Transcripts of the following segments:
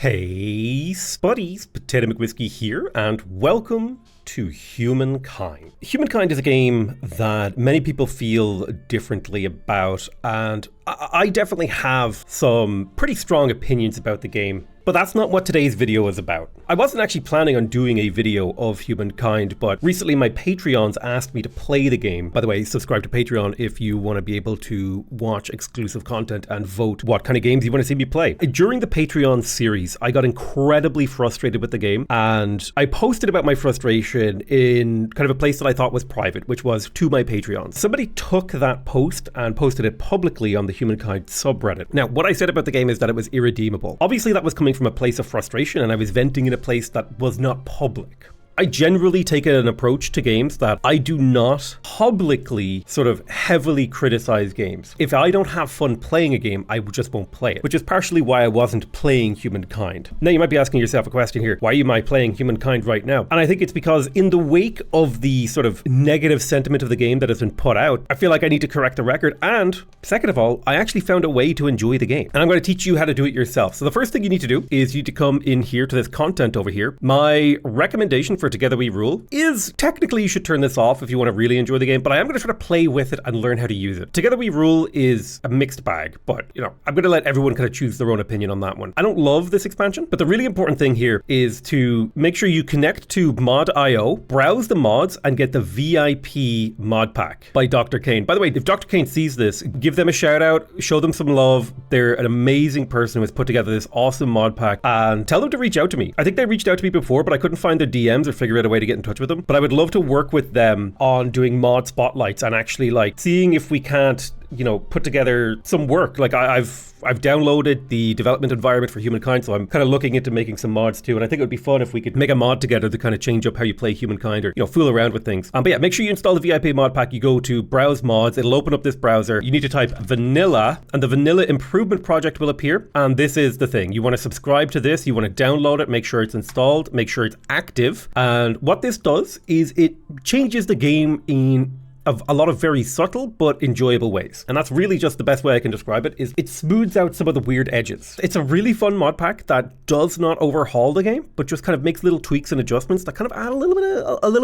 Hey, Spuddies, Potato McWhiskey here, and welcome to Humankind. Humankind is a game that many people feel differently about, and I definitely have some pretty strong opinions about the game. But that's not what today's video is about. I wasn't actually planning on doing a video of Humankind, but recently my Patreons asked me to play the game. By the way, subscribe to Patreon if you want to be able to watch exclusive content and vote what kind of games you want to see me play. During the Patreon series, I got incredibly frustrated with the game, and I posted about my frustration in kind of a place that I thought was private, which was to my Patreons. Somebody took that post and posted it publicly on the Humankind subreddit. Now, what I said about the game is that it was irredeemable. Obviously, that was coming from a place of frustration, and I was venting in a place that was not public. I generally take an approach to games that I do not publicly sort of heavily criticize games. If I don't have fun playing a game, I just won't play it, which is partially why I wasn't playing Humankind. Now you might be asking yourself a question here, why am I playing Humankind right now? And I think it's because in the wake of the sort of negative sentiment of the game that has been put out, I feel like I need to correct the record, and second of all, I actually found a way to enjoy the game. And I'm going to teach you how to do it yourself. So the first thing you need to do is you need to come in here to this content over here. My recommendation for Together We Rule is technically you should turn this off if you want to really enjoy the game, but I am going to try to play with it and learn how to use it. Together We Rule is a mixed bag, but I'm going to let everyone kind of choose their own opinion on that one. I don't love this expansion, but the really important thing here is to make sure you connect to mod.io, browse the mods, and get the VIP mod pack by Dr. Kane. By the way, if Dr. Kane sees this, give them a shout out, show them some love. They're an amazing person who has put together this awesome mod pack, and tell them to reach out to me. I think they reached out to me before, but I couldn't find their DMs or figure out a way to get in touch with them. But I would love to work with them on doing mod spotlights and actually like seeing if we can't put together some work. Like I've downloaded the development environment for Humankind, so I'm kind of looking into making some mods too. And I think it would be fun if we could make a mod together to kind of change up how you play Humankind, or fool around with things. But yeah, make sure you install the VIP mod pack. You go to browse mods. It'll open up this browser. You need to type vanilla, and the vanilla improvement project will appear. And this is the thing. You want to subscribe to this. You want to download it. Make sure it's installed. Make sure it's active. And what this does is it changes the game in a lot of very subtle but enjoyable ways. And that's really just the best way I can describe it, is it smooths out some of the weird edges. It's a really fun mod pack that does not overhaul the game, but just kind of makes little tweaks and adjustments that kind of add a little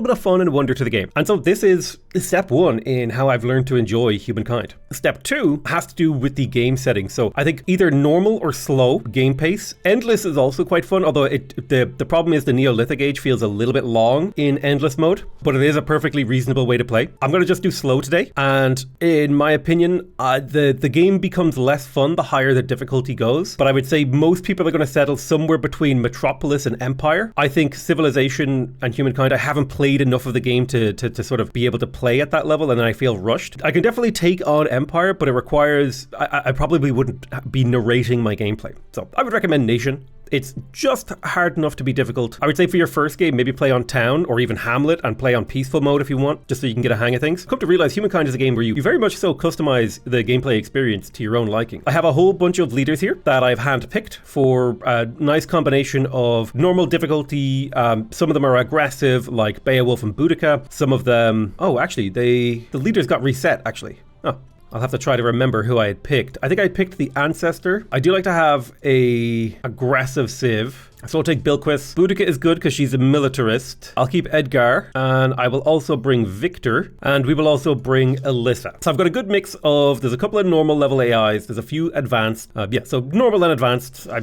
bit of fun and wonder to the game. And so this is step one in how I've learned to enjoy Humankind. Step two has to do with the game settings. So I think either normal or slow game pace. Endless is also quite fun, although the problem is the Neolithic age feels a little bit long in endless mode, but it is a perfectly reasonable way to play. I'm going to just do slow today, and in my opinion the game becomes less fun the higher the difficulty goes, but I would say most people are going to settle somewhere between Metropolis and Empire. I think Civilization and Humankind, I haven't played enough of the game to sort of be able to play at that level, and I feel rushed. I can definitely take on Empire, but it requires, I probably wouldn't be narrating my gameplay, so I would recommend Nation. It's just hard enough to be difficult. I would say for your first game, maybe play on Town or even Hamlet and play on peaceful mode if you want, just so you can get a hang of things. Come to realize Humankind is a game where you very much so customize the gameplay experience to your own liking. I have a whole bunch of leaders here that I've handpicked for a nice combination of normal difficulty. Some of them are aggressive, like Beowulf and Boudica. Some of them, the leaders got reset actually. Oh. I'll have to try to remember who I had picked. I think I picked the Ancestor. I do like to have a aggressive Civ. So I'll take Bilquis. Boudica is good because she's a militarist. I'll keep Edgar, and I will also bring Victor, and we will also bring Alyssa. So I've got a good mix of, there's a couple of normal level AIs, there's a few advanced, so normal and advanced. I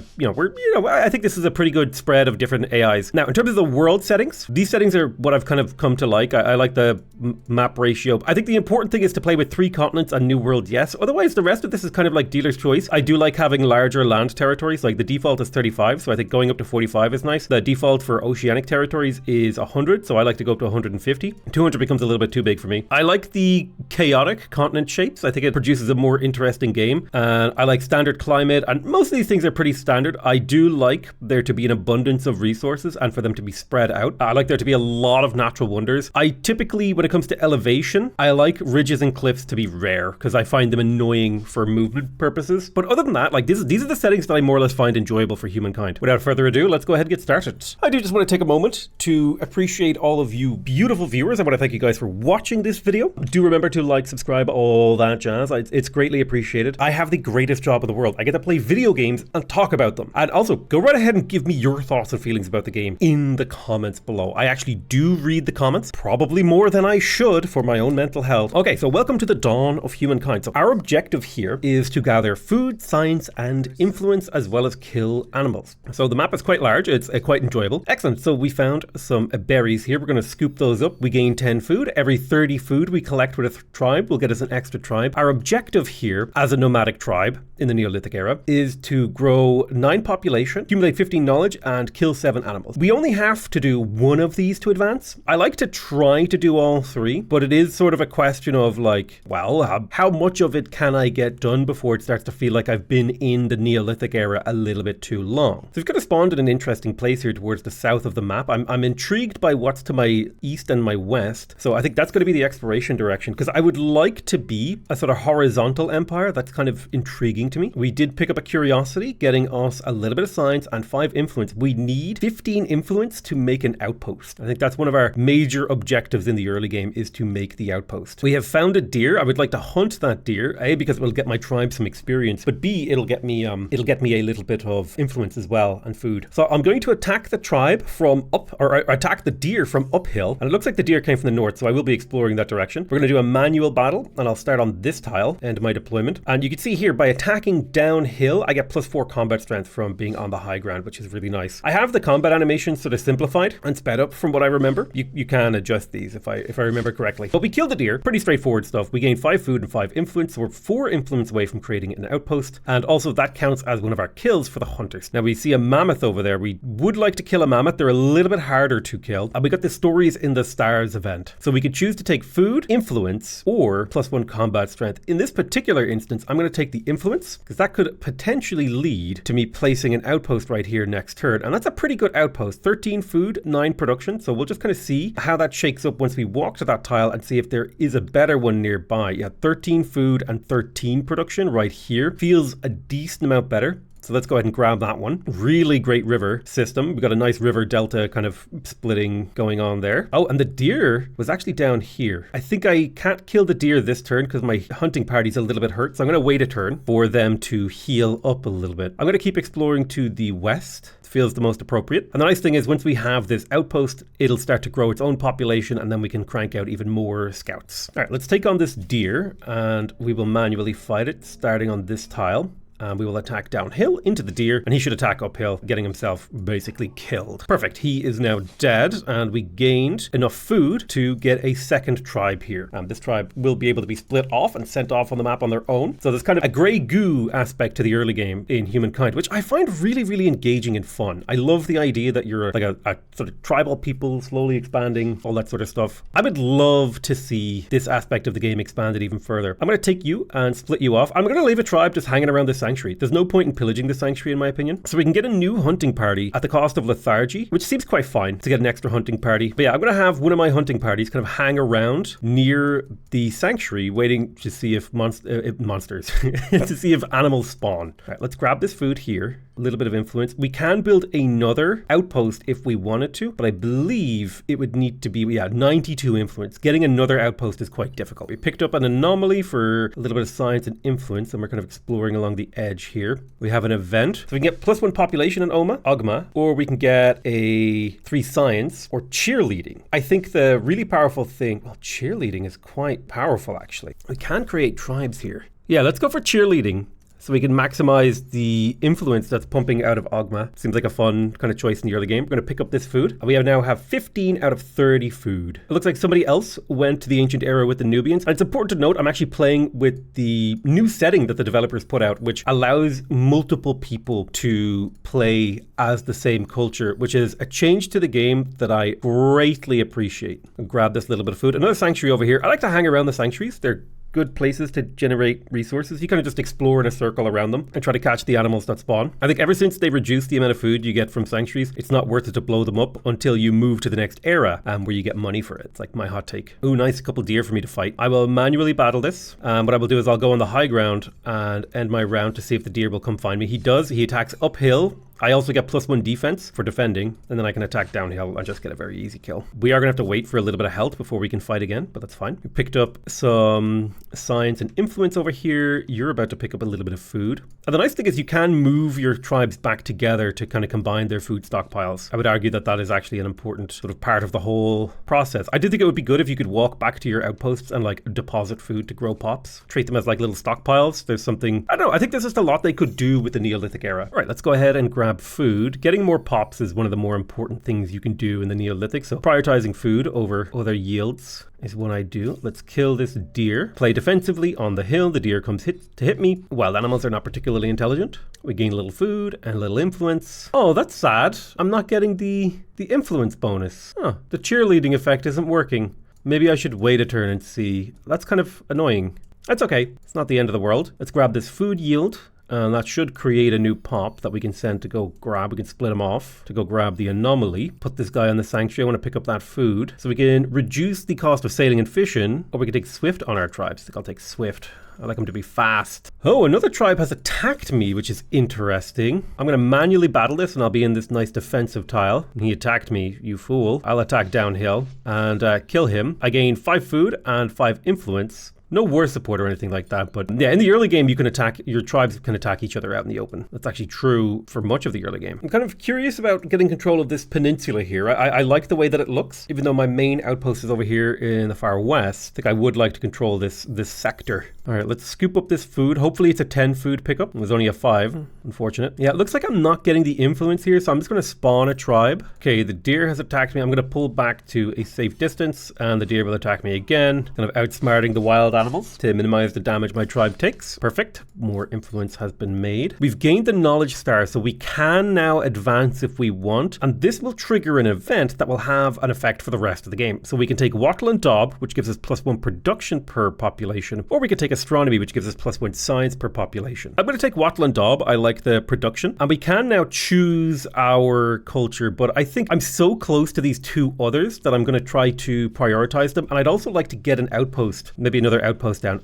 think this is a pretty good spread of different AIs. Now, in terms of the world settings, these settings are what I've kind of come to like. I like the map ratio. I think the important thing is to play with 3 continents and New World, yes. Otherwise, the rest of this is kind of like dealer's choice. I do like having larger land territories, like the default is 35, so I think going up to 45 is nice. The default for oceanic territories is 100, so I like to go up to 150. 200 becomes a little bit too big for me. I like the chaotic continent shapes. I think it produces a more interesting game. And I like standard climate, and most of these things are pretty standard. I do like there to be an abundance of resources and for them to be spread out. I like there to be a lot of natural wonders. I typically, when it comes to elevation, I like ridges and cliffs to be rare because I find them annoying for movement purposes. But other than that, like these are the settings that I more or less find enjoyable for Humankind. Without further ado, ado, let's go ahead and get started. I do just want to take a moment to appreciate all of you beautiful viewers. I want to thank you guys for watching this video. Do remember to like, subscribe, all that jazz. It's greatly appreciated. I have the greatest job in the world. I get to play video games and talk about them. And also, go right ahead and give me your thoughts and feelings about the game in the comments below. I actually do read the comments, probably more than I should for my own mental health. Okay, so welcome to the dawn of humankind. So our objective here is to gather food, science, and influence, as well as kill animals. So the map is quite large. It's quite enjoyable. Excellent. So we found some berries here. We're going to scoop those up. We gain 10 food. Every 30 food we collect with a tribe will get us an extra tribe. Our objective here as a nomadic tribe in the Neolithic era is to grow 9 population, accumulate 15 knowledge, and kill 7 animals. We only have to do one of these to advance. I like to try to do all 3, but it is sort of a question of like, well, how much of it can I get done before it starts to feel like I've been in the Neolithic era a little bit too long. So we've got to spawned in an interesting place here towards the south of the map. I'm intrigued by what's to my east and my west. So I think that's going to be the exploration direction, because I would like to be a sort of horizontal empire. That's kind of intriguing to me. We did pick up a curiosity, getting us a little bit of science and 5 influence. We need 15 influence to make an outpost. I think that's one of our major objectives in the early game, is to make the outpost. We have found a deer. I would like to hunt that deer, A, because it will get my tribe some experience, but B, it'll get me a little bit of influence as well, and food. So I'm going to attack the tribe from up, or attack the deer from uphill. And it looks like the deer came from the north, so I will be exploring that direction. We're going to do a manual battle, and I'll start on this tile, end my deployment. And you can see here, by attacking downhill, I get +4 combat strength from being on the high ground, which is really nice. I have the combat animations sort of simplified and sped up from what I remember. You can adjust these if I remember correctly. But we killed the deer, pretty straightforward stuff. We gained 5 food and 5 influence, so we're 4 influence away from creating an outpost. And also that counts as one of our kills for the hunters. Now we see a mammoth over there. We would like to kill a mammoth. They're a little bit harder to kill. And we got the stories in the stars event. So we could choose to take food, influence, or +1 combat strength. In this particular instance, I'm going to take the influence, because that could potentially lead to me placing an outpost right here next turn. And that's a pretty good outpost. 13 food, 9 production. So we'll just kind of see how that shakes up once we walk to that tile and see if there is a better one nearby. Yeah, 13 food and 13 production right here. Feels a decent amount better. So let's go ahead and grab that one. Really great river system. We've got a nice river delta kind of splitting going on there. Oh, and the deer was actually down here. I think I can't kill the deer this turn because my hunting party's a little bit hurt. So I'm going to wait a turn for them to heal up a little bit. I'm going to keep exploring to the west. Feels the most appropriate. And the nice thing is, once we have this outpost, it'll start to grow its own population, and then we can crank out even more scouts. All right, let's take on this deer, and we will manually fight it, starting on this tile. We will attack downhill into the deer, and he should attack uphill, getting himself basically killed. Perfect. He is now dead, and we gained enough food to get a second tribe here. This tribe will be able to be split off and sent off on the map on their own. So there's kind of a grey goo aspect to the early game in Humankind, which I find really, really engaging and fun. I love the idea that you're like a sort of tribal people slowly expanding, all that sort of stuff. I would love to see this aspect of the game expanded even further. I'm going to take you and split you off. I'm going to leave a tribe just hanging around this sanctuary. There's no point in pillaging the sanctuary, in my opinion. So we can get a new hunting party at the cost of lethargy, which seems quite fine to get an extra hunting party. But yeah, I'm going to have one of my hunting parties kind of hang around near the sanctuary, waiting to see if monsters, to see if animals spawn. All right, let's grab this food here. A little bit of influence. We can build another outpost if we wanted to, but I believe it would need to be, 92 influence. Getting another outpost is quite difficult. We picked up an anomaly for a little bit of science and influence, and we're kind of exploring along the edge here. We have an event. So we can get +1 population in Ogma, or we can get a 3 science or cheerleading. I think the really powerful thing, well, cheerleading is quite powerful actually. We can create tribes here. Yeah, let's go for cheerleading. So we can maximize the influence that's pumping out of Ogma. Seems like a fun kind of choice in the early game. We're going to pick up this food. We now have 15 out of 30 food. It looks like somebody else went to the ancient era with the Nubians. And it's important to note, I'm actually playing with the new setting that the developers put out, which allows multiple people to play as the same culture, which is a change to the game that I greatly appreciate. I'll grab this little bit of food. Another sanctuary over here. I like to hang around the sanctuaries. They're good places to generate resources. You kind of just explore in a circle around them and try to catch the animals that spawn. I think ever since they reduced the amount of food you get from sanctuaries, it's not worth it to blow them up until you move to the next era where you get money for it. It's like my hot take. Ooh, nice couple deer for me to fight. I will manually battle this. What I will do is I'll go on the high ground and end my round to see if the deer will come find me. He does. He attacks uphill I also get +1 defense for defending, and then I can attack downhill and just get a very easy kill. We are going to have to wait for a little bit of health before we can fight again, but that's fine. We picked up some science and influence over here. You're about to pick up a little bit of food. And the nice thing is you can move your tribes back together to kind of combine their food stockpiles. I would argue that that is actually an important sort of part of the whole process. I did think it would be good if you could walk back to your outposts and like deposit food to grow pops. Treat them as like little stockpiles. There's something, I don't know, I think there's just a lot they could do with the Neolithic era. All right, let's go ahead and grab food. Getting more pops is one of the more important things you can do in the Neolithic. So prioritizing food over other yields is what I do. Let's kill this deer. Play defensively on the hill. The deer comes to hit me. Wild animals are not particularly intelligent. We gain a little food and a little influence. Oh, that's sad. I'm not getting the influence bonus. Huh. The cheerleading effect isn't working. Maybe I should wait a turn and see. That's kind of annoying. That's okay. It's not the end of the world. Let's grab this food yield. And that should create a new pop that we can send to go grab. We can split them off to go grab the anomaly. Put this guy on the sanctuary. I want to pick up that food. So we can reduce the cost of sailing and fishing, or we can take Swift on our tribes. I think I'll take Swift. I like them to be fast. Oh, another tribe has attacked me, which is interesting. I'm going to manually battle this, and I'll be in this nice defensive tile. He attacked me, you fool. I'll attack downhill and kill him. I gain 5 food and 5 influence. No war support or anything like that, but yeah, in the early game, you can attack, your tribes can attack each other out in the open. That's actually true for much of the early game. I'm kind of curious about getting control of this peninsula here. I like the way that it looks, even though my main outpost is over here in the far west. I think I would like to control this sector. All right, let's scoop up this food. Hopefully it's a 10 food pickup. It was only a 5, unfortunate. Yeah, it looks like I'm not getting the influence here, so I'm just going to spawn a tribe. Okay, the deer has attacked me. I'm going to pull back to a safe distance, and the deer will attack me again, kind of outsmarting the wild animals to minimize the damage my tribe takes. Perfect. More influence has been made. We've gained the knowledge star, so we can now advance if we want, and this will trigger an event that will have an effect for the rest of the game. So we can take Wattle and Daub, which gives us +1 production per population, or we can take Astronomy, which gives us +1 science per population. I'm going to take Wattle and Daub. I like the production, and we can now choose our culture, but I think I'm so close to these 2 others that I'm going to try to prioritize them, and I'd also like to get an outpost, maybe another outpost down.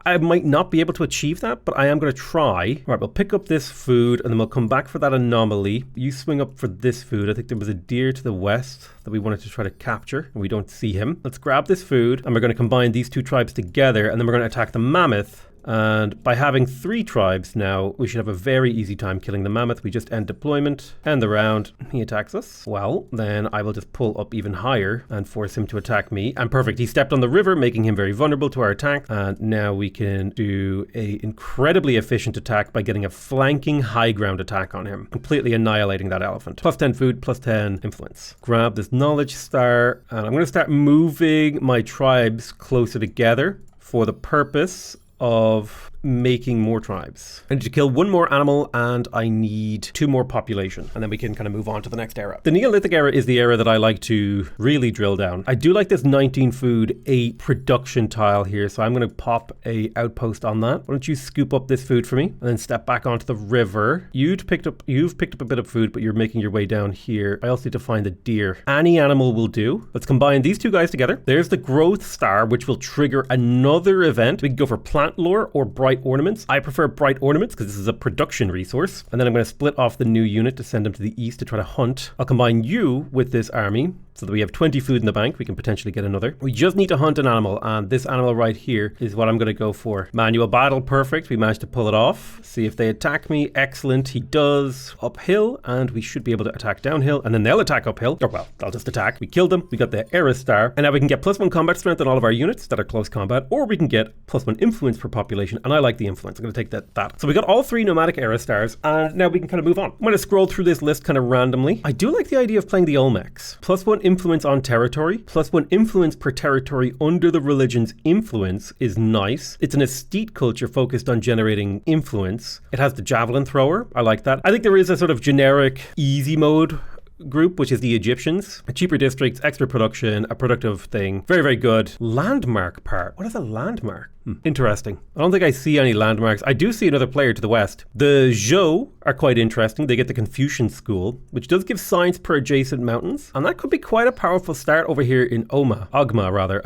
I might not be able to achieve that, but I am going to try. All right, we'll pick up this food and then we'll come back for that anomaly. You swing up for this food. I think there was a deer to the west that we wanted to try to capture, and we don't see him. Let's grab this food, and we're going to combine these 2 tribes together, and then we're going to attack the mammoth. And by having 3 tribes now, we should have a very easy time killing the mammoth. We just end deployment, end the round. He attacks us. Well, then I will just pull up even higher and force him to attack me. And perfect. He stepped on the river, making him very vulnerable to our attack. And now we can do a incredibly efficient attack by getting a flanking high ground attack on him, completely annihilating that elephant. +10 food, +10 influence. Grab this knowledge star, and I'm going to start moving my tribes closer together for the purpose of making more tribes. I need to kill 1 more animal, and I need 2 more population, and then we can kind of move on to the next era. The Neolithic era is the era that I like to really drill down. I do like this 19 food, 8 production tile here, so I'm going to pop a outpost on that. Why don't you scoop up this food for me, and then step back onto the river. You've picked up a bit of food, but you're making your way down here. I also need to find the deer. Any animal will do. Let's combine these 2 guys together. There's the growth star, which will trigger another event. We can go for plant lore or bright ornaments. I prefer bright ornaments because this is a production resource. And then I'm going to split off the new unit to send them to the east to try to hunt. I'll combine you with this army so that we have 20 food in the bank. We can potentially get another. We just need to hunt an animal, and this animal right here is what I'm going to go for. Manual battle, perfect. We managed to pull it off. See if they attack me. Excellent. He does. Uphill, and we should be able to attack downhill, and then they'll attack uphill. Or well, they'll just attack. We killed them. We got the era star, and now we can get +1 combat strength on all of our units that are close combat, or we can get +1 influence per population, and I like the influence. I'm going to take that. So we got all 3 nomadic era stars, and now we can kind of move on. I'm going to scroll through this list kind of randomly. I do like the idea of playing the Olmecs. +1 influence on territory, +1 influence per territory under the religion's influence is nice. It's an aesthete culture focused on generating influence. It has the javelin thrower. I like that. I think there is a sort of generic easy mode group, which is the Egyptians. Cheaper districts, extra production, a productive thing. Very, very good. Landmark part. What is a landmark? Interesting. I don't think I see any landmarks. I do see another player to the west. The Zhou are quite interesting. They get the Confucian school, which does give science per adjacent mountains. And that could be quite a powerful start over here in Ogma rather.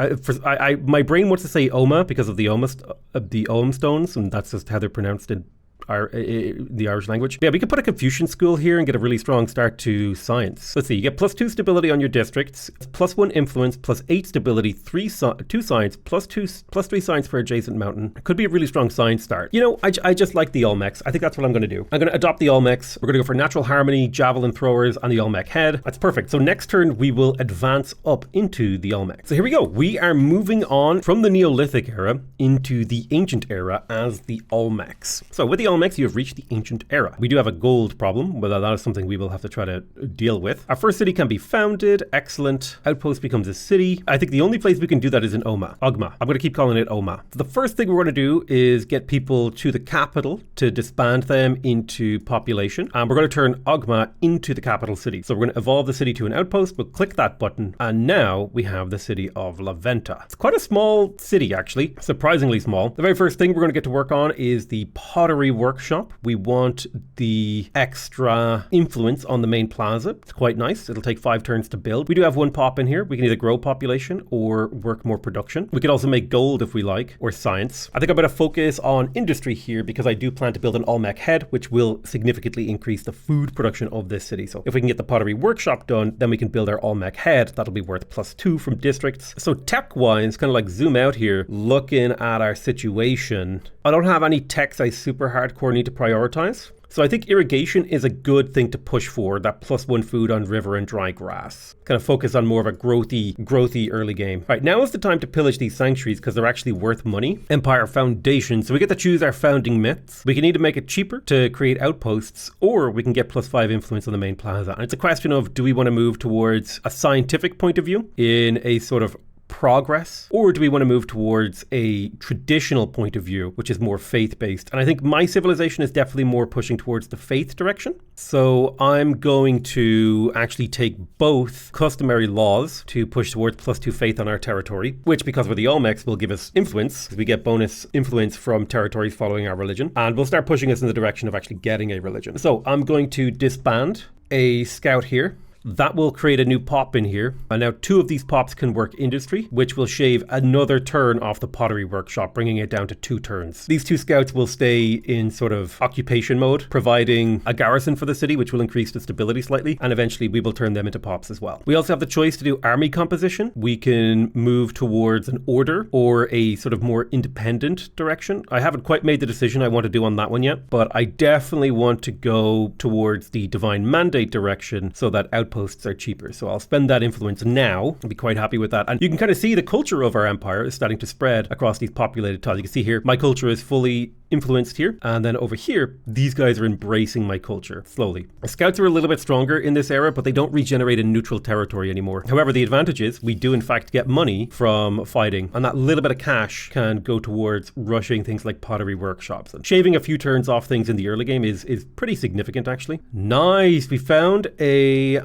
My brain wants to say Oma because of the Oma stones, and that's just how they're pronounced in the Irish language. Yeah, we could put a Confucian school here and get a really strong start to science. Let's see, you get +2 stability on your districts, +1 influence, +8 stability, 2 science, +3 science for adjacent mountain. It could be a really strong science start. You know, I just like the Olmecs. I think that's what I'm going to do. I'm going to adopt the Olmecs. We're going to go for natural harmony, javelin throwers, and the Olmec head. That's perfect. So next turn, we will advance up into the Olmec. So here we go. We are moving on from the Neolithic era into the ancient era as the Olmecs. So with the Olmecs, you have reached the ancient era. We do have a gold problem, but that is something we will have to try to deal with. Our first city can be founded. Excellent. Outpost becomes a city. I think the only place we can do that is in Ogma. I'm going to keep calling it Oma. So the first thing we're going to do is get people to the capital to disband them into population. And we're going to turn Ogma into the capital city. So we're going to evolve the city to an outpost. We'll click that button. And now we have the city of La Venta. It's quite a small city, actually. Surprisingly small. The very first thing we're going to get to work on is the pottery workshop. We want the extra influence on the main plaza. It's quite nice. It'll take 5 turns to build. We do have 1 pop in here. We can either grow population or work more production. We could also make gold if we like, or science. I think I'm going to focus on industry here because I do plan to build an Olmec head, which will significantly increase the food production of this city. So if we can get the pottery workshop done, then we can build our Olmec head. That'll be worth +2 from districts. So tech-wise, kind of like zoom out here, looking at our situation. I don't have any techs I super hardcore need to prioritize. So I think irrigation is a good thing to push for, that +1 food on river and dry grass. Kind of focus on more of a growthy early game. All right, now is the time to pillage these sanctuaries because they're actually worth money. Empire Foundation. So we get to choose our founding myths. We can either make it cheaper to create outposts, or we can get +5 influence on the main plaza. And it's a question of, do we want to move towards a scientific point of view in a sort of progress, or do we want to move towards a traditional point of view, which is more faith-based? And I think my civilization is definitely more pushing towards the faith direction. So I'm going to actually take both customary laws to push towards +2 faith on our territory, which, because we're the Olmecs, will give us influence, because we get bonus influence from territories following our religion, and will start pushing us in the direction of actually getting a religion. So I'm going to disband a scout here. That will create a new pop in here. And now 2 of these pops can work industry, which will shave another turn off the pottery workshop, bringing it down to 2 turns. These 2 scouts will stay in sort of occupation mode, providing a garrison for the city, which will increase the stability slightly. And eventually we will turn them into pops as well. We also have the choice to do army composition. We can move towards an order or a sort of more independent direction. I haven't quite made the decision I want to do on that one yet, but I definitely want to go towards the divine mandate direction so that outposts are cheaper. So I'll spend that influence now. I'll be quite happy with that. And you can kind of see the culture of our empire is starting to spread across these populated tiles. You can see here, my culture is fully influenced here. And then over here, these guys are embracing my culture slowly. Scouts are a little bit stronger in this era, but they don't regenerate in neutral territory anymore. However, the advantage is we do in fact get money from fighting, and that little bit of cash can go towards rushing things like pottery workshops. And shaving a few turns off things in the early game is pretty significant, actually. Nice. We found a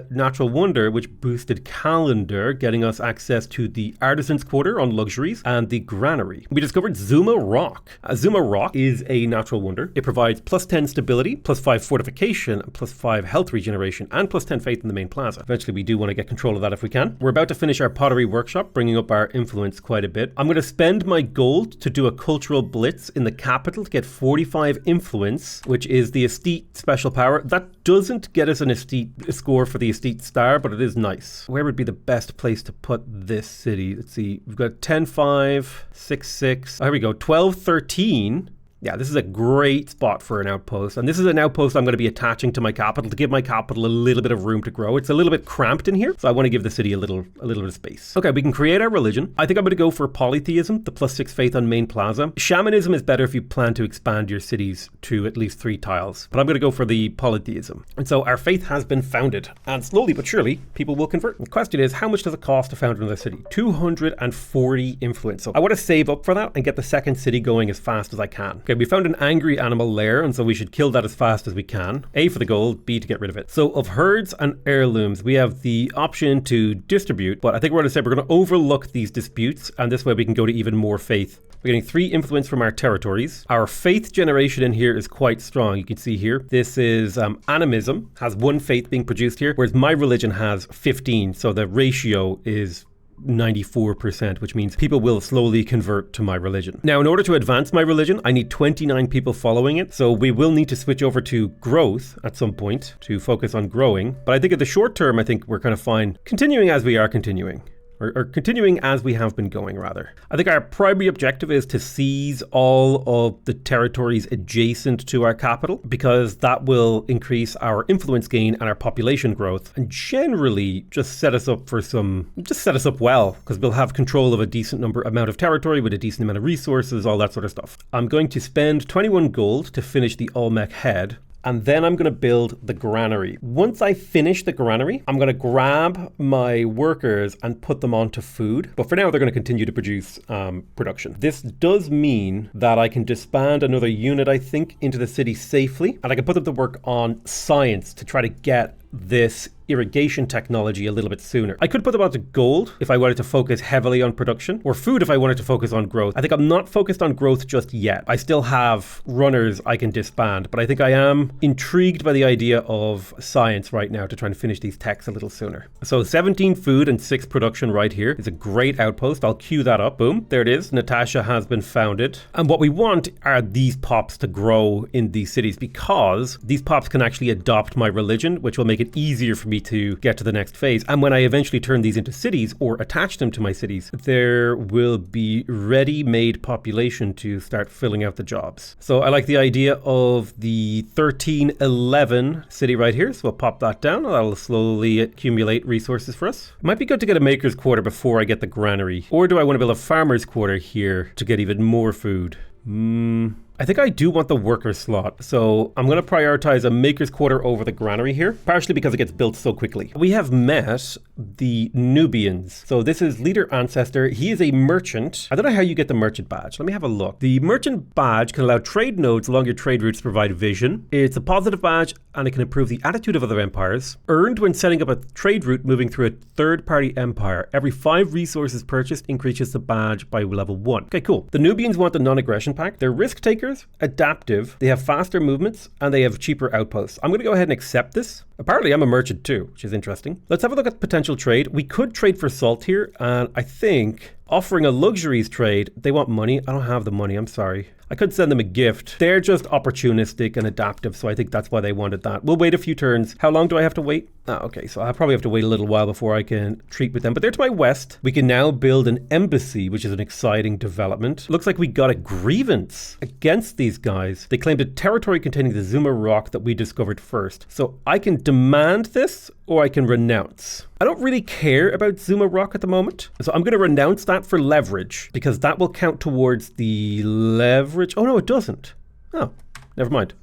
natural wonder which boosted calendar, getting us access to the artisan's quarter on luxuries and the granary. We discovered Zuma Rock. Zuma Rock is a natural wonder. It provides +10 stability, +5 fortification, +5 health regeneration, and +10 faith in the main plaza. Eventually, we do want to get control of that if we can. We're about to finish our pottery workshop, bringing up our influence quite a bit. I'm going to spend my gold to do a cultural blitz in the capital to get 45 influence, which is the estate special power. That doesn't get us an estate score for the estate star, but it is nice. Where would be the best place to put this city? Let's see. We've got 10, 5, 6, 6. Oh, here we go. 12, 13. Yeah, this is a great spot for an outpost. And this is an outpost I'm going to be attaching to my capital to give my capital a little bit of room to grow. It's a little bit cramped in here, so I want to give the city a little bit of space. Okay, we can create our religion. I think I'm going to go for polytheism, the +6 faith on main plaza. Shamanism is better if you plan to expand your cities to at least 3 tiles, but I'm going to go for the polytheism. And so our faith has been founded, and slowly but surely, people will convert. The question is, how much does it cost to found another city? 240 influence. So I want to save up for that and get the second city going as fast as I can. Okay, we found an angry animal lair, and so we should kill that as fast as we can. A, for the gold, B, to get rid of it. So of herds and heirlooms, we have the option to distribute, but I think we're going to say we're going to overlook these disputes, and this way we can go to even more faith. We're getting 3 influence from our territories. Our faith generation in here is quite strong. You can see here, this is animism, has 1 faith being produced here, whereas my religion has 15, so the ratio is 94%, which means people will slowly convert to my religion. Now, in order to advance my religion, I need 29 people following it. So we will need to switch over to growth at some point to focus on growing. But I think in the short term, I think we're kind of fine continuing as we are continuing. Or continuing as we have been going, rather. I think our primary objective is to seize all of the territories adjacent to our capital, because that will increase our influence gain and our population growth, and generally just set us up well, because we'll have control of a decent amount of territory with a decent amount of resources, all that sort of stuff. I'm going to spend 21 gold to finish the Olmec head. And then I'm going to build the granary. Once I finish the granary, I'm going to grab my workers and put them onto food. But for now, they're going to continue to produce production. This does mean that I can disband another unit, I think, into the city safely. And I can put them to work on science to try to get this irrigation technology a little bit sooner. I could put them onto gold if I wanted to focus heavily on production, or food if I wanted to focus on growth. I think I'm not focused on growth just yet. I still have runners I can disband, but I think I am intrigued by the idea of science right now to try and finish these techs a little sooner. So 17 food and 6 production right here is a great outpost. I'll queue that up. Boom. There it is. Natasha has been founded. And what we want are these pops to grow in these cities, because these pops can actually adopt my religion, which will make it easier for me to get to the next phase. And when I eventually turn these into cities or attach them to my cities, there will be ready-made population to start filling out the jobs. So I like the idea of the 1311 city right here. So we'll pop that down. That'll slowly accumulate resources for us. It might be good to get a maker's quarter before I get the granary. Or do I want to build a farmer's quarter here to get even more food? I think I do want the worker slot, so I'm going to prioritize a maker's quarter over the granary here, partially because it gets built so quickly. We have met the Nubians. So this is leader ancestor. He is a merchant. I don't know how you get the merchant badge. Let me have a look. The merchant badge can allow trade nodes along your trade routes to provide vision. It's a positive badge, and it can improve the attitude of other empires. Earned when setting up a trade route moving through a third-party empire. Every 5 resources purchased increases the badge by level 1. Okay, cool. The Nubians want the non-aggression pack. They're risk takers, adaptive, they have faster movements, and they have cheaper outposts. I'm going to go ahead and accept this. Apparently I'm a merchant too, which is interesting. Let's have a look at potential trade. We could trade for salt here, and I think offering a luxuries trade, they want money. I don't have the money, I'm sorry. I could send them a gift. They're just opportunistic and adaptive, so I think that's why they wanted that. We'll wait a few turns. How long do I have to wait? Okay, so I'll probably have to wait a little while before I can treat with them. But they're to my west. We can now build an embassy, which is an exciting development. Looks like we got a grievance against these guys. They claimed a territory containing the Zuma rock that we discovered first. So I can demand this, or I can renounce. I don't really care about Zuma rock at the moment, so I'm going to renounce that for leverage, because that will count towards the leverage. Oh no, it doesn't. Oh, never mind.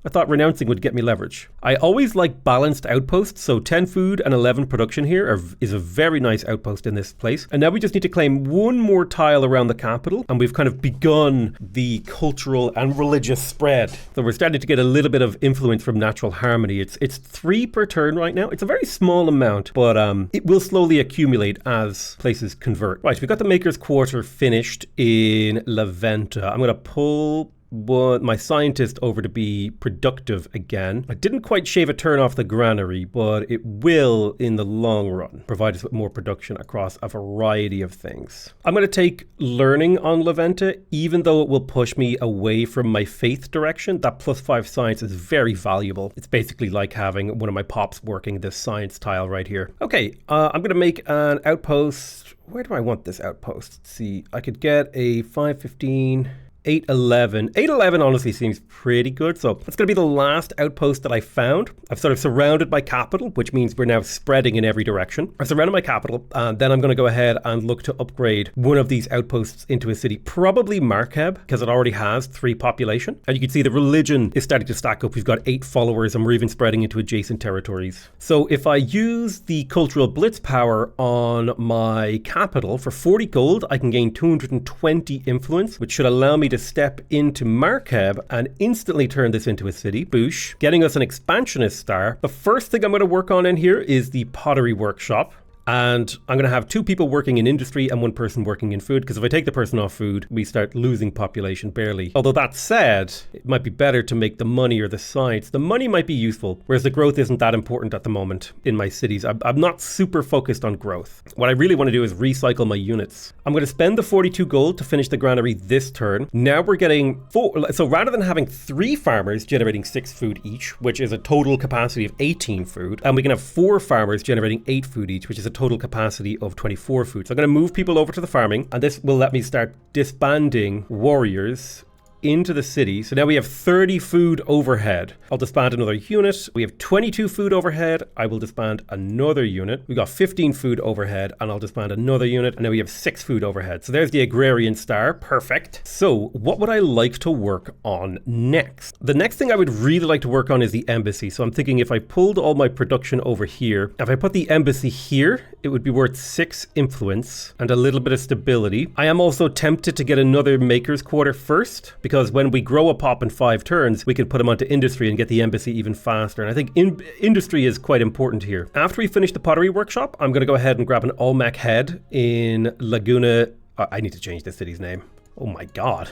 I thought renouncing would get me leverage. I always like balanced outposts, so 10 food and 11 production here is a very nice outpost in this place. And now we just need to claim one more tile around the capital, and we've kind of begun the cultural and religious spread. So we're starting to get a little bit of influence from natural harmony. It's 3 per turn right now. It's a very small amount, but it will slowly accumulate as places convert. Right, we got the Maker's Quarter finished in Laventa. I'm going to pull my scientist over to be productive again. I didn't quite shave a turn off the granary, but it will, in the long run, provide us with more production across a variety of things. I'm going to take learning on Laventa, even though it will push me away from my faith direction. That +5 science is very valuable. It's basically like having one of my pops working this science tile right here. Okay, I'm going to make an outpost. Where do I want this outpost? Let's see. I could get a 515... 811. 811 honestly seems pretty good. So that's going to be the last outpost that I found. I've sort of surrounded my capital, which means we're now spreading in every direction. I've surrounded my capital. Then I'm going to go ahead and look to upgrade one of these outposts into a city, probably Markeb, because it already has 3 population. And you can see the religion is starting to stack up. We've got 8 followers, and we're even spreading into adjacent territories. So if I use the cultural blitz power on my capital for 40 gold, I can gain 220 influence, which should allow me to step into Markeb and instantly turn this into a city. Boosh. Getting us an expansionist star. The first thing I'm going to work on in here is the pottery workshop. And I'm going to have 2 people working in industry and 1 person working in food, because if I take the person off food, we start losing population barely. Although that said, it might be better to make the money or the science. The money might be useful, whereas the growth isn't that important at the moment in my cities. I'm not super focused on growth. What I really want to do is recycle my units. I'm going to spend the 42 gold to finish the granary this turn. Now we're getting 4. So rather than having 3 farmers generating 6 food each, which is a total capacity of 18 food, and we can have 4 farmers generating 8 food each, which is a total capacity of 24 food. So I'm going to move people over to the farming, and this will let me start disbanding warriors into the city. So now we have 30 food overhead. I'll disband another unit. We have 22 food overhead. I will disband another unit. We got 15 food overhead, and I'll disband another unit. And now we have 6 food overhead. So there's the agrarian star. Perfect. So what would I like to work on next? The next thing I would really like to work on is the embassy. So I'm thinking if I pulled all my production over here, if I put the embassy here, it would be worth 6 influence and a little bit of stability. I am also tempted to get another maker's quarter first, because when we grow a pop in 5 turns, we can put them onto industry and get the embassy even faster. And I think industry is quite important here. After we finish the pottery workshop, I'm going to go ahead and grab an Olmec head in Laguna. I need to change the city's name. Oh my God.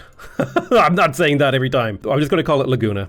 I'm not saying that every time. I'm just going to call it Laguna.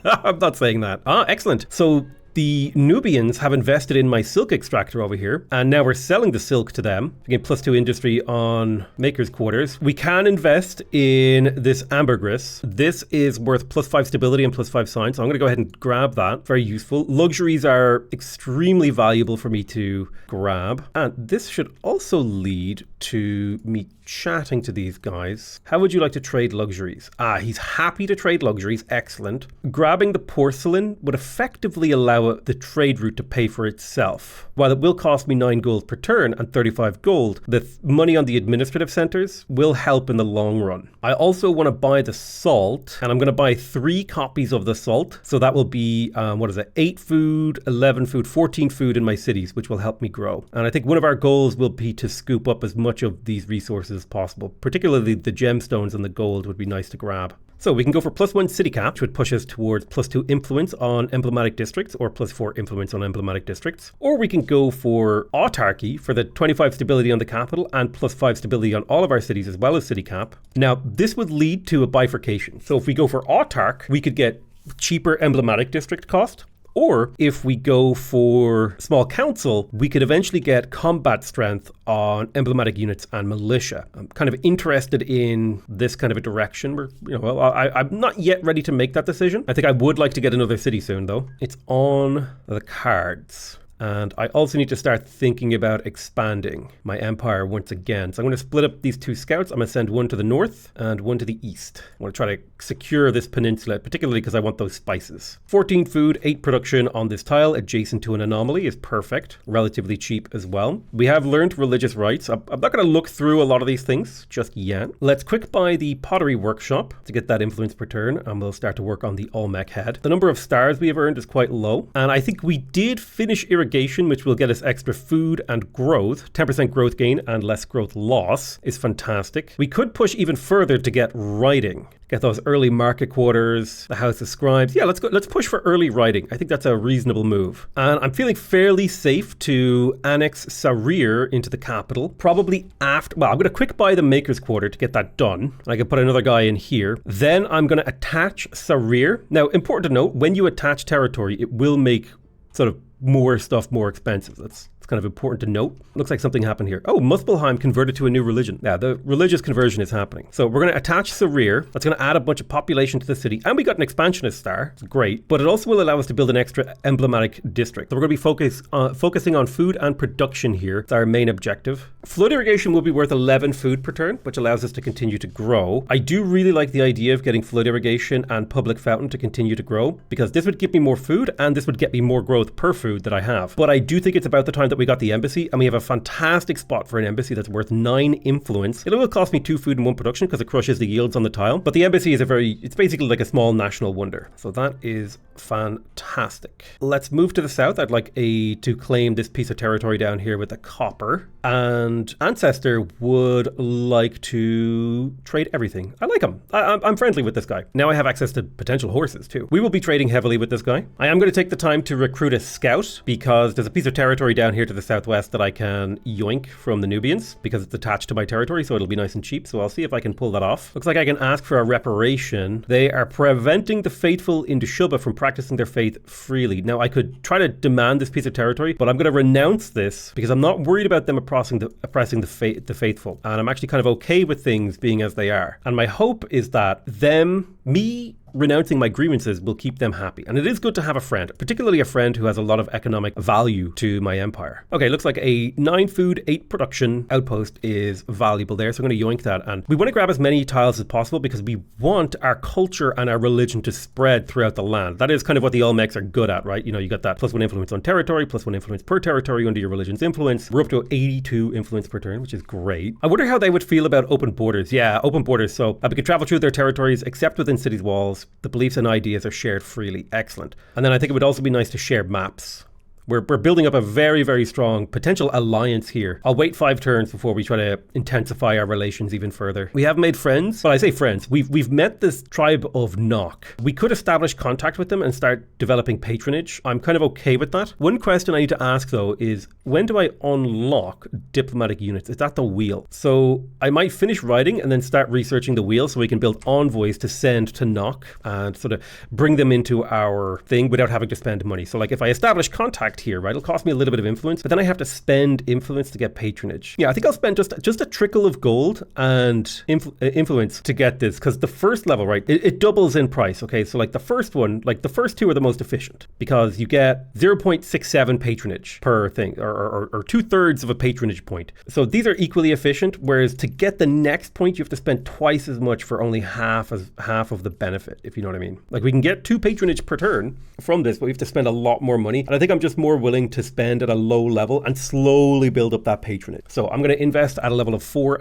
I'm not saying that. Excellent. So the Nubians have invested in my silk extractor over here, and now we're selling the silk to them. We get +2 industry on maker's quarters. We can invest in this ambergris. This is worth +5 stability and +5 science, so I'm going to go ahead and grab that. Very useful. Luxuries are extremely valuable for me to grab, and this should also lead to me chatting to these guys. How would you like to trade luxuries? He's happy to trade luxuries. Excellent. Grabbing the porcelain would effectively allow the trade route to pay for itself. While it will cost me 9 gold per turn and 35 gold, the money on the administrative centers will help in the long run. I also want to buy the salt, and I'm going to buy 3 copies of the salt. So that will be, 8 food, 11 food, 14 food in my cities, which will help me grow. And I think one of our goals will be to scoop up as much of these resources as possible. Particularly the gemstones and the gold would be nice to grab. So we can go for +1 city cap, which would push us towards +2 influence on emblematic districts, or +4 influence on emblematic districts. Or we can go for autarky for the 25 stability on the capital and +5 stability on all of our cities as well as city cap. Now this would lead to a bifurcation. So if we go for autark, we could get cheaper emblematic district cost. Or if we go for small council, we could eventually get combat strength on emblematic units and militia. I'm kind of interested in this kind of a direction. I'm not yet ready to make that decision. I think I would like to get another city soon, though. It's on the cards. And I also need to start thinking about expanding my empire once again. So I'm going to split up these 2 scouts. I'm going to send 1 to the north and 1 to the east. I want to try to secure this peninsula, particularly because I want those spices. 14 food, 8 production on this tile adjacent to an anomaly is perfect. Relatively cheap as well. We have learned religious rites. I'm not going to look through a lot of these things just yet. Let's quick buy the pottery workshop to get that influence per turn, and we'll start to work on the Olmec head. The number of stars we have earned is quite low, and I think we did finish irrigation, which will get us extra food and growth. 10% growth gain and less growth loss is fantastic. We could push even further to get writing. Get those early market quarters, the House of Scribes. Yeah, let's push for early writing. I think that's a reasonable move. And I'm feeling fairly safe to annex Sarir into the capital. Probably after, I'm going to quick buy the Maker's Quarter to get that done. I can put another guy in here. Then I'm going to attach Sarir. Now, important to note, when you attach territory, it will make sort of more stuff more expensive. That's kind of important to note. Looks like something happened here. Oh, Muspelheim converted to a new religion. Yeah, the religious conversion is happening. So we're going to attach Sarir. That's going to add a bunch of population to the city. And we got an expansionist star. It's great. But it also will allow us to build an extra emblematic district. So we're going to be focusing on food and production here. It's our main objective. Flood irrigation will be worth 11 food per turn, which allows us to continue to grow. I do really like the idea of getting flood irrigation and public fountain to continue to grow, because this would give me more food and this would get me more growth per food that I have. But I do think it's about the time that we got the embassy, and we have a fantastic spot for an embassy that's worth 9 influence. It will cost me 2 food and 1 production because it crushes the yields on the tile, but the embassy is it's basically like a small national wonder. So that is fantastic. Let's move to the south. I'd like to claim this piece of territory down here with the copper, and Ancestor would like to trade everything. I like him. I'm friendly with this guy. Now I have access to potential horses too. We will be trading heavily with this guy. I am going to take the time to recruit a scout because there's a piece of territory down here to the southwest that I can yoink from the Nubians because it's attached to my territory, so it'll be nice and cheap. So I'll see if I can pull that off. Looks like I can ask for a reparation. They are preventing the faithful in Dushuba from practicing their faith freely. Now, I could try to demand this piece of territory, but I'm going to renounce this because I'm not worried about them oppressing the faithful. And I'm actually kind of okay with things being as they are. And my hope is that me renouncing my grievances will keep them happy. And it is good to have a friend, particularly a friend who has a lot of economic value to my empire. Okay, looks like a 9 food, 8 production outpost is valuable there. So I'm going to yoink that. And we want to grab as many tiles as possible because we want our culture and our religion to spread throughout the land. That is kind of what the Olmecs are good at, right? You know, you got that +1 influence on territory, +1 influence per territory under your religion's influence. We're up to 82 influence per turn, which is great. I wonder how they would feel about open borders. Yeah, open borders. So we could travel through their territories except within cities' walls. The beliefs and ideas are shared freely. Excellent. And then I think it would also be nice to share maps. We're building up a very, very strong potential alliance here. I'll wait 5 turns before we try to intensify our relations even further. We have made friends. Well, I say friends. We've met this tribe of Nok. We could establish contact with them and start developing patronage. I'm kind of okay with that. One question I need to ask, though, is when do I unlock diplomatic units? Is that the wheel? So I might finish writing and then start researching the wheel so we can build envoys to send to Nok and sort of bring them into our thing without having to spend money. So like if I establish contact here, right, it'll cost me a little bit of influence, but then I have to spend influence to get patronage. Yeah, I think I'll spend just a trickle of gold and influence to get this, because the first level, right, it doubles in price. Okay, so like the first one, like the first 2 are the most efficient because you get 0.67 patronage per thing, or 2/3 of a patronage point. So these are equally efficient, whereas to get the next point, you have to spend twice as much for only half of the benefit, if you know what I mean. Like we can get 2 patronage per turn from this, but we have to spend a lot more money. And I think I'm just more willing to spend at a low level and slowly build up that patronage. So I'm going to invest at a level of 4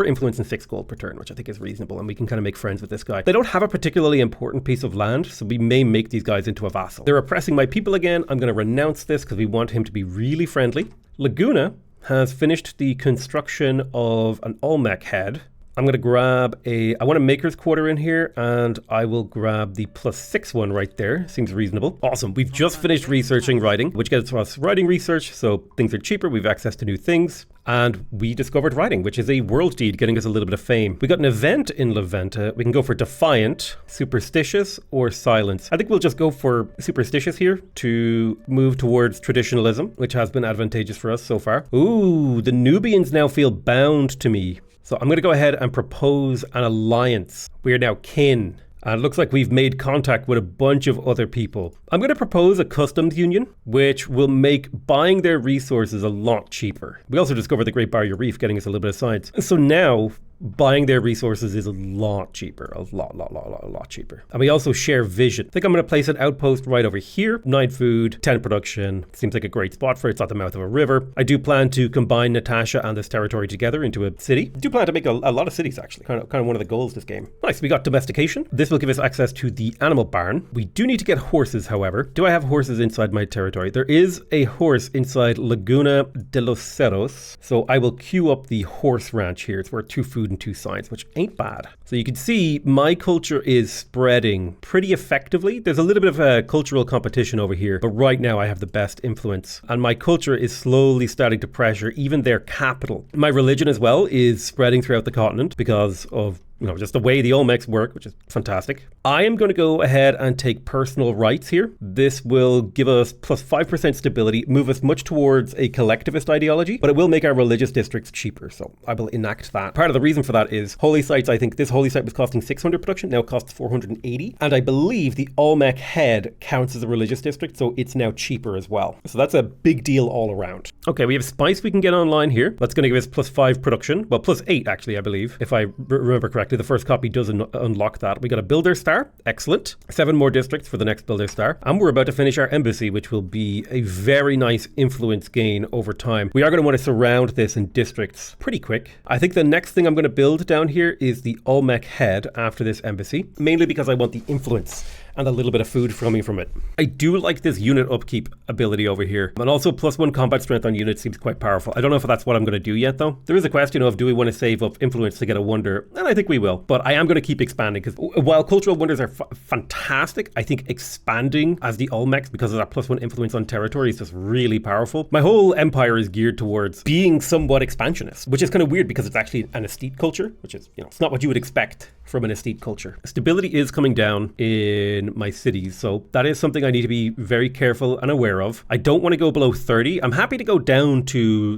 influence and 6 gold per turn, which I think is reasonable, and we can kind of make friends with this guy. They don't have a particularly important piece of land, so we may make these guys into a vassal. They're oppressing my people again. I'm going to renounce this because we want him to be really friendly. Laguna has finished the construction of an Olmec head. I'm going to grab I want a maker's quarter in here, and I will grab the +6 one right there. Seems reasonable. Awesome. We've just finished researching writing, which gets us writing research, so things are cheaper. We've access to new things. And we discovered writing, which is a world deed, getting us a little bit of fame. We got an event in Leventa. We can go for Defiant, Superstitious, or Silence. I think we'll just go for Superstitious here to move towards traditionalism, which has been advantageous for us so far. Ooh, the Nubians now feel bound to me. So I'm going to go ahead and propose an alliance. We are now kin. And it looks like we've made contact with a bunch of other people. I'm going to propose a customs union, which will make buying their resources a lot cheaper. We also discovered the Great Barrier Reef, getting us a little bit of science. So now buying their resources is a lot cheaper, a lot cheaper. And we also share vision. I think I'm going to place an outpost right over here. 9 food, 10 production. Seems like a great spot for it. It's at the mouth of a river. I do plan to combine Natasha and this territory together into a city. I do plan to make a lot of cities, actually. Kind of one of the goals this game. Nice. We got domestication. This will give us access to the animal barn. We do need to get horses, however. Do I have horses inside my territory? There is a horse inside Laguna de los Cerros. So I will queue up the horse ranch here. It's worth 2 food and 2 science, which ain't bad. So you can see my culture is spreading pretty effectively. There's a little bit of a cultural competition over here, but right now I have the best influence, and my culture is slowly starting to pressure even their capital. My religion as well is spreading throughout the continent because of just the way the Olmecs work, which is fantastic. I am going to go ahead and take personal rights here. This will give us +5% stability, move us much towards a collectivist ideology, but it will make our religious districts cheaper. So I will enact that. Part of the reason for that is holy sites. I think this holy site was costing 600 production. Now it costs 480. And I believe the Olmec head counts as a religious district, so it's now cheaper as well. So that's a big deal all around. Okay, we have spice we can get online here. That's going to give us +5 production. Well, +8 actually, I believe, if I remember correctly. The first copy does unlock that. We got a builder star. Excellent. 7 more districts for the next builder star. And we're about to finish our embassy, which will be a very nice influence gain over time. We are going to want to surround this in districts pretty quick. I think the next thing I'm going to build down here is the Olmec head after this embassy, mainly because I want the influence. and a little bit of food coming from it. I do like this unit upkeep ability over here. And also +1 combat strength on units seems quite powerful. I don't know if that's what I'm going to do yet though. There is a question of, do we want to save up influence to get a wonder? And I think we will. But I am going to keep expanding because while cultural wonders are fantastic, I think expanding as the Olmecs because of that +1 influence on territory is just really powerful. My whole empire is geared towards being somewhat expansionist, which is kind of weird because it's actually an aesthete culture, which is, it's not what you would expect from an aesthete culture. Stability is coming down in my cities, so that is something I need to be very careful and aware of. I don't want to go below 30. I'm happy to go down to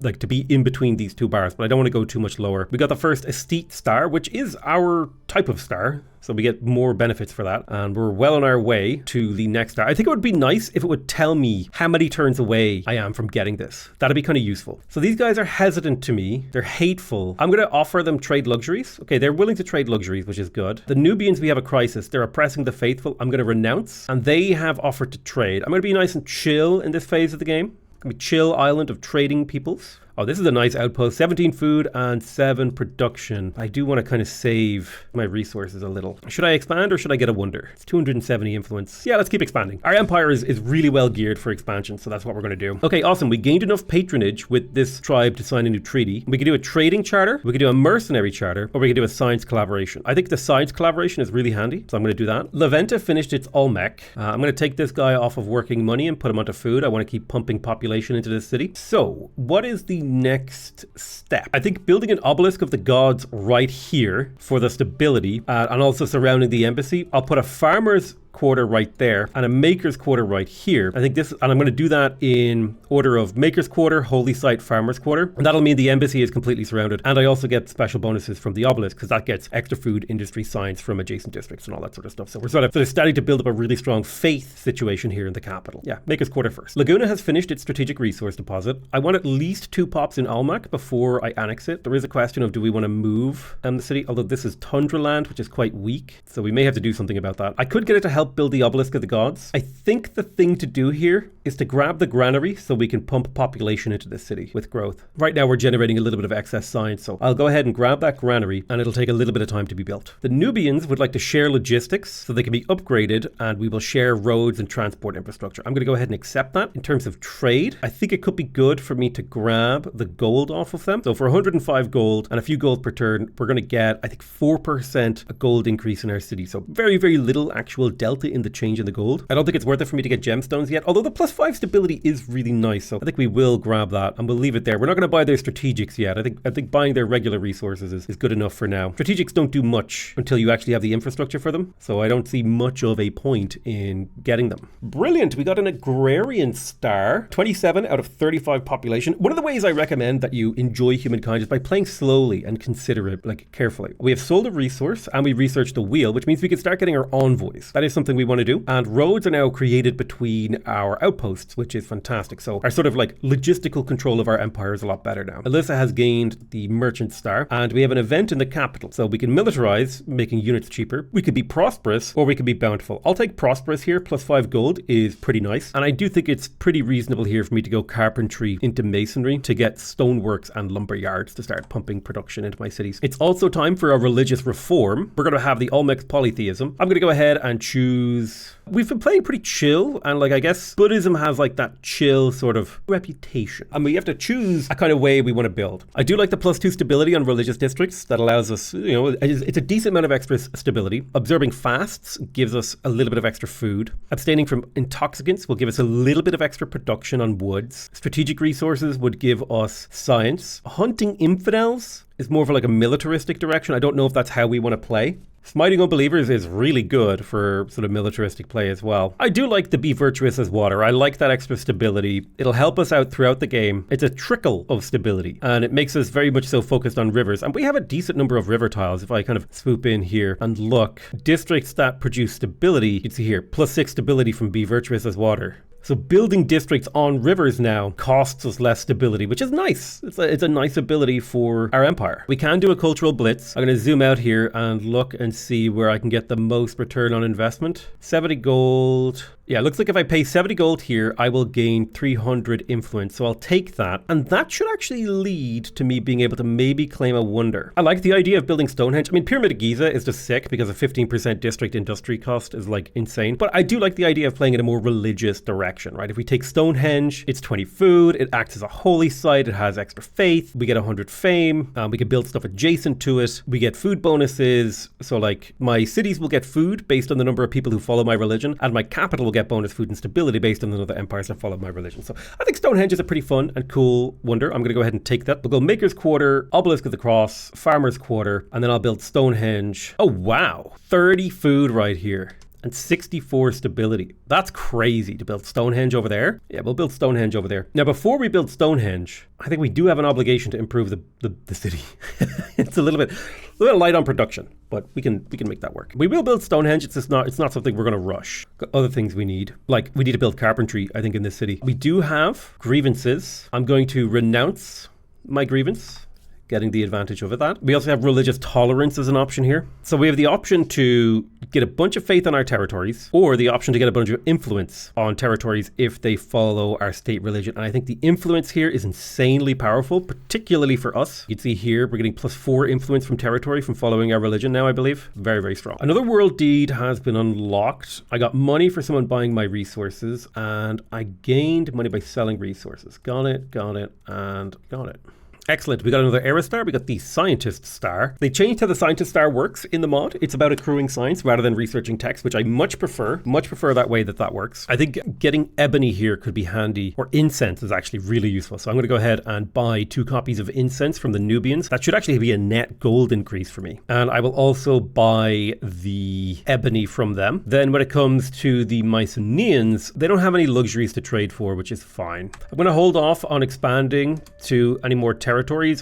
like to be in between these two bars, but I don't want to go too much lower. We got the first aesthete star, which is our type of star, so we get more benefits for that, and we're well on our way to the next star. I think it would be nice if it would tell me how many turns away I am from getting this. That'd be kind of useful. So these guys are hesitant to me. They're hateful. I'm going to offer them trade luxuries. Okay, they're willing to trade luxuries, which is good. The Nubians, we have a crisis. They're oppressing the faithful. I'm going to renounce, and they have offered to trade. I'm going to be nice and chill in this phase of the game. Chill island of trading peoples. Oh, this is a nice outpost. 17 food and 7 production. I do want to kind of save my resources a little. Should I expand or should I get a wonder? It's 270 influence. Yeah, let's keep expanding. Our empire is really well geared for expansion, so that's what we're going to do. Okay, awesome. We gained enough patronage with this tribe to sign a new treaty. We could do a trading charter, we could do a mercenary charter, or we could do a science collaboration. I think the science collaboration is really handy, so I'm going to do that. Laventa finished its Olmec. I'm going to take this guy off of working money and put him onto food. I want to keep pumping population into this city. So, what is the next step? I think building an obelisk of the gods right here for the stability and also surrounding the embassy. I'll put a farmer's quarter right there and a maker's quarter right here. I think this, and I'm going to do that in order of maker's quarter, holy site, farmer's quarter, and that'll mean the embassy is completely surrounded. And I also get special bonuses from the obelisk because that gets extra food, industry, science from adjacent districts and all that sort of stuff. So we're sort of starting to build up a really strong faith situation here in the capital. Yeah, maker's quarter first. Laguna has finished its strategic resource deposit. I want at least 2 pops in Almac before I annex it. There is a question of, do we want to move the city? Although this is tundra land, which is quite weak, so we may have to do something about that. I could get it to help build the obelisk of the gods. I think the thing to do here is to grab the granary so we can pump population into the city with growth. Right now we're generating a little bit of excess science, so I'll go ahead and grab that granary and it'll take a little bit of time to be built. The Nubians would like to share logistics so they can be upgraded, and we will share roads and transport infrastructure. I'm going to go ahead and accept that. In terms of trade, I think it could be good for me to grab the gold off of them. So for 105 gold and a few gold per turn, we're going to get, I think, 4% a gold increase in our city. So very, very little actual delta in the change in the gold. I don't think it's worth it for me to get gemstones yet, although the +5 stability is really nice, so I think we will grab that and we'll leave it there. We're not going to buy their strategics yet. I think buying their regular resources is good enough for now. Strategics don't do much until you actually have the infrastructure for them, so I don't see much of a point in getting them. Brilliant, we got an agrarian star, 27 out of 35 population. One of the ways I recommend that you enjoy Humankind is by playing slowly and consider it carefully. We have sold a resource and we researched the wheel, which means we can start getting our envoys. That is something we want to do. And roads are now created between our outposts, which is fantastic. So our sort of logistical control of our empire is a lot better now. Alyssa has gained the merchant star, and we have an event in the capital. So we can militarize, making units cheaper. We could be prosperous, or we could be bountiful. I'll take prosperous here. +5 gold is pretty nice. And I do think it's pretty reasonable here for me to go carpentry into masonry to get stoneworks and lumber yards to start pumping production into my cities. It's also time for a religious reform. We're going to have the Olmec polytheism. I'm going to go ahead and choose... We've been playing pretty chill, and I guess Buddhism has that chill sort of reputation. And we have to choose a kind of way we want to build. I do like the +2 stability on religious districts. That allows us, it's a decent amount of extra stability. Observing fasts gives us a little bit of extra food. Abstaining from intoxicants will give us a little bit of extra production on woods. Strategic resources would give us science. Hunting infidels is more of a militaristic direction. I don't know if that's how we want to play. Smiting unbelievers is really good for sort of militaristic play as well. I do like the be virtuous as water. I like that extra stability. It'll help us out throughout the game. It's a trickle of stability, and it makes us very much so focused on rivers. And we have a decent number of river tiles. If I kind of swoop in here and look, districts that produce stability, you can see here, +6 stability from be virtuous as water. So building districts on rivers now costs us less stability, which is nice. It's a nice ability for our empire. We can do a cultural blitz. I'm going to zoom out here and look and see where I can get the most return on investment. 70 gold. Yeah, it looks like if I pay 70 gold here, I will gain 300 influence. So I'll take that. And that should actually lead to me being able to maybe claim a wonder. I like the idea of building Stonehenge. I mean, Pyramid of Giza is just sick because a 15% district industry cost is like insane. But I do like the idea of playing in a more religious direction, right? If we take Stonehenge, it's 20 food. It acts as a holy site. It has extra faith. We get 100 fame. We can build stuff adjacent to it. We get food bonuses. So like my cities will get food based on the number of people who follow my religion, and my capital will get bonus food and stability based on the other empires that follow my religion. So I think Stonehenge is a pretty fun and cool wonder. I'm going to go ahead and take that. We'll go Maker's Quarter, Obelisk of the Cross, Farmer's Quarter, and then I'll build Stonehenge. Oh, wow. 30 food right here. And 64 stability. That's crazy to build Stonehenge over there. Yeah, we'll build Stonehenge over there. Now, before we build Stonehenge, I think we do have an obligation to improve the city. It's a little bit light on production, but we can make that work. We will build Stonehenge. It's not something we're going to rush. Got other things we need. Like we need to build carpentry, I think, in this city. We do have grievances. I'm going to renounce my grievance, getting the advantage over that. We also have religious tolerance as an option here. So we have the option to get a bunch of faith on our territories, or the option to get a bunch of influence on territories if they follow our state religion. And I think the influence here is insanely powerful, particularly for us. You can see here, we're getting +4 influence from territory from following our religion now, I believe. Very, very strong. Another world deed has been unlocked. I got money for someone buying my resources, and I gained money by selling resources. Got it, and got it. Excellent. We got another era star. We got the scientist star. They changed how the scientist star works in the mod. It's about accruing science rather than researching text, which I much prefer that way that works. I think getting ebony here could be handy, or incense is actually really useful. So I'm going to go ahead and buy 2 copies of incense from the Nubians. That should actually be a net gold increase for me. And I will also buy the ebony from them. Then when it comes to the Mycenaeans, they don't have any luxuries to trade for, which is fine. I'm going to hold off on expanding to any more territories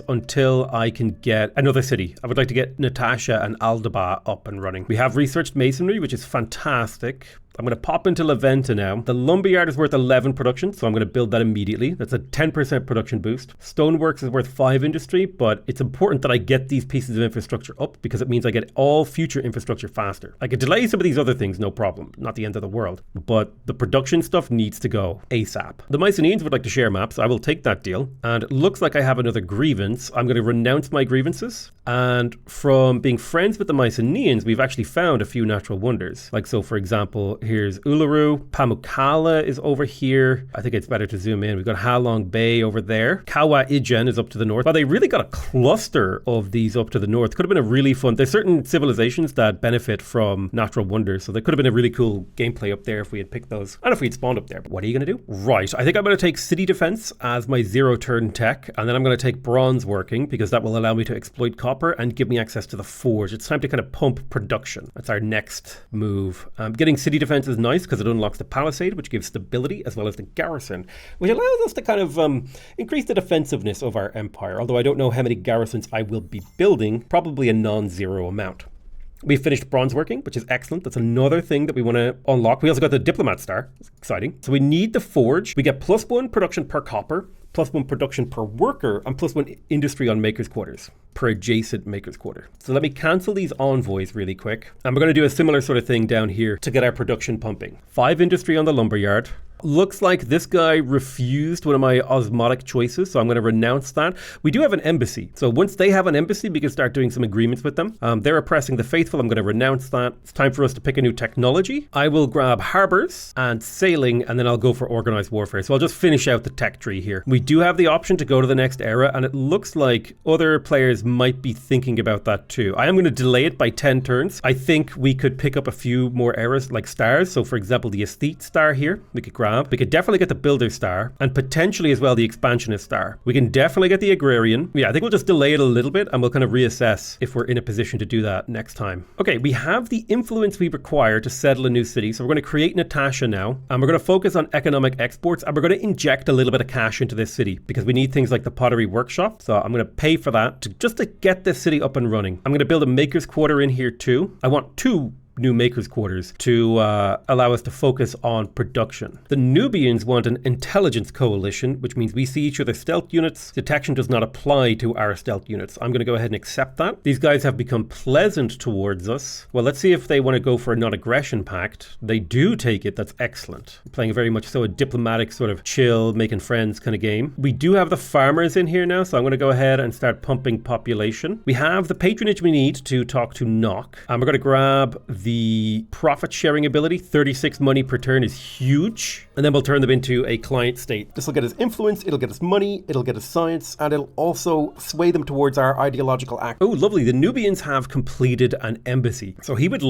until I can get another city. I would like to get Natasha and Aldaba up and running. We have researched masonry, which is fantastic. I'm going to pop into Leventa now. The lumberyard is worth 11 production, so I'm going to build that immediately. That's a 10% production boost. Stoneworks is worth 5 industry, but it's important that I get these pieces of infrastructure up because it means I get all future infrastructure faster. I could delay some of these other things, no problem. Not the end of the world. But the production stuff needs to go ASAP. The Mycenaeans would like to share maps. I will take that deal. And it looks like I have another grievance. I'm going to renounce my grievances. And from being friends with the Mycenaeans, we've actually found a few natural wonders. Like, so for example, here's Uluru. Pamukkala is over here. I think it's better to zoom in. We've got Halong Bay over there. Kawa Ijen is up to the north. Well, they really got a cluster of these up to the north. Could have been a really fun... There's certain civilizations that benefit from natural wonders, so there could have been a really cool gameplay up there if we had picked those. And if we'd spawned up there. But what are you going to do? Right. I think I'm going to take city defense as my 0-turn tech, and then I'm going to take bronze working because that will allow me to exploit copper and give me access to the forge. It's time to kind of pump production. That's our next move. Getting city defense is nice because it unlocks the palisade, which gives stability, as well as the garrison, which allows us to kind of increase the defensiveness of our empire. Although I don't know how many garrisons I will be building, probably a non-zero amount. We've finished bronze working, which is excellent. That's another thing that we want to unlock. We also got the diplomat star. It's exciting. So we need the forge. We get +1 production per copper, +1 production per worker, and +1 industry on maker's quarters per adjacent maker's quarter. So let me cancel these envoys really quick. And we're going to do a similar sort of thing down here to get our production pumping. 5 industry on the lumberyard. Looks like this guy refused one of my osmotic choices, so I'm going to renounce that. We do have an embassy, so once they have an embassy, we can start doing some agreements with them. They're oppressing the faithful. I'm going to renounce that. It's time for us to pick a new technology. I will grab harbors and sailing, and then I'll go for organized warfare. So I'll just finish out the tech tree here. We do have the option to go to the next era, and it looks like other players might be thinking about that too. I am going to delay it by 10 turns. I think we could pick up a few more eras like stars. So for example, the aesthete star here, we could grab. We could definitely get the builder star and potentially as well the expansionist star. We can definitely get the agrarian. Yeah, I think we'll just delay it a little bit and we'll kind of reassess if we're in a position to do that next time. Okay, we have the influence we require to settle a new city. So we're going to create Natasha now, and we're going to focus on economic exports, and we're going to inject a little bit of cash into this city because we need things like the pottery workshop. So I'm going to pay for that just to get this city up and running. I'm going to build a maker's quarter in here too. I want 2 new makers quarters to allow us to focus on production. The Nubians want an intelligence coalition, which means we see each other's stealth units. Detection does not apply to our stealth units. I'm going to go ahead and accept that. These guys have become pleasant towards us. Well, let's see if they want to go for a non-aggression pact. They do take it. That's excellent. I'm playing very much so a diplomatic sort of chill, making friends kind of game. We do have the farmers in here now, so I'm going to go ahead and start pumping population. We have the patronage we need to talk to Nock. And we're going to grab the profit sharing ability. 36 money per turn is huge. And then we'll turn them into a client state. This will get us influence, it'll get us money, it'll get us science, and it'll also sway them towards our ideological act. Oh, lovely. The Nubians have completed an embassy. So he would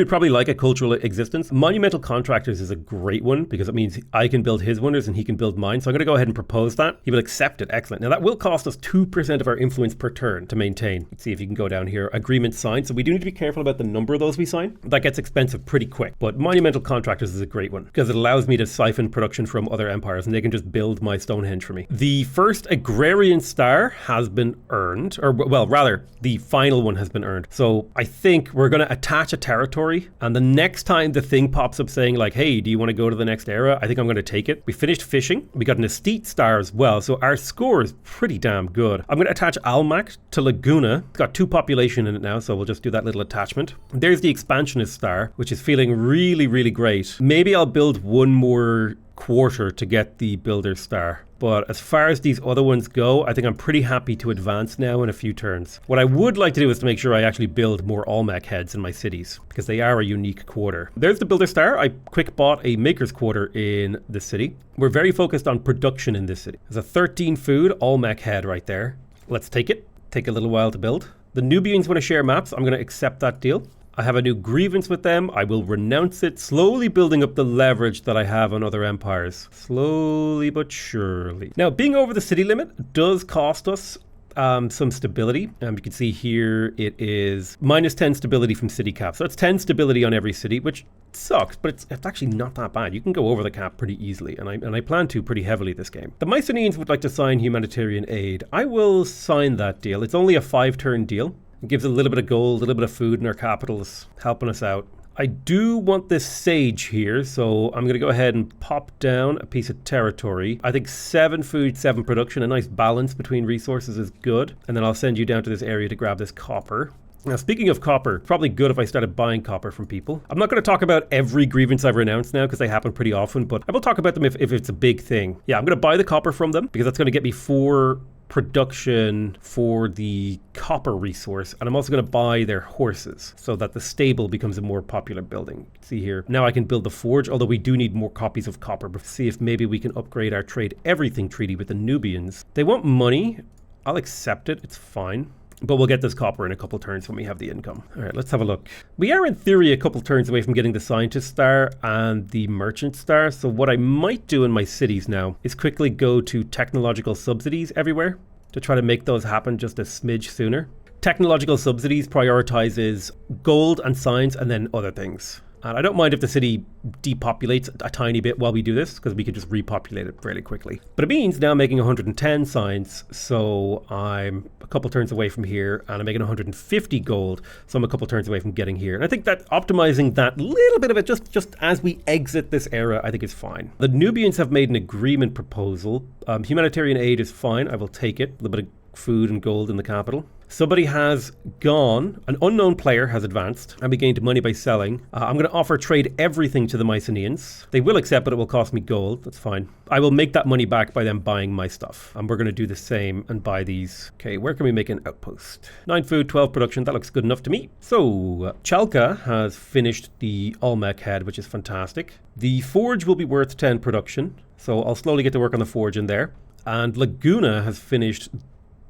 probably like a cultural existence. Monumental Contractors is a great one because it means I can build his wonders and he can build mine. So I'm going to go ahead and propose that. He will accept it. Excellent. Now that will cost us 2% of our influence per turn to maintain. Let's see if you can go down here. Agreement signed. So we do need to be careful about the number of those we sign. That gets expensive pretty quick. But Monumental Contractors is a great one because it allows me to siphon production from other empires and they can just build my Stonehenge for me. The first agrarian star has been earned, or well, rather the final one has been earned. So I think we're going to attach a territory, and the next time the thing pops up saying like, hey, do you want to go to the next era? I think I'm going to take it. We finished fishing. We got an estate star as well. So our score is pretty damn good. I'm going to attach Almac to Laguna. It's got 2 population in it now, so we'll just do that little attachment. There's the expansionist star, which is feeling really, really great. Maybe I'll build one more quarter to get the builder star. But as far as these other ones go, I think I'm pretty happy to advance now in a few turns. What I would like to do is to make sure I actually build more Olmec heads in my cities, because they are a unique quarter. There's the builder star. I quick bought a maker's quarter in the city. We're very focused on production in this city. There's a 13 food Olmec head right there. Let's take it. Take a little while to build. The Nubians want to share maps. I'm going to accept that deal. I have a new grievance with them. I will renounce it, slowly building up the leverage that I have on other empires. Slowly but surely. Now, being over the city limit does cost us some stability. You can see here it is -10 stability from city cap. So that's 10 stability on every city, which sucks, but it's actually not that bad. You can go over the cap pretty easily, and I plan to pretty heavily this game. The Mycenaeans would like to sign humanitarian aid. I will sign that deal. It's only a 5-turn deal. It gives a little bit of gold, a little bit of food in our capitals, helping us out. I do want this sage here, so I'm going to go ahead and pop down a piece of territory. I think 7 food, 7 production, a nice balance between resources is good. And then I'll send you down to this area to grab this copper. Now, speaking of copper, it's probably good if I started buying copper from people. I'm not going to talk about every grievance I've renounced now because they happen pretty often, but I will talk about them if it's a big thing. Yeah, I'm going to buy the copper from them because that's going to get me 4 production for the copper resource, and I'm also going to buy their horses so that the stable becomes a more popular building. See here, now I can build the forge, although we do need more copies of copper, but see if maybe we can upgrade our trade everything treaty with the Nubians. They want money. I'll accept it. It's fine. But we'll get this copper in a couple turns when we have the income. All right, let's have a look. We are in theory a couple turns away from getting the scientist star and the merchant star. So what I might do in my cities now is quickly go to technological subsidies everywhere to try to make those happen just a smidge sooner. Technological subsidies prioritizes gold and science and then other things. And I don't mind if the city depopulates a tiny bit while we do this, because we can just repopulate it fairly quickly. But it means now I'm making 110 science, so I'm a couple turns away from here, and I'm making 150 gold, so I'm a couple turns away from getting here. And I think that optimizing that little bit of it just as we exit this era, I think is fine. The Nubians have made an agreement proposal. Humanitarian aid is fine. I will take it. A little bit of food and gold in the capital. Somebody has gone, an unknown player has advanced, and we gained money by selling. I'm going to offer trade everything to the Mycenaeans. They will accept, but it will cost me gold. That's fine. I will make that money back by them buying my stuff. And we're going to do the same and buy these. Okay, where can we make an outpost? 9 food, 12 production. That looks good enough to me. So, Chalka has finished the Olmec head, which is fantastic. The forge will be worth 10 production. So I'll slowly get to work on the forge in there. And Laguna has finished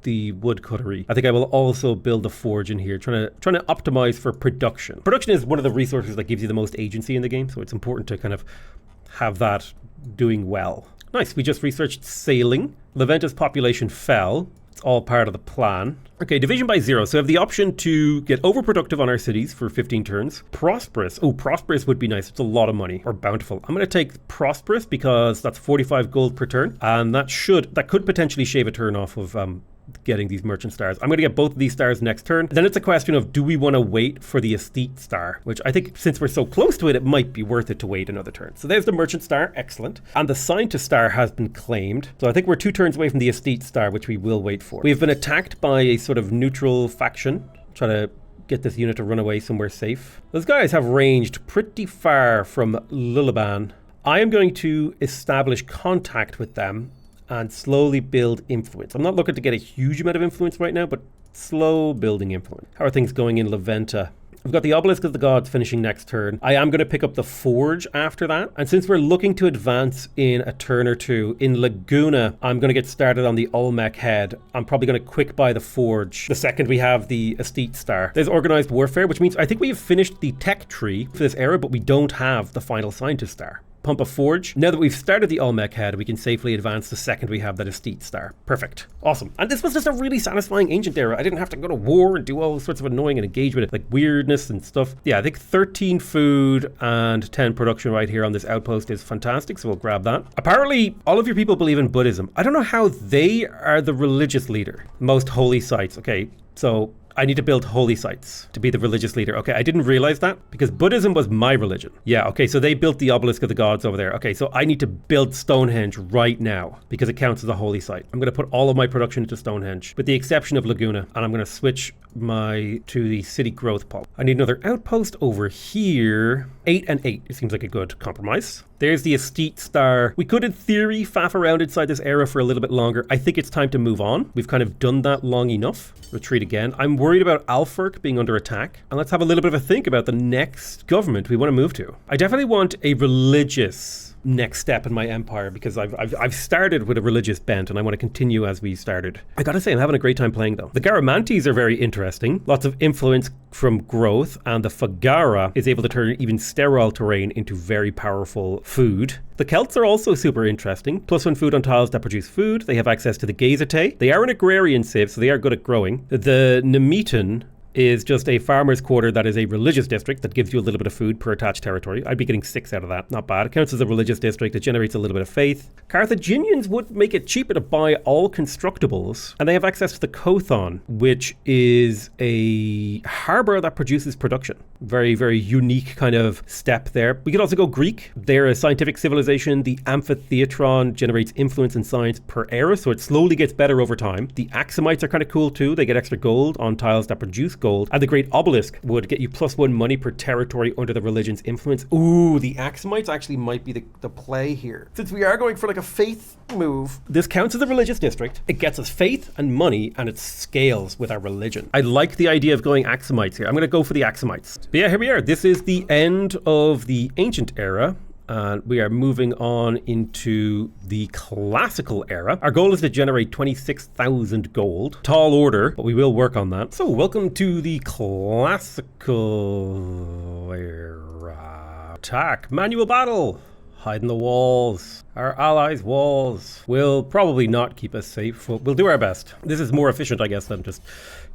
the wood cuttery. I think I will also build a forge in here, trying to optimize for production. Production is one of the resources that gives you the most agency in the game, so it's important to kind of have that doing well. Nice, we just researched sailing. Leventa's population fell. It's all part of the plan. Okay, division by 0. So I have the option to get overproductive on our cities for 15 turns. Prosperous. Oh, prosperous would be nice. It's a lot of money. Or bountiful. I'm going to take prosperous because that's 45 gold per turn. And that could potentially shave a turn off of getting these merchant stars. I'm going to get both of these stars next turn. Then it's a question of, do we want to wait for the estate star, which I think since we're so close to it, it might be worth it to wait another turn. So there's the merchant star. Excellent. And the scientist star has been claimed. So I think we're 2 turns away from the estate star, which we will wait for. We've been attacked by a sort of neutral faction, trying to get this unit to run away somewhere safe. Those guys have ranged pretty far from Lulaban. I am going to establish contact with them and slowly build influence. I'm not looking to get a huge amount of influence right now, but slow building influence. How are things going in Leventa? We've got the Obelisk of the Gods finishing next turn. I am going to pick up the Forge after that. And since we're looking to advance in a turn or two, in Laguna, I'm going to get started on the Olmec Head. I'm probably going to quick buy the Forge the second we have the Estate Star. There's Organized Warfare, which means I think we have finished the tech tree for this era, but we don't have the final Scientist Star. Pump a Forge. Now that we've started the Olmec Head, we can safely advance the second we have that Estate Star. Perfect. Awesome. And this was just a really satisfying Ancient Era. I didn't have to go to war and do all sorts of annoying and engage with it, like weirdness and stuff. Yeah, I think 13 food and 10 production right here on this outpost is fantastic, so we'll grab that. Apparently, all of your people believe in Buddhism. I don't know how they are the religious leader. Most holy sites. Okay, so I need to build holy sites to be the religious leader. Okay, I didn't realize that because Buddhism was my religion. Yeah, okay, so they built the Obelisk of the Gods over there. Okay, so I need to build Stonehenge right now because it counts as a holy site. I'm going to put all of my production into Stonehenge with the exception of Laguna, and I'm going to switch to the city growth pulp. I need another outpost over here. 8 and 8. It seems like a good compromise. There's the Estate Star. We could, in theory, faff around inside this era for a little bit longer. I think it's time to move on. We've kind of done that long enough. Retreat again. I'm worried about Alfurk being under attack. And let's have a little bit of a think about the next government we want to move to. I definitely want a religious next step in my empire because I've started with a religious bent and I want to continue as we started. I gotta say, I'm having a great time playing though. The Garamantes are very interesting. Lots of influence from growth, and the Fagara is able to turn even sterile terrain into very powerful food. The Celts are also super interesting. +1 food on tiles that produce food. They have access to the Gazete. They are an agrarian civ, so they are good at growing. The Nemetan is just a farmer's quarter that is a religious district that gives you a little bit of food per attached territory. I'd be getting 6 out of that. Not bad. It counts as a religious district. It generates a little bit of faith. Carthaginians would make it cheaper to buy all constructibles, and they have access to the Kothon, which is a harbor that produces production. Very, very unique kind of step there. We could also go Greek. They're a scientific civilization. The Amphitheatron generates influence and science per era, so it slowly gets better over time. The Axumites are kind of cool too. They get extra gold on tiles that produce gold. And the Great Obelisk would get you +1 money per territory under the religion's influence. Ooh, the Axumites actually might be the play here. Since we are going for like a faith move, this counts as a religious district. It gets us faith and money, and it scales with our religion. I like the idea of going Axumites here. I'm going to go for the Axumites. But yeah, here we are. This is the end of the Ancient Era. And we are moving on into the Classical Era. Our goal is to generate 26,000 gold. Tall order, but we will work on that. So welcome to the Classical Era. Attack. Manual battle. Hide in the walls. Our allies' walls will probably not keep us safe. We'll do our best. This is more efficient, I guess, than just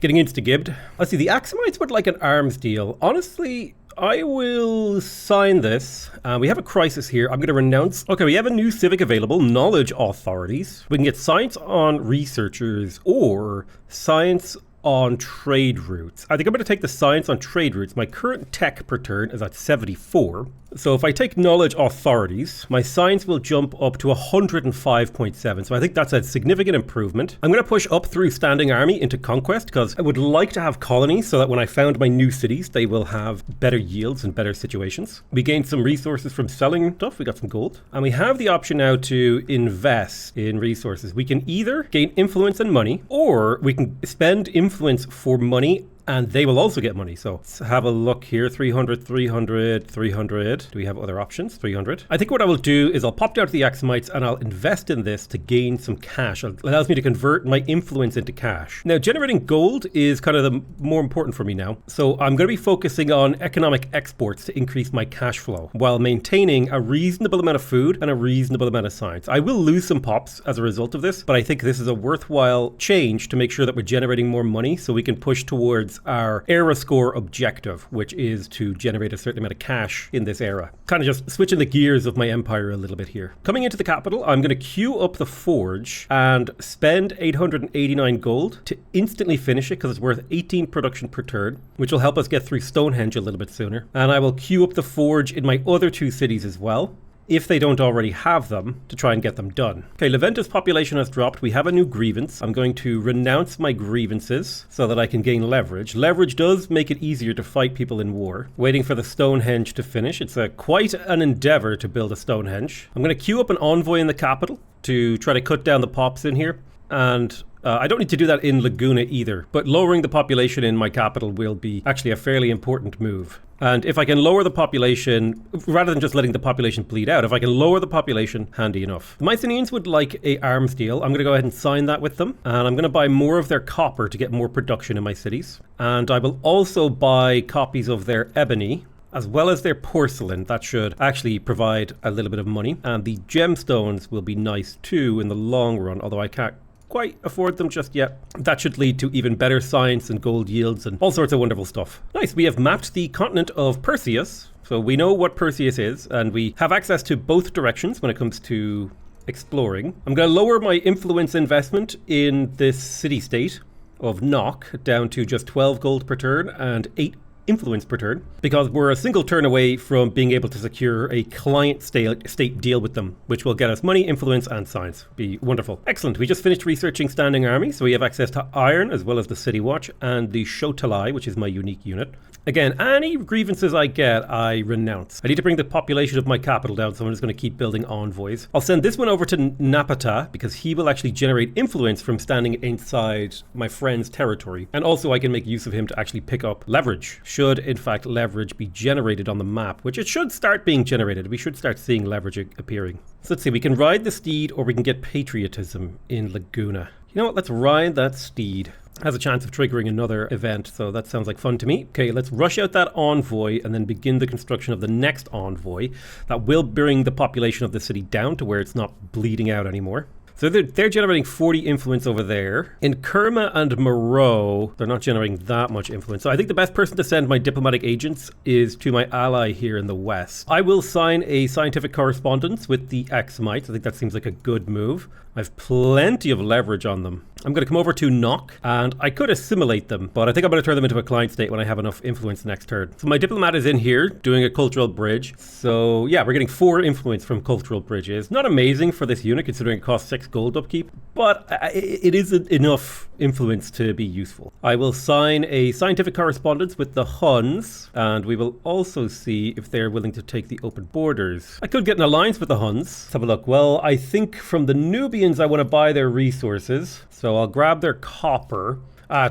getting insta-gibbed. Let's see, the Axumites would like an arms deal. Honestly, I will sign this. We have a crisis here. I'm going to renounce. Okay, we have a new civic available, Knowledge Authorities. We can get science on researchers or science on trade routes. I think I'm going to take the science on trade routes. My current tech per turn is at 74. So if I take knowledge authorities, my science will jump up to 105.7. So I think that's a significant improvement. I'm going to push up through standing army into conquest because I would like to have colonies so that when I found my new cities, they will have better yields and better situations. We gained some resources from selling stuff. We got some gold. And we have the option now to invest in resources. We can either gain influence and money, or we can spend influence for money and they will also get money. So let's have a look here. 300, 300, 300. Do we have other options? 300. I think what I will do is I'll pop down to the Axumites and I'll invest in this to gain some cash. It allows me to convert my influence into cash. Now, generating gold is kind of the more important for me now. So I'm going to be focusing on economic exports to increase my cash flow while maintaining a reasonable amount of food and a reasonable amount of science. I will lose some pops as a result of this, but I think this is a worthwhile change to make sure that we're generating more money so we can push towards towards our era score objective, which is to generate a certain amount of cash in this era. Kind of just switching the gears of my empire a little bit here. Coming into the capital, I'm going to queue up the forge and spend 889 gold to instantly finish it because it's worth 18 production per turn, which will help us get through Stonehenge a little bit sooner. And I will queue up the forge in my other two cities as well, if they don't already have them, to try and get them done. Okay, Leventus population has dropped. We have a new grievance. I'm going to renounce my grievances so that I can gain leverage. Leverage does make it easier to fight people in war. Waiting for the Stonehenge to finish. It's quite an endeavor to build a Stonehenge. I'm going to queue up an envoy in the capital to try to cut down the pops in here. And I don't need to do that in Laguna either, but lowering the population in my capital will be actually a fairly important move. And if I can lower the population, rather than just letting the population bleed out, if I can lower the population, handy enough. The Mycenaeans would like a arms deal. I'm going to go ahead and sign that with them. And I'm going to buy more of their copper to get more production in my cities. And I will also buy copies of their ebony, as well as their porcelain. That should actually provide a little bit of money. And the gemstones will be nice too in the long run, although I can't quite afford them just yet. That should lead to even better science and gold yields and all sorts of wonderful stuff. Nice, we have mapped the continent of Perseus. So we know what Perseus is, and we have access to both directions when it comes to exploring. I'm going to lower my influence investment in this city-state of Nock down to just 12 gold per turn and 8 influence per turn, because we're a single turn away from being able to secure a client state deal with them, which will get us money, influence, and science. Be wonderful. Excellent. We just finished researching Standing Army, so we have access to Iron as well as the City Watch and the Shotalai, which is my unique unit. Again, any grievances I get, I renounce. I need to bring the population of my capital down, so I'm just going to keep building envoys. I'll send this one over to Napata, because he will actually generate influence from standing inside my friend's territory. And also I can make use of him to actually pick up leverage. Should, in fact, leverage be generated on the map, which it should start being generated. We should start seeing leverage appearing. So let's see, we can ride the steed, or we can get patriotism in Laguna. You know what, let's ride that steed. Has a chance of triggering another event, so that sounds like fun to me. Okay, let's rush out that envoy and then begin the construction of the next envoy. That will bring the population of the city down to where it's not bleeding out anymore. So they're generating 40 influence over there. In Kerma and Moreau, they're not generating that much influence. So I think the best person to send my diplomatic agents is to my ally here in the west. I will sign a scientific correspondence with the Exmites. I think that seems like a good move. I have plenty of leverage on them. I'm going to come over to Nock, and I could assimilate them, but I think I'm going to turn them into a client state when I have enough influence next turn. So my diplomat is in here doing a cultural bridge. So yeah, we're getting 4 influence from cultural bridges. Not amazing for this unit considering it costs 6 gold upkeep, but it is enough influence to be useful. I will sign a scientific correspondence with the Huns, and we will also see if they're willing to take the open borders. I could get an alliance with the Huns. Let's have a look. Well, I think from the Nubians I want to buy their resources, so I'll grab their copper.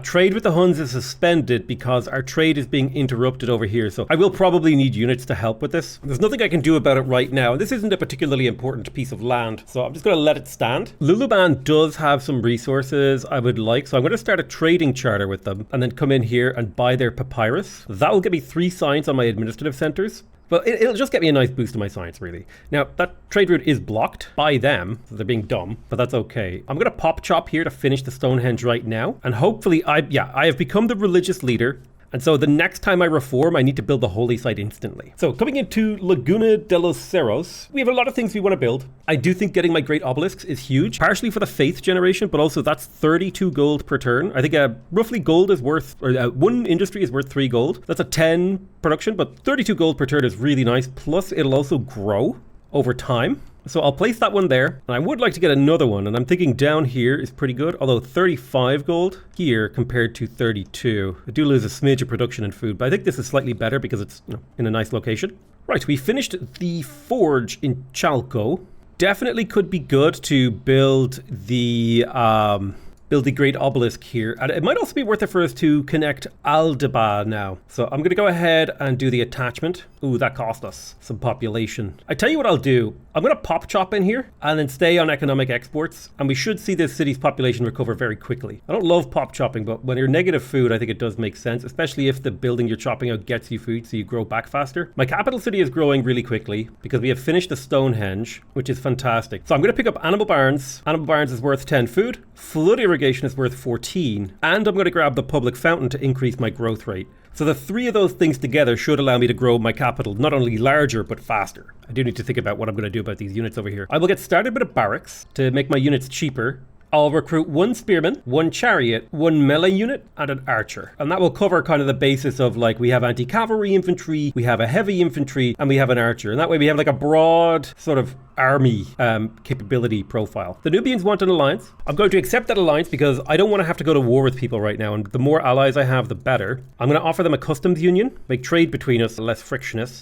Trade with the Huns is suspended because our trade is being interrupted over here, so I will probably need units to help with this. There's nothing I can do about it right now. This isn't a particularly important piece of land, so I'm just going to let it stand. Luluban does have some resources I would like, so I'm going to start a trading charter with them and then come in here and buy their papyrus. That will give me 3 science on my administrative centers. But it'll just get me a nice boost to my science, really. Now, that trade route is blocked by them, so they're being dumb, but that's okay. I'm going to pop chop here to finish the Stonehenge right now, and hopefully I have become the religious leader, and so the next time I reform, I need to build the holy site instantly. So coming into Laguna de los Cerros, we have a lot of things we want to build. I do think getting my great obelisks is huge, partially for the faith generation, but also that's 32 gold per turn. I think roughly gold is worth, or one industry is worth 3 gold. That's a 10 production, but 32 gold per turn is really nice. Plus it'll also grow over time. So I'll place that one there, and I would like to get another one, and I'm thinking down here is pretty good, although 35 gold here compared to 32. I do lose a smidge of production and food, but I think this is slightly better because it's, you know, in a nice location. Right, we finished the forge in Chalco. Definitely could be good to build the great obelisk here, and it might also be worth it for us to connect Aldaba now. So I'm going to go ahead and do the attachment. Ooh, that cost us some population. I tell you what I'll do. I'm going to pop chop in here and then stay on economic exports, and we should see this city's population recover very quickly. I don't love pop chopping, but when you're negative food, I think it does make sense, especially if the building you're chopping out gets you food so you grow back faster. My capital city is growing really quickly because we have finished the Stonehenge, which is fantastic. So I'm going to pick up Animal Barns. Animal Barns is worth 10 food. Floody irrigation is worth 14, and I'm going to grab the public fountain to increase my growth rate. So the three of those things together should allow me to grow my capital not only larger, but faster. I do need to think about what I'm going to do about these units over here. I will get started with a barracks to make my units cheaper. I'll recruit 1 spearman, 1 chariot, 1 melee unit, and an archer. And that will cover kind of the basis of like, we have anti-cavalry infantry, we have a heavy infantry, and we have an archer. And that way we have like a broad sort of army capability profile. The Nubians want an alliance. I'm going to accept that alliance because I don't want to have to go to war with people right now. And the more allies I have, the better. I'm going to offer them a customs union, make trade between us less frictional.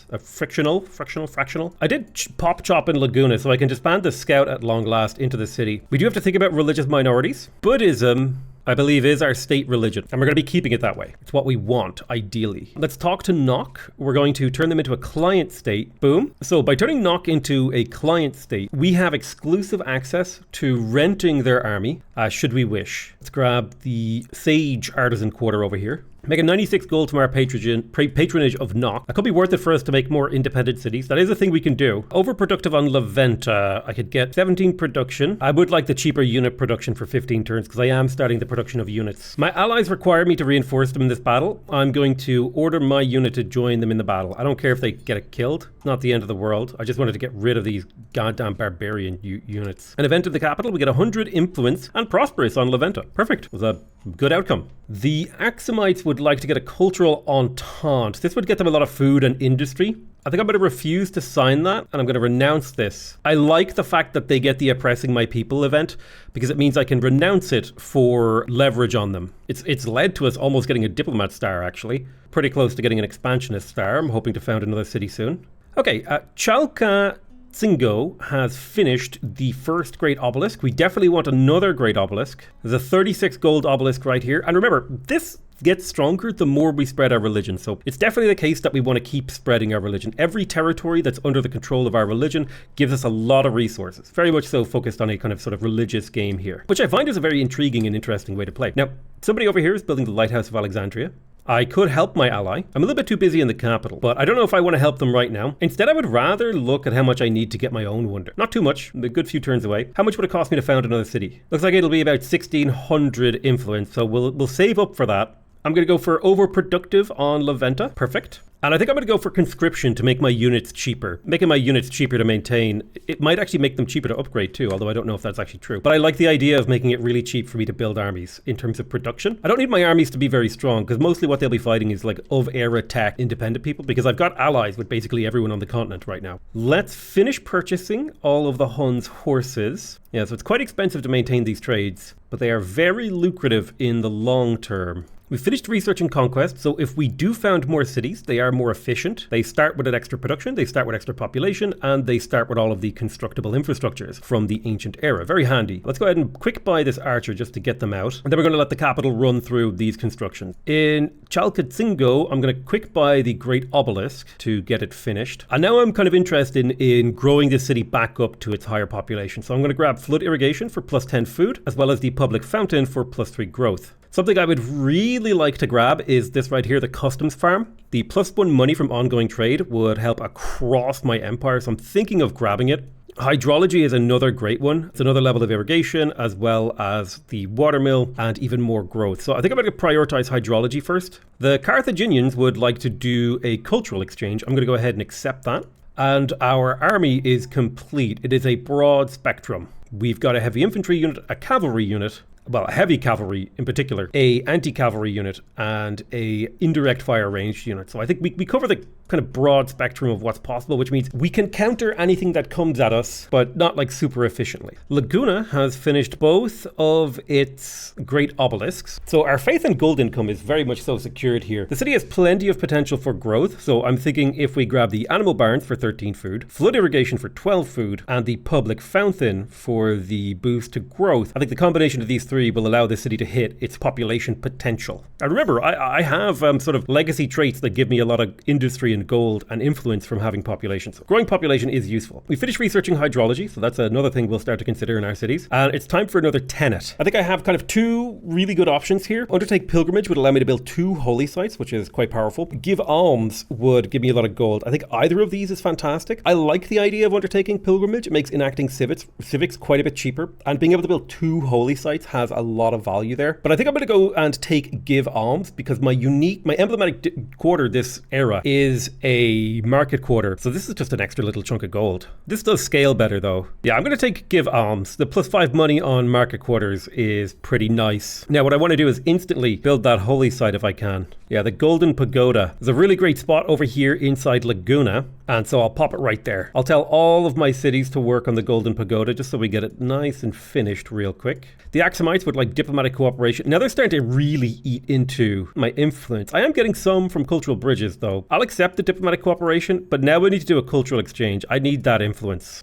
I did pop chop in Laguna, so I can disband the scout at long last into the city. We do have to think about religious minorities. Buddhism, I believe, is our state religion, and we're going to be keeping it that way. It's what we want, ideally. Let's talk to Nock. We're going to turn them into a client state. Boom. So by turning Nock into a client state, we have exclusive access to renting their army, should we wish. Let's grab the Sage Artisan Quarter over here. Make a 96 gold from our patronage of Nock. That could be worth it for us to make more independent cities. That is a thing we can do. Overproductive on Leventa. I could get 17 production. I would like the cheaper unit production for 15 turns because I am starting the production of units. My allies require me to reinforce them in this battle. I'm going to order my unit to join them in the battle. I don't care if they get it killed. Not the end of the world. I just wanted to get rid of these goddamn barbarian units. An event in the capital. We get 100 influence and prosperous on Leventa. Perfect. It was a good outcome. The Axumites would like to get a cultural entente. This would get them a lot of food and industry. I think I'm going to refuse to sign that, and I'm going to renounce this. I like the fact that they get the Oppressing My People event, because it means I can renounce it for leverage on them. It's led to us almost getting a diplomat star, actually. Pretty close to getting an expansionist star. I'm hoping to found another city soon. Okay, Chalka Tsingo has finished the first Great Obelisk. We definitely want another Great Obelisk. There's a 36 gold obelisk right here. And remember, this gets stronger the more we spread our religion. So it's definitely the case that we want to keep spreading our religion. Every territory that's under the control of our religion gives us a lot of resources. Very much so focused on a kind of sort of religious game here, which I find is a very intriguing and interesting way to play. Now, somebody over here is building the Lighthouse of Alexandria. I could help my ally. I'm a little bit too busy in the capital, but I don't know if I want to help them right now. Instead, I would rather look at how much I need to get my own wonder. Not too much, a good few turns away. How much would it cost me to found another city? Looks like it'll be about 1,600 influence, so we'll save up for that. I'm going to go for overproductive on Leventa. Perfect. And I think I'm going to go for conscription to make my units cheaper. Making my units cheaper to maintain, it might actually make them cheaper to upgrade too, although I don't know if that's actually true. But I like the idea of making it really cheap for me to build armies in terms of production. I don't need my armies to be very strong because mostly what they'll be fighting is like of-era tech independent people because I've got allies with basically everyone on the continent right now. Let's finish purchasing all of the Hun's horses. Yeah, so it's quite expensive to maintain these trades, but they are very lucrative in the long term. We've finished research and conquest, so if we do found more cities, they are more efficient. They start with an extra production, they start with extra population, and they start with all of the constructible infrastructures from the ancient era. Very handy. Let's go ahead and quick buy this archer just to get them out, and then we're going to let the capital run through these constructions. In Chalcatzingo, I'm going to quick buy the Great Obelisk to get it finished. And now I'm kind of interested in growing this city back up to its higher population. So I'm going to grab flood irrigation for plus 10 food, as well as the public fountain for plus 3 growth. Something I would really like to grab is this right here, the customs farm. The +1 money from ongoing trade would help across my empire, so I'm thinking of grabbing it. Hydrology is another great one. It's another level of irrigation, as well as the watermill and even more growth. So I think I'm going to prioritize hydrology first. The Carthaginians would like to do a cultural exchange. I'm going to go ahead and accept that. And our army is complete. It is a broad spectrum. We've got a heavy infantry unit, a cavalry unit, well, a heavy cavalry in particular, a anti-cavalry unit, and a indirect fire ranged unit. So I think we cover the kind of broad spectrum of what's possible, which means we can counter anything that comes at us, but not like super efficiently. Laguna has finished both of its great obelisks. So our faith and gold income is very much so secured here. The city has plenty of potential for growth. So I'm thinking if we grab the animal barns for 13 food, flood irrigation for 12 food, and the public fountain for the boost to growth, I think the combination of these three will allow the city to hit its population potential. And remember, I have sort of legacy traits that give me a lot of industry and gold and influence from having population. So growing population is useful. We finished researching hydrology, so that's another thing we'll start to consider in our cities. And it's time for another tenet. I think I have kind of two really good options here. Undertake pilgrimage would allow me to build 2 holy sites, which is quite powerful. Give alms would give me a lot of gold. I think either of these is fantastic. I like the idea of undertaking pilgrimage. It makes enacting civics quite quite a bit cheaper, and being able to build 2 holy sites has a lot of value there. But I think I'm going to go and take Give Alms, because my emblematic quarter this era is a market quarter. So this is just an extra little chunk of gold. This does scale better though. Yeah, I'm going to take Give Alms. The +5 money on market quarters is pretty nice. Now what I want to do is instantly build that holy site if I can. Yeah, the Golden Pagoda is a really great spot over here inside Laguna, and so I'll pop it right there. I'll tell all of my cities to work on the Golden Pagoda just so we get it nice and finished real quick. The Axumites would like diplomatic cooperation. Now they're starting to really eat into my influence. I am getting some from cultural bridges though. I'll accept the diplomatic cooperation, but now we need to do a cultural exchange. I need that influence.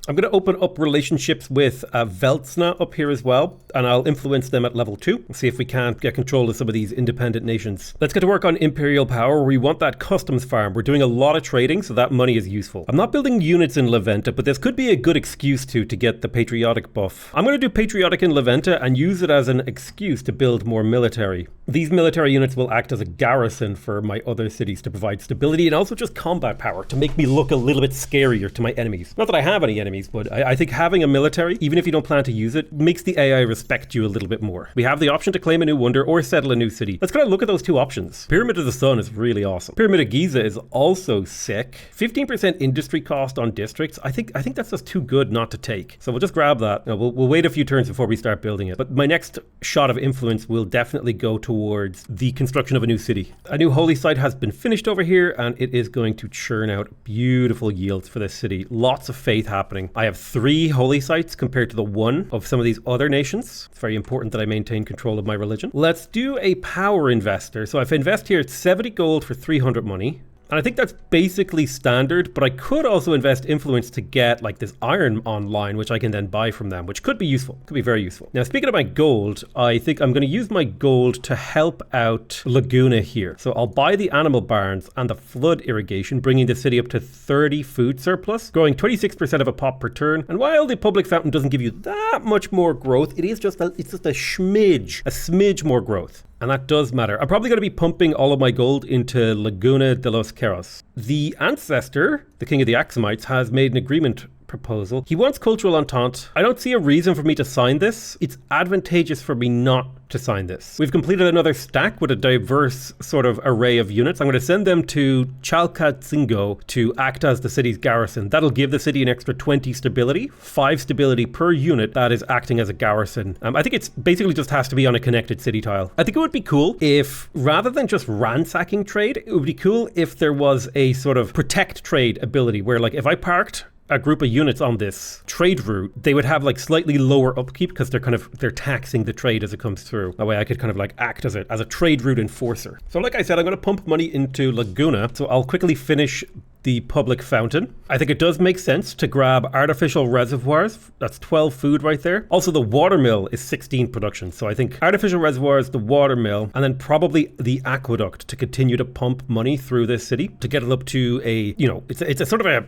I'm going to open up relationships with Veltsna up here as well, and I'll influence them at level 2 and see if we can't get control of some of these independent nations. Let's get to work on Imperial Power. We want that customs farm. We're doing a lot of trading, so that money is useful. I'm not building units in Leventa, but this could be a good excuse to get the patriotic buff. I'm going to do patriotic in Leventa and use it as an excuse to build more military. These military units will act as a garrison for my other cities to provide stability and also just combat power to make me look a little bit scarier to my enemies. Not that I have any enemies, but I think having a military, even if you don't plan to use it, makes the AI respect you a little bit more. We have the option to claim a new wonder or settle a new city. Let's kind of look at those 2 options. Pyramid of the Sun is really awesome. Pyramid of Giza is also sick. 15% industry cost on districts. I think that's just too good not to take. So we'll just grab that. Now, we'll wait a few turns before we start building it. But my next shot of influence will definitely go towards the construction of a new city. A new holy site has been finished over here, and it is going to churn out beautiful yields for this city. Lots of faith happening. I have 3 holy sites compared to the 1 of some of these other nations. It's very important that I maintain control of my religion. Let's do a power investor. So if I invest here, it's 70 gold for 300 money. And I think that's basically standard, but I could also invest influence to get like this iron online, which I can then buy from them, which could be useful, could be very useful. Now, speaking of my gold, I think I'm going to use my gold to help out Laguna here. So I'll buy the animal barns and the flood irrigation, bringing the city up to 30 food surplus, growing 26% of a pop per turn. And while the public fountain doesn't give you that much more growth, it's just a smidge more growth. And that does matter. I'm probably going to be pumping all of my gold into Laguna de los Queros. The ancestor, the king of the Axumites, has made an agreement proposal. He wants cultural entente. I don't see a reason for me to sign this. It's advantageous for me not to sign this. We've completed another stack with a diverse sort of array of units. I'm going to send them to Chalcatzingo to act as the city's garrison. That'll give the city an extra 20 stability, 5 stability per unit that is acting as a garrison. I think it's basically just has to be on a connected city tile. I think it would be cool if, rather than just ransacking trade, it would be cool if there was a sort of protect trade ability where, like, if I parked a group of units on this trade route, they would have like slightly lower upkeep because they're taxing the trade as it comes through. That way I could kind of like act as a trade route enforcer. So like I said, I'm going to pump money into Laguna. So I'll quickly finish the public fountain. I think it does make sense to grab artificial reservoirs. That's 12 food right there. Also, the water mill is 16 production. So I think artificial reservoirs, the water mill, and then probably the aqueduct to continue to pump money through this city to get it up to a, it's a sort of a,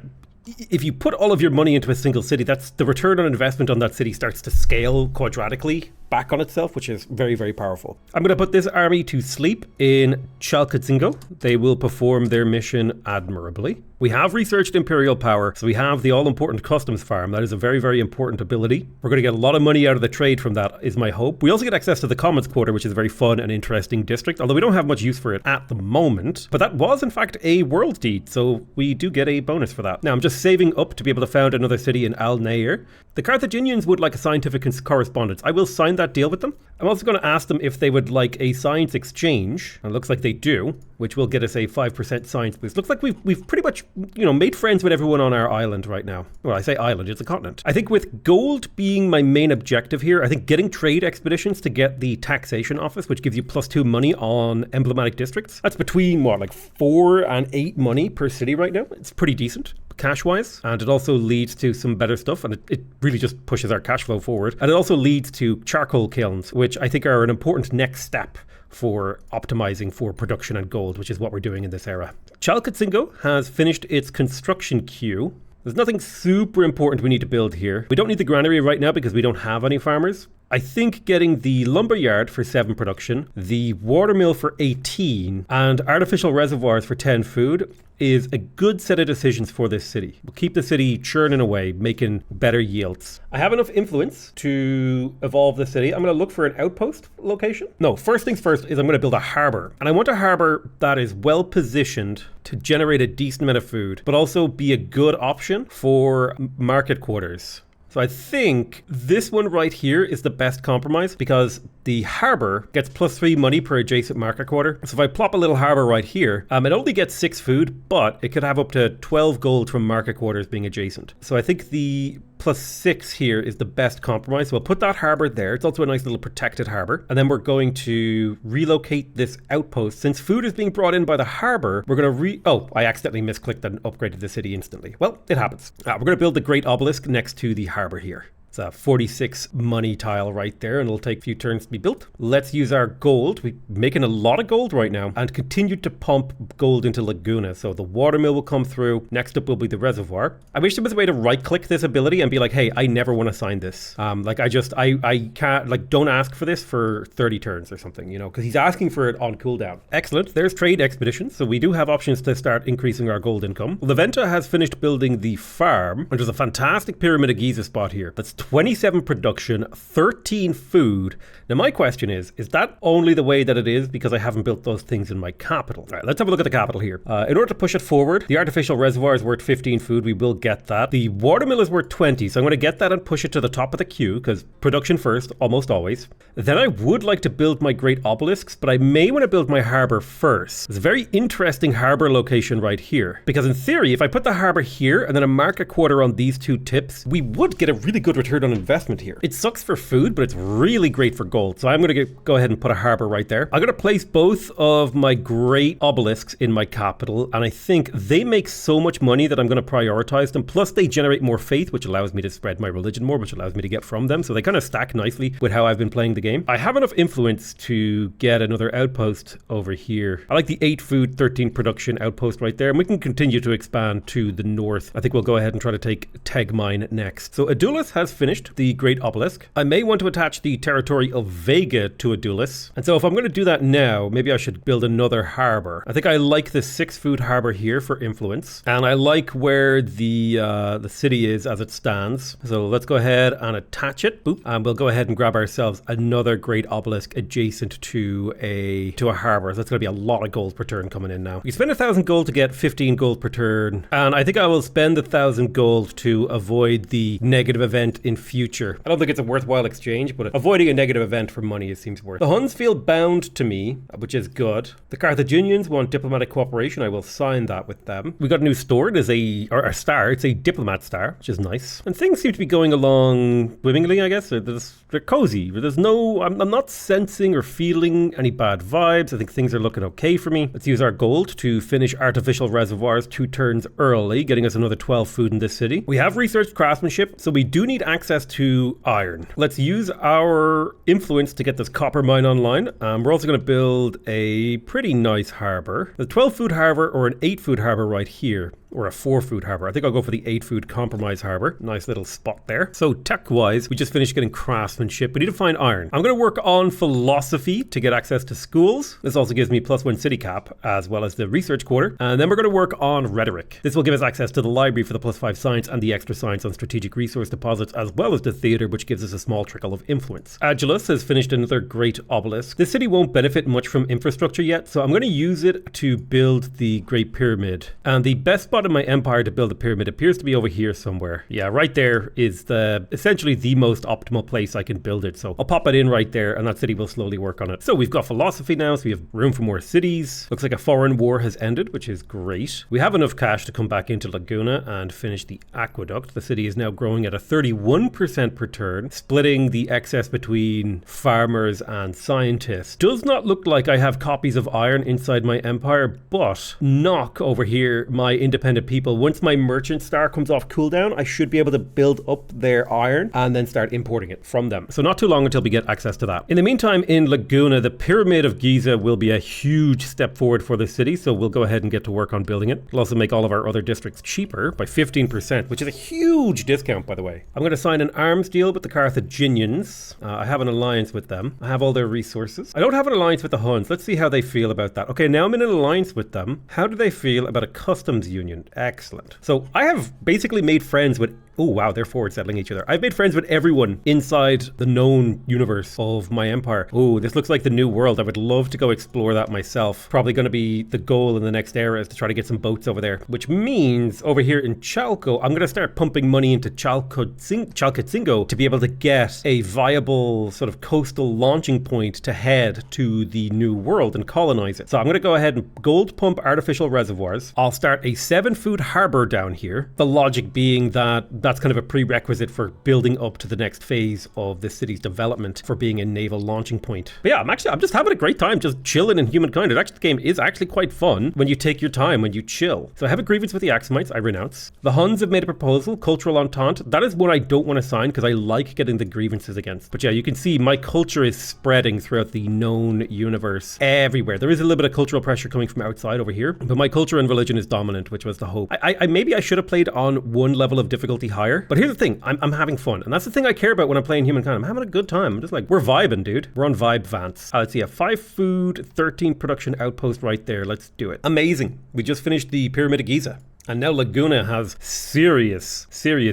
if you put all of your money into a single city, that's the return on investment on that city starts to scale quadratically back on itself, which is very, very powerful. I'm going to put this army to sleep in Chalcatzingo. They will perform their mission admirably. We have researched Imperial Power, so we have the all-important customs farm. That is a very, very important ability. We're going to get a lot of money out of the trade from that, is my hope. We also get access to the Commons Quarter, which is a very fun and interesting district, although we don't have much use for it at the moment. But that was, in fact, a world deed, so we do get a bonus for that. Now, I'm just saving up to be able to found another city in Al Nair. The Carthaginians would like a scientific correspondence. I will sign that deal with them. I'm also going to ask them if they would like a science exchange. And it looks like they do, which will get us a 5% science boost. Looks like we've pretty much, made friends with everyone on our island right now. Well, I say island, it's a continent. I think with gold being my main objective here, I think getting trade expeditions to get the taxation office, which gives you +2 money on emblematic districts. That's between, like 4 and 8 money per city right now. It's pretty decent cash-wise, and it also leads to some better stuff, and it really just pushes our cash flow forward. And it also leads to charcoal kilns, which I think are an important next step for optimizing for production and gold, which is what we're doing in this era. Chalcatzingo has finished its construction queue. There's nothing super important we need to build here. We don't need the granary right now because we don't have any farmers. I think getting the lumber yard for 7 production, the water mill for 18, and artificial reservoirs for 10 food is a good set of decisions for this city. We'll keep the city churning away, making better yields. I have enough influence to evolve the city. I'm going to look for an outpost location. No, first things first is I'm going to build a harbor. And I want a harbor that is well positioned to generate a decent amount of food, but also be a good option for market quarters. So I think this one right here is the best compromise because the harbor gets +3 money per adjacent market quarter. So if I plop a little harbor right here, it only gets 6 food, but it could have up to 12 gold from market quarters being adjacent. So I think the +6 here is the best compromise. So I'll put that harbor there. It's also a nice little protected harbor. And then we're going to relocate this outpost. Since food is being brought in by the harbor, we're going to oh, I accidentally misclicked and upgraded the city instantly. Well, it happens. We're going to build the Great Obelisk next to the harbor here. It's a 46 money tile right there, and it'll take a few turns to be built. Let's use our gold. We're making a lot of gold right now and continue to pump gold into Laguna. So the watermill will come through. Next up will be the reservoir. I wish there was a way to right click this ability and be like, hey, I never want to sign this. I can't, like, don't ask for this for 30 turns or something, you know, because he's asking for it on cooldown. Excellent. There's trade expeditions. So we do have options to start increasing our gold income. Leventa has finished building the farm, and there's a fantastic Pyramid of Giza spot here. That's 27 production, 13 food. Now my question is that only the way that it is because I haven't built those things in my capital? All right, let's have a look at the capital here. In order to push it forward, the artificial reservoir is worth 15 food. We will get that. The watermill is worth 20, so I'm going to get that and push it to the top of the queue because production first, almost always. Then I would like to build my great obelisks, but I may want to build my harbor first. It's a very interesting harbor location right here because in theory, if I put the harbor here and then a market quarter on these two tips, we would get a really good return on investment here. It sucks for food, but it's really great for gold. So I'm going to go ahead and put a harbor right there. I'm going to place both of my great obelisks in my capital, and I think they make so much money that I'm going to prioritize them. Plus they generate more faith, which allows me to spread my religion more, which allows me to get from them. So they kind of stack nicely with how I've been playing the game. I have enough influence to get another outpost over here. I like the 8 food, 13 production outpost right there, and we can continue to expand to the north. I think we'll go ahead and try to take Tegmine next. So Adulis has finished the Great Obelisk. I may want to attach the territory of Vega to Adulis. And so if I'm going to do that now, maybe I should build another harbor. I think I like the 6 food harbor here for influence. And I like where the city is as it stands. So let's go ahead and attach it. Boop. And we'll go ahead and grab ourselves another Great Obelisk adjacent to a harbor. So that's going to be a lot of gold per turn coming in now. You spend 1,000 gold to get 15 gold per turn. And I think I will spend 1,000 gold to avoid the negative event in future. I don't think it's a worthwhile exchange, but avoiding a negative event for money seems worth. The Huns feel bound to me, which is good. The Carthaginians want diplomatic cooperation. I will sign that with them. We got a new store. It is a star. It's a diplomat star, which is nice. And things seem to be going along swimmingly, I guess. They're cozy. There's no, I'm not sensing or feeling any bad vibes. I think things are looking okay for me. Let's use our gold to finish artificial reservoirs 2 turns early, getting us another 12 food in this city. We have researched craftsmanship, so we do need access to iron. Let's use our influence to get this copper mine online. We're also going to build a pretty nice harbor. The 12 food harbor or an 8 food harbor right here. Or a 4 food harbor. I think I'll go for the 8 food compromise harbor. Nice little spot there. So tech wise, we just finished getting craftsmanship. We need to find iron. I'm going to work on philosophy to get access to schools. This also gives me +1 city cap as well as the research quarter. And then we're going to work on rhetoric. This will give us access to the library for the +5 science and the extra science on strategic resource deposits, as well as the theater, which gives us a small trickle of influence. Agilus has finished another great obelisk. This city won't benefit much from infrastructure yet, so I'm going to use it to build the Great Pyramid. And the best spot in my empire to build a pyramid appears to be over here somewhere. Yeah, right there is essentially the most optimal place I can build it. So I'll pop it in right there, and that city will slowly work on it. So we've got philosophy now, so we have room for more cities. Looks like a foreign war has ended, which is great. We have enough cash to come back into Laguna and finish the aqueduct. The city is now growing at a 31% per turn, splitting the excess between farmers and scientists. Does not look like I have copies of iron inside my empire, but Knock over here, my independent independent people. Once my merchant star comes off cooldown, I should be able to build up their iron and then start importing it from them. So not too long until we get access to that. In the meantime, in Laguna, the Pyramid of Giza will be a huge step forward for the city, so we'll go ahead and get to work on building it. It'll also make all of our other districts cheaper by 15%, which is a huge discount, by the way. I'm going to sign an arms deal with the Carthaginians. I have an alliance with them. I have all their resources. I don't have an alliance with the Huns. Let's see how they feel about that. Okay, now I'm in an alliance with them. How do they feel about a customs union? Excellent. So I have basically made friends with... Oh, wow, they're forward settling each other. I've made friends with everyone inside the known universe of my empire. Oh, this looks like the new world. I would love to go explore that myself. Probably going to be the goal in the next era is to try to get some boats over there, which means over here in Chalco, I'm going to start pumping money into Chalcatzingo to be able to get a viable sort of coastal launching point to head to the new world and colonize it. So I'm going to go ahead and gold pump artificial reservoirs. I'll start a 7-food harbor down here. The logic being that that's kind of a prerequisite for building up to the next phase of the city's development for being a naval launching point. But yeah, I'm just having a great time just chilling in Humankind. The game is actually quite fun when you take your time, when you chill. So I have a grievance with the Axumites, I renounce. The Huns have made a proposal, cultural entente. That is what I don't want to sign because I like getting the grievances against. But yeah, you can see my culture is spreading throughout the known universe everywhere. There is a little bit of cultural pressure coming from outside over here, but my culture and religion is dominant, which was the hope. Maybe I should have played on one level of difficulty higher, but here's the thing, I'm having fun, and that's the thing I care about when I'm playing Humankind. I'm having a good time. I'm just like, we're vibing, dude. We're on vibe Vance. Let's see, a 5 food, 13 production outpost right there. Let's do it. Amazing. We just finished the Pyramid of Giza. And now Laguna has serious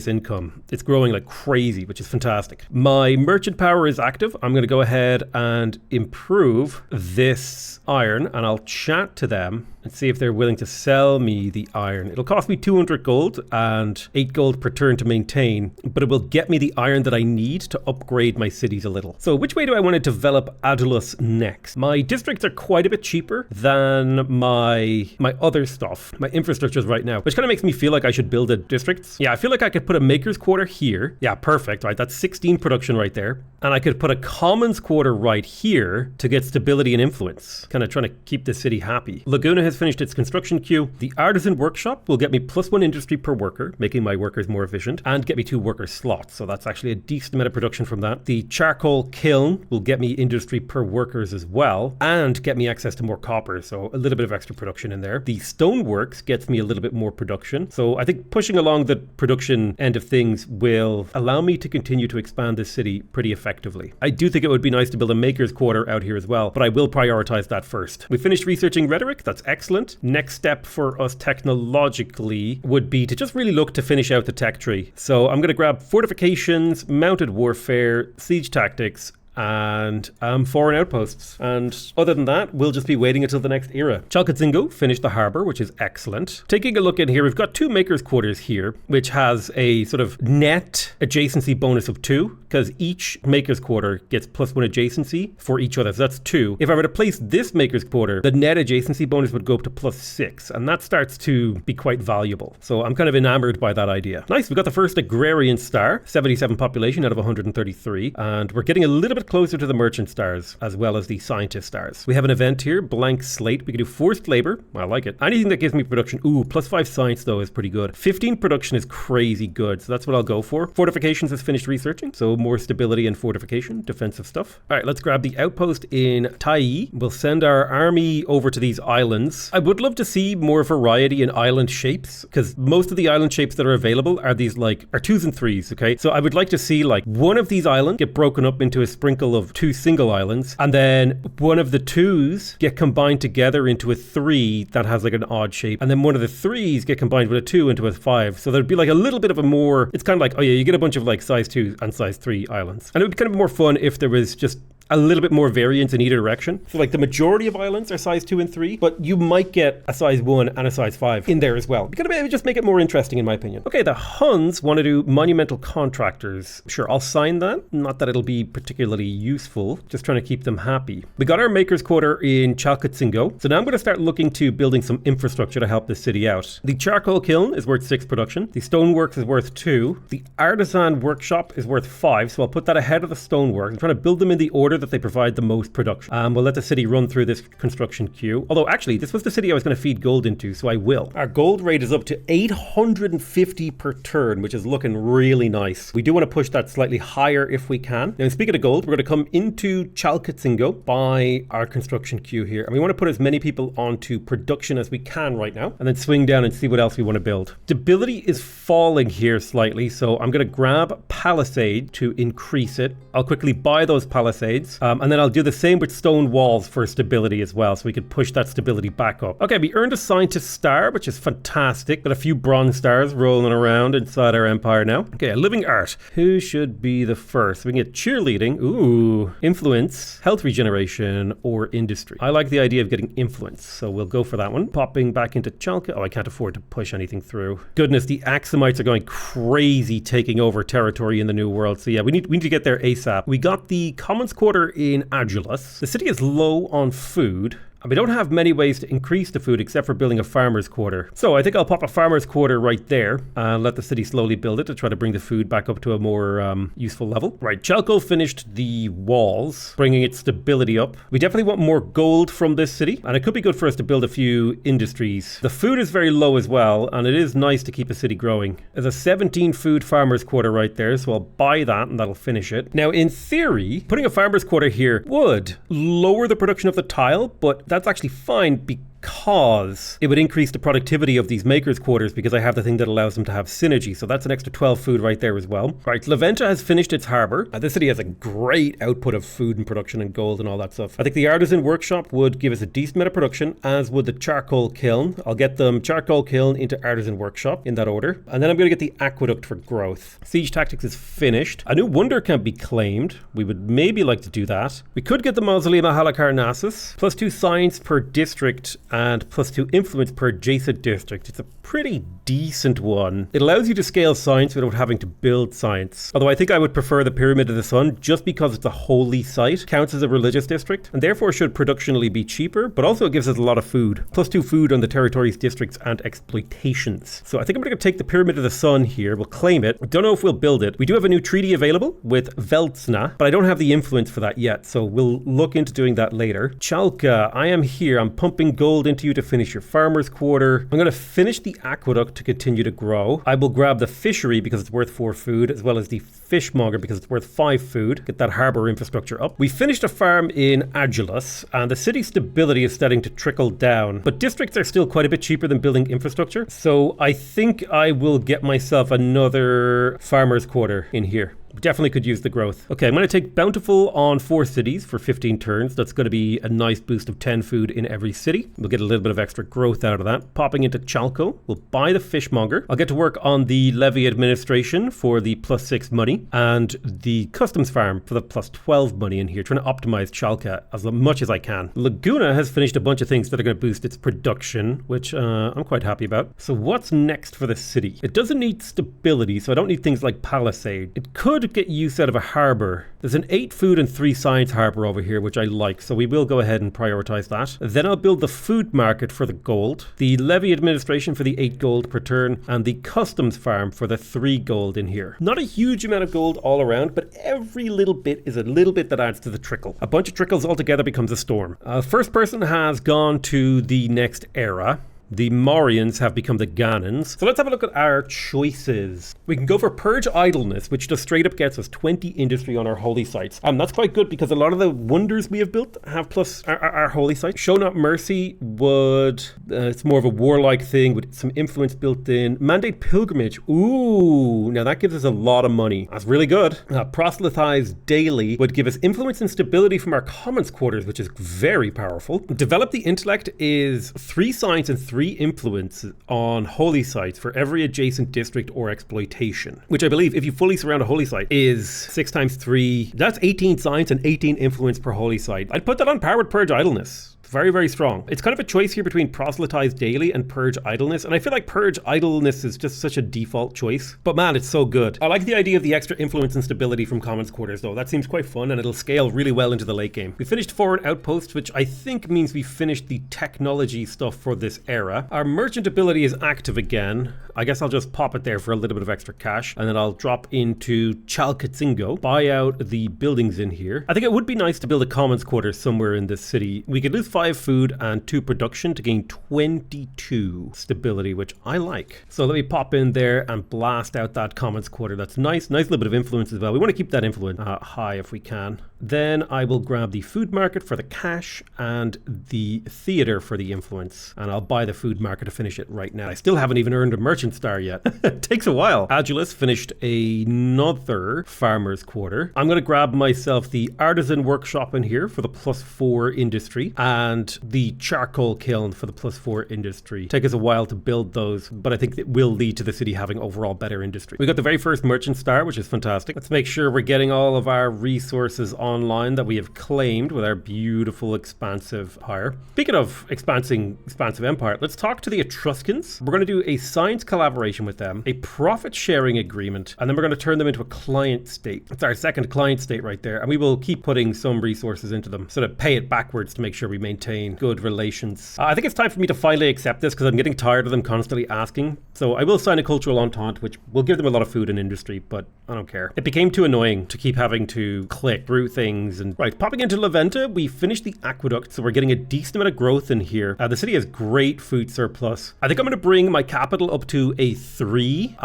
income. It's growing like crazy, which is fantastic. My merchant power is active. I'm going to go ahead and improve this iron, and I'll chat to them and see if they're willing to sell me the iron. It'll cost me 200 gold and 8 gold per turn to maintain, but it will get me the iron that I need to upgrade my cities a little. So which way do I want to develop Adulus next? My districts are quite a bit cheaper than my other stuff, my infrastructures right now, which kind of makes me feel like I should build a districts. Yeah, I feel like I could put a maker's quarter here. Yeah, perfect, right? That's 16 production right there. And I could put a commons quarter right here to get stability and influence, kind of trying to keep the city happy. Laguna has finished its construction queue. The artisan workshop will get me +1 industry per worker, making my workers more efficient, and get me 2 worker slots. So that's actually a decent amount of production from that. The charcoal kiln will get me industry per workers as well, and get me access to more copper. So a little bit of extra production in there. The stoneworks gets me a little bit more production. So I think pushing along the production end of things will allow me to continue to expand this city pretty effectively. I do think it would be nice to build a maker's quarter out here as well, but I will prioritize that first. We finished researching rhetoric. That's excellent. Next step for us technologically would be to just really look to finish out the tech tree. So I'm going to grab fortifications, mounted warfare, siege tactics, and foreign outposts. And other than that, we'll just be waiting until the next era. Chalcatzingo finished the harbor, which is excellent. Taking a look in here, we've got 2 makers quarters here, which has a sort of net adjacency bonus of 2, because each maker's quarter gets +1 adjacency for each other. So that's 2. If I were to place this maker's quarter, the net adjacency bonus would go up to +6, and that starts to be quite valuable. So I'm kind of enamored by that idea. Nice, we got the first agrarian star, 77 population out of 133, and we're getting a little bit closer to the merchant stars as well as the scientist stars. We have an event here, blank slate. We can do forced labor. I like it. Anything that gives me production. Ooh, +5 science though is pretty good. 15 production is crazy good, so that's what I'll go for. Fortifications has finished researching, so more stability and fortification, defensive stuff. All right, let's grab the outpost in Tai. We'll send our army over to these islands. I would love to see more variety in island shapes, because most of the island shapes that are available are these like, are 2s and 3s, okay? So I would like to see like one of these islands get broken up into a sprinkle of 2 single islands, and then one of the 2s get combined together into a 3 that has like an odd shape, and then one of the 3s get combined with a 2 into a 5. So there'd be like a little bit of a more, it's kind of like, oh yeah, you get a bunch of like size 2 and size 3 islands. And it would be kind of more fun if there was just a little bit more variance in either direction. So like the majority of islands are size 2 and 3, but you might get a size 1 and a size 5 in there as well. You're gonna just make it more interesting in my opinion. Okay, the Huns want to do monumental contractors. Sure, I'll sign that. Not that it'll be particularly useful, just trying to keep them happy. We got our maker's quarter in Chalcatzingo. So now I'm going to start looking to building some infrastructure to help this city out. The charcoal kiln is worth 6 production. The stoneworks is worth 2. The artisan workshop is worth 5, so I'll put that ahead of the stoneworks. I'm trying to build them in the order that they provide the most production. We'll let the city run through this construction queue. Although actually, this was the city I was going to feed gold into, so I will. Our gold rate is up to 850 per turn, which is looking really nice. We do want to push that slightly higher if we can. Now, speaking of gold, we're going to come into Chalkatzingo by our construction queue here. And we want to put as many people onto production as we can right now, and then swing down and see what else we want to build. Stability is falling here slightly, so I'm going to grab Palisade to increase it. I'll quickly buy those Palisades, and then I'll do the same with stone walls for stability as well, so we could push that stability back up. Okay, we earned a scientist star, which is fantastic. Got a few bronze stars rolling around inside our empire now. Okay, a living art. Who should be the first? We can get cheerleading. Ooh, influence, health regeneration, or industry. I like the idea of getting influence, so we'll go for that one. Popping back into Chalka. Oh, I can't afford to push anything through. Goodness, the Axumites are going crazy taking over territory in the New World. So yeah, we need to get there ASAP. We got the Commons Quarter in Agulus. The city is low on food. And we don't have many ways to increase the food except for building a farmer's quarter. So I think I'll pop a farmer's quarter right there and let the city slowly build it to try to bring the food back up to a more useful level. Right, Chalco finished the walls, bringing its stability up. We definitely want more gold from this city, and it could be good for us to build a few industries. The food is very low as well, and it is nice to keep a city growing. There's a 17 food farmer's quarter right there, so I'll buy that and that'll finish it. Now, in theory, putting a farmer's quarter here would lower the production of the tile, but that's actually fine because it would increase the productivity of these makers quarters because I have the thing that allows them to have synergy. So that's an extra 12 food right there as well. Right, Leventa has finished its harbor. This city has a great output of food and production and gold and all that stuff. I think the artisan workshop would give us a decent amount of production, as would the charcoal kiln. I'll get them charcoal kiln into artisan workshop in that order. And then I'm going to get the aqueduct for growth. Siege tactics is finished. A new wonder can be claimed. We would maybe like to do that. We could get the mausoleum of Halicarnassus. +2 science per district and +2 influence per adjacent district. It's a pretty decent one. It allows you to scale science without having to build science. Although I think I would prefer the Pyramid of the Sun just because it's a holy site, counts as a religious district, and therefore should productionally be cheaper, but also it gives us a lot of food. +2 food on the territory's districts and exploitations. So I think I'm going to take the Pyramid of the Sun here. We'll claim it. I don't know if we'll build it. We do have a new treaty available with Veltsna, but I don't have the influence for that yet, so we'll look into doing that later. Chalka, I am here. I'm pumping gold into you to finish your farmer's quarter. I'm going to finish the aqueduct to continue to grow. I will grab the fishery because it's worth 4 food, as well as the fishmonger because it's worth 5 food. Get that harbor infrastructure up. We finished a farm in Agulus, and the city stability is starting to trickle down, but districts are still quite a bit cheaper than building infrastructure. So I think I will get myself another farmer's quarter in here. Definitely could use the growth. Okay, I'm going to take Bountiful on 4 cities for 15 turns. That's going to be a nice boost of 10 food in every city. We'll get a little bit of extra growth out of that. Popping into Chalco, we'll buy the fishmonger. I'll get to work on the levy administration for the +6 money and the customs farm for the +12 money in here, trying to optimize Chalka as much as I can. Laguna has finished a bunch of things that are going to boost its production, which I'm quite happy about. So what's next for the city? It doesn't need stability, so I don't need things like Palisade. It could get use out of a harbor. There's an 8 food and 3 science harbor over here, which I like, so we will go ahead and prioritize that. Then I'll build the food market for the gold, the levy administration for the 8 gold per turn, and the customs farm for the 3 gold in here. Not a huge amount of gold all around, but every little bit is a little bit that adds to the trickle. A bunch of trickles altogether becomes a storm. First person has gone to the next era. The Morians have become the Ganans. So let's have a look at our choices. We can go for Purge Idleness, which just straight up gets us 20 industry on our holy sites. That's quite good because a lot of the wonders we have built have plus our holy sites. Show Not Mercy would, it's more of a warlike thing with some influence built in. Mandate Pilgrimage. Ooh, now that gives us a lot of money. That's really good. Proselytize Daily would give us influence and stability from our commons quarters, which is very powerful. Develop the Intellect is 3 science and 3 influence on holy sites for every adjacent district or exploitation, which I believe if you fully surround a holy site is 6 times 3. That's 18 science and 18 influence per holy site. I'd put that on par with Purge Idleness. Very, very strong. It's kind of a choice here between Proselytize Daily and Purge Idleness, and I feel like Purge Idleness is just such a default choice. But man, it's so good. I like the idea of the extra influence and stability from Commons Quarters though. That seems quite fun and it'll scale really well into the late game. We finished Foreign Outposts, which I think means we finished the technology stuff for this era. era. Our merchant ability is active again. I guess I'll just pop it there for a little bit of extra cash, and then I'll drop into Chalkatzingo, buy out the buildings in here. I think it would be nice to build a commons quarter somewhere in this city. We could lose 5 food and 2 production to gain 22 stability, which I like. So let me pop in there and blast out that commons quarter. That's nice little bit of influence as well. We want to keep that influence high if we can. Then I will grab the food market for the cash and the theater for the influence, and I'll buy the food market to finish it right now. I still haven't even earned a merchant star yet. It takes a while. Agilus finished another farmer's quarter. I'm going to grab myself the artisan workshop in here for the +4 industry and the charcoal kiln for the +4 industry. Take us a while to build those, but I think it will lead to the city having overall better industry. We got the very first merchant star, which is fantastic. Let's make sure we're getting all of our resources online that we have claimed with our beautiful expansive empire. Speaking of expansive empire, let's talk to the Etruscans. We're going to do a science collaboration with them, a profit sharing agreement, and then we're going to turn them into a client state. It's our second client state right there, and we will keep putting some resources into them, sort of pay it backwards to make sure we maintain good relations. I think it's time for me to finally accept this because I'm getting tired of them constantly asking. So I will sign a cultural entente, which will give them a lot of food and industry, but I don't care. It became too annoying to keep having to click through things. And right, popping into Leventa, we finished the aqueduct, so we're getting a decent amount of growth in here. The city has great food surplus. I think I'm going to bring my capital up to a 3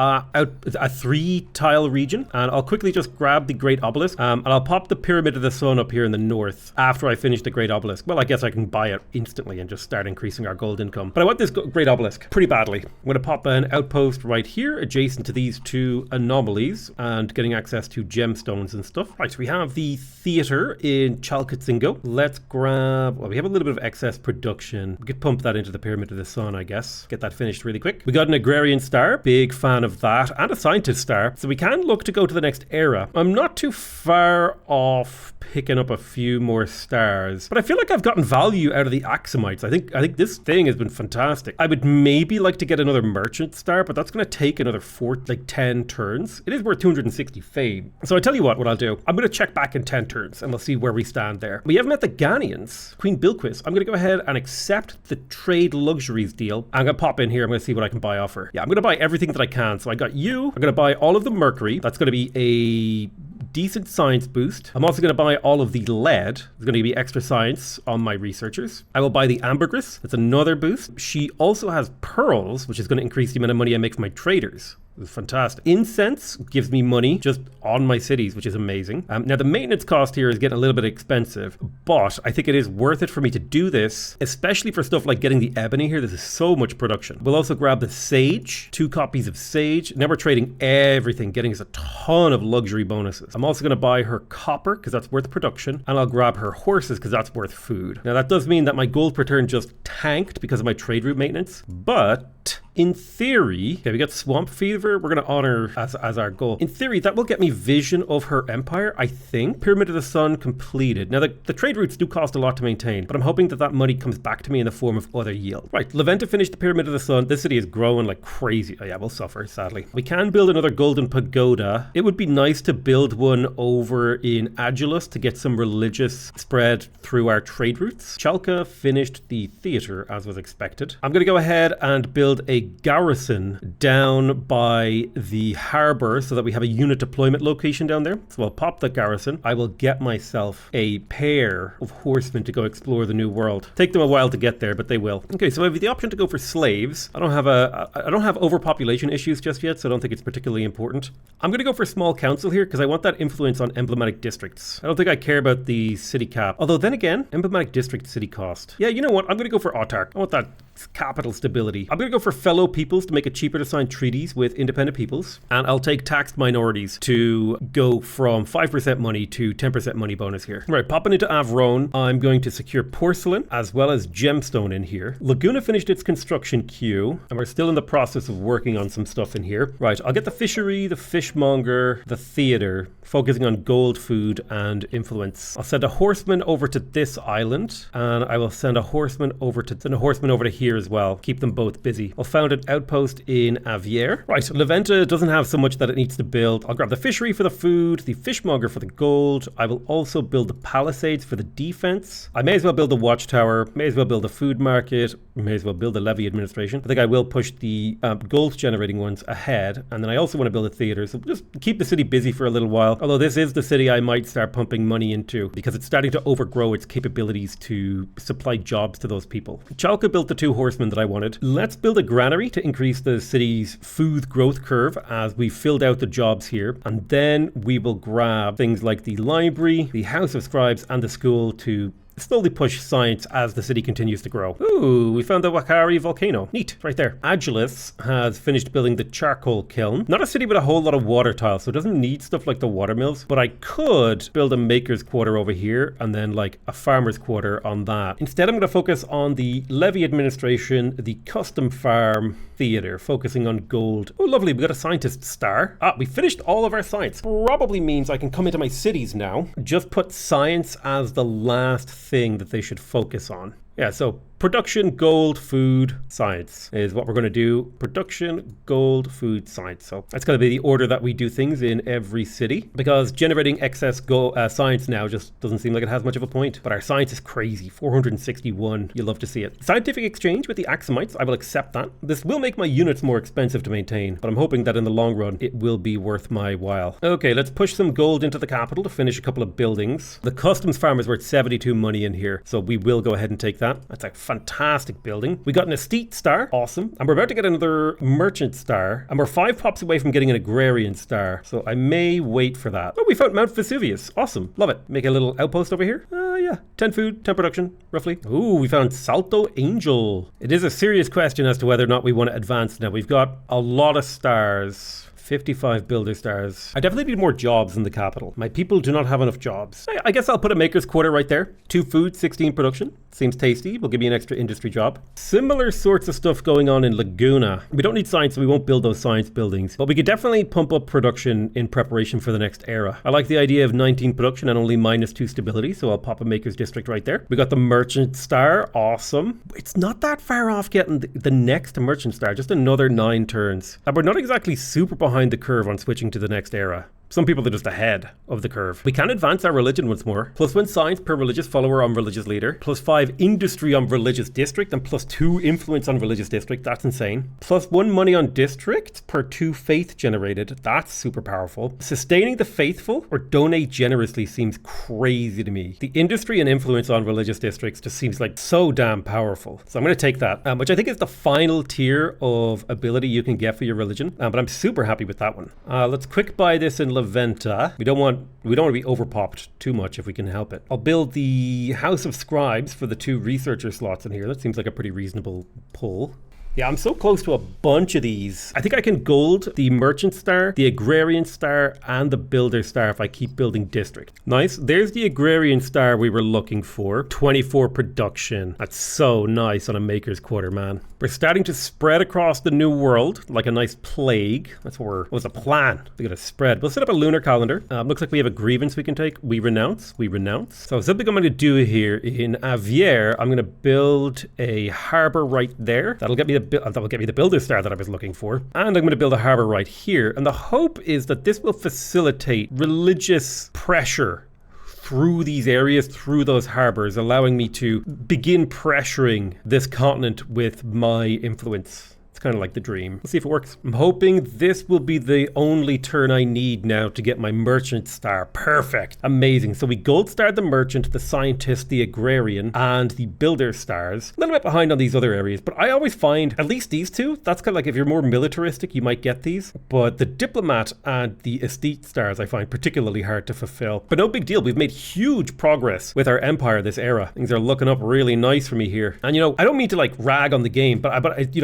tile region, and I'll quickly just grab the Great Obelisk, and I'll pop the Pyramid of the Sun up here in the north after I finish the Great Obelisk. Well, I guess I can buy it instantly and just start increasing our gold income. But I want this Great Obelisk pretty badly. I'm going to pop an outpost right here adjacent to these 2 anomalies and getting access to gemstones and stuff. Right, so we have the theater in Chalkatzingo. Let's grab, well, we have a little bit of excess production. We could pump that into the Pyramid of the Sun, I guess. Get that finished really quick. We got an agrarian star, big fan of that, and a scientist star. So we can look to go to the next era. I'm not too far off picking up a few more stars, but I feel like I've gotten value out of the Axomites. I think this thing has been fantastic. I would maybe like to get another merchant star, but that's going to take another 10 turns. It is worth 260 fame. So I tell you what I'll do. I'm going to check back in 10 turns and we'll see where we stand there. We haven't met the Ghanaians. Queen Bilquis. I'm going to go ahead and accept the trade luxuries deal. I'm going to pop in here. I'm going to see what I can buy off her. Yeah, I'm going to buy everything that I can. So I got you. I'm going to buy all of the mercury. That's going to be a decent science boost. I'm also going to buy all of the lead. There's going to be extra science on my researchers. I will buy the ambergris. That's another boost. She also has pearls, which is going to increase the amount of money I make from my traders. It's fantastic. Incense gives me money just on my cities, which is amazing. Now the maintenance cost here is getting a little bit expensive, but I think it is worth it for me to do this, especially for stuff like getting the ebony here. This is so much production. We'll also grab the sage, 2 copies of sage. Now we're trading everything, getting us a ton of luxury bonuses. I'm also going to buy her copper because that's worth production, and I'll grab her horses because that's worth food. Now that does mean that my gold per turn just tanked because of my trade route maintenance, but in theory, okay, we got swamp fever. We're going to honor as our goal. In theory, that will get me vision of her empire, I think. Pyramid of the Sun completed. Now, the trade routes do cost a lot to maintain, but I'm hoping that that money comes back to me in the form of other yield. Right, Leventa finished the Pyramid of the Sun. This city is growing like crazy. Oh yeah, we'll suffer, sadly. We can build another golden pagoda. It would be nice to build one over in Agilus to get some religious spread through our trade routes. Chalka finished the theater, as was expected. I'm going to go ahead and build a garrison down by the harbor so that we have a unit deployment location down there. So I'll pop the garrison. I will get myself a pair of horsemen to go explore the new world. Take them a while to get there, but they will. Okay, so I have the option to go for slaves. I don't have overpopulation issues just yet, so I don't think it's particularly important. I'm going to go for small council here because I want that influence on emblematic districts. I don't think I care about the city cap. Although then again, emblematic district city cost. Yeah, you know what? I'm going to go for autarch. I want that capital stability. I'm going to go for fellow peoples to make it cheaper to sign treaties with independent peoples, and I'll take taxed minorities to go from 5% money to 10% money bonus here. Right, popping into Avrone, I'm going to secure porcelain as well as gemstone in here. Laguna finished its construction queue, and we're still in the process of working on some stuff in here. Right, I'll get the fishery, the fishmonger, the theater, focusing on gold, food, and influence. I'll send a horseman over to this island, and I will send a horseman over to here as well. Keep them both busy. city. I'll found an outpost in Avier. Right, Leventa doesn't have so much that it needs to build. I'll grab the fishery for the food, the fishmonger for the gold. I will also build the palisades for the defense. I may as well build the watchtower, may as well build a food market, may as well build the levy administration. I think I will push the gold generating ones ahead, and then I also want to build a theater, so just keep the city busy for a little while. Although this is the city I might start pumping money into because it's starting to overgrow its capabilities to supply jobs to those people. Chalka built the 2 horsemen that I wanted. Let's build a granary to increase the city's food growth curve as we filled out the jobs here, and then we will grab things like the library, the House of Scribes, and the school to slowly push science as the city continues to grow. Ooh, we found the Wakari volcano. Neat, right there. Agilis has finished building the charcoal kiln. Not a city with a whole lot of water tiles, so it doesn't need stuff like the water mills, but I could build a maker's quarter over here and then like a farmer's quarter on that. Instead, I'm going to focus on the levy administration, the custom farm, theater, focusing on gold. Oh, lovely, we got a scientist star. We finished all of our science. Probably means I can come into my cities now. Just put science as the last thing that they should focus on. Yeah, so production, gold, food, science is what we're going to do. Production, gold, food, science. So that's going to be the order that we do things in every city, because generating excess science now just doesn't seem like it has much of a point. But our science is crazy. 461. You love to see it. Scientific exchange with the Axomites. I will accept that. This will make my units more expensive to maintain, but I'm hoping that in the long run, it will be worth my while. Okay, let's push some gold into the capital to finish a couple of buildings. The customs farm is worth 72 money in here, so we will go ahead and take that. That's a fantastic building. We got an estate star. Awesome. And we're about to get another merchant star. And we're 5 pops away from getting an agrarian star. So I may wait for that. Oh, we found Mount Vesuvius. Awesome. Love it. Make a little outpost over here. Yeah. 10 food, 10 production, roughly. Ooh, we found Salto Angel. It is a serious question as to whether or not we want to advance now. We've got a lot of stars. 55 builder stars. I definitely need more jobs in the capital. My people do not have enough jobs. I guess I'll put a maker's quarter right there. 2 food, 16 production. Seems tasty. We'll give you an extra industry job. Similar sorts of stuff going on in Laguna. We don't need science, so we won't build those science buildings. But we could definitely pump up production in preparation for the next era. I like the idea of 19 production and only -2 stability, so I'll pop a maker's district right there. We got the merchant star. Awesome. It's not that far off getting the next merchant star. Just another 9 turns. And we're not exactly super behind the curve on switching to the next era. Some people are just ahead of the curve. We can advance our religion once more. +1 science per religious follower on religious leader. +5 industry on religious district and +2 influence on religious district. That's insane. +1 money on district per 2 faith generated. That's super powerful. Sustaining the faithful or donate generously seems crazy to me. The industry and influence on religious districts just seems like so damn powerful. So I'm going to take that, which I think is the final tier of ability you can get for your religion. But I'm super happy with that one. Let's quick buy this in Leventa. We don't want to be overpopped too much if we can help it. I'll build the House of Scribes for the 2 researcher slots in here. That seems like a pretty reasonable pull. Yeah, I'm so close to a bunch of these. I think I can gold the merchant star, the agrarian star, and the builder star if I keep building district. Nice. There's the agrarian star we were looking for. 24 production. That's so nice on a maker's quarter, man. We're starting to spread across the new world like a nice plague. That's what was a plan. We gotta spread. We'll set up a lunar calendar. Looks like we have a grievance we can take. We renounce. We renounce. So something I'm going to do here in Avier, I'm going to build a harbor right there. That'll get me the builder star that I was looking for. And I'm going to build a harbor right here. And the hope is that this will facilitate religious pressure through these areas, through those harbors, allowing me to begin pressuring this continent with my influence. It's kind of like the dream. Let's see if it works. I'm hoping this will be the only turn I need now to get my merchant star. Perfect. Amazing. So we gold starred the merchant, the scientist, the agrarian, and the builder stars. A little bit behind on these other areas, but I always find at least these 2, that's kind of like if you're more militaristic, you might get these. But the diplomat and the estate stars I find particularly hard to fulfill. But no big deal. We've made huge progress with our empire this era. Things are looking up really nice for me here. And I don't mean to like rag on the game, but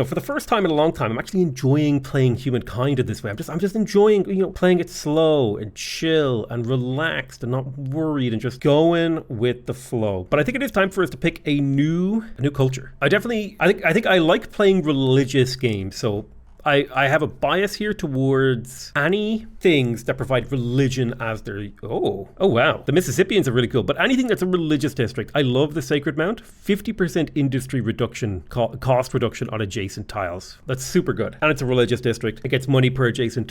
for the first time in a long time, I'm actually enjoying playing Humankind in this way. I'm just enjoying, playing it slow and chill and relaxed and not worried and just going with the flow. But I think it is time for us to pick a new culture. I think I like playing religious games. So I have a bias here towards Annie things that provide religion as their... Oh wow. The Mississippians are really cool, but anything that's a religious district. I love the Sacred Mount. 50% industry reduction, cost reduction on adjacent tiles. That's super good. And it's a religious district. It gets money per adjacent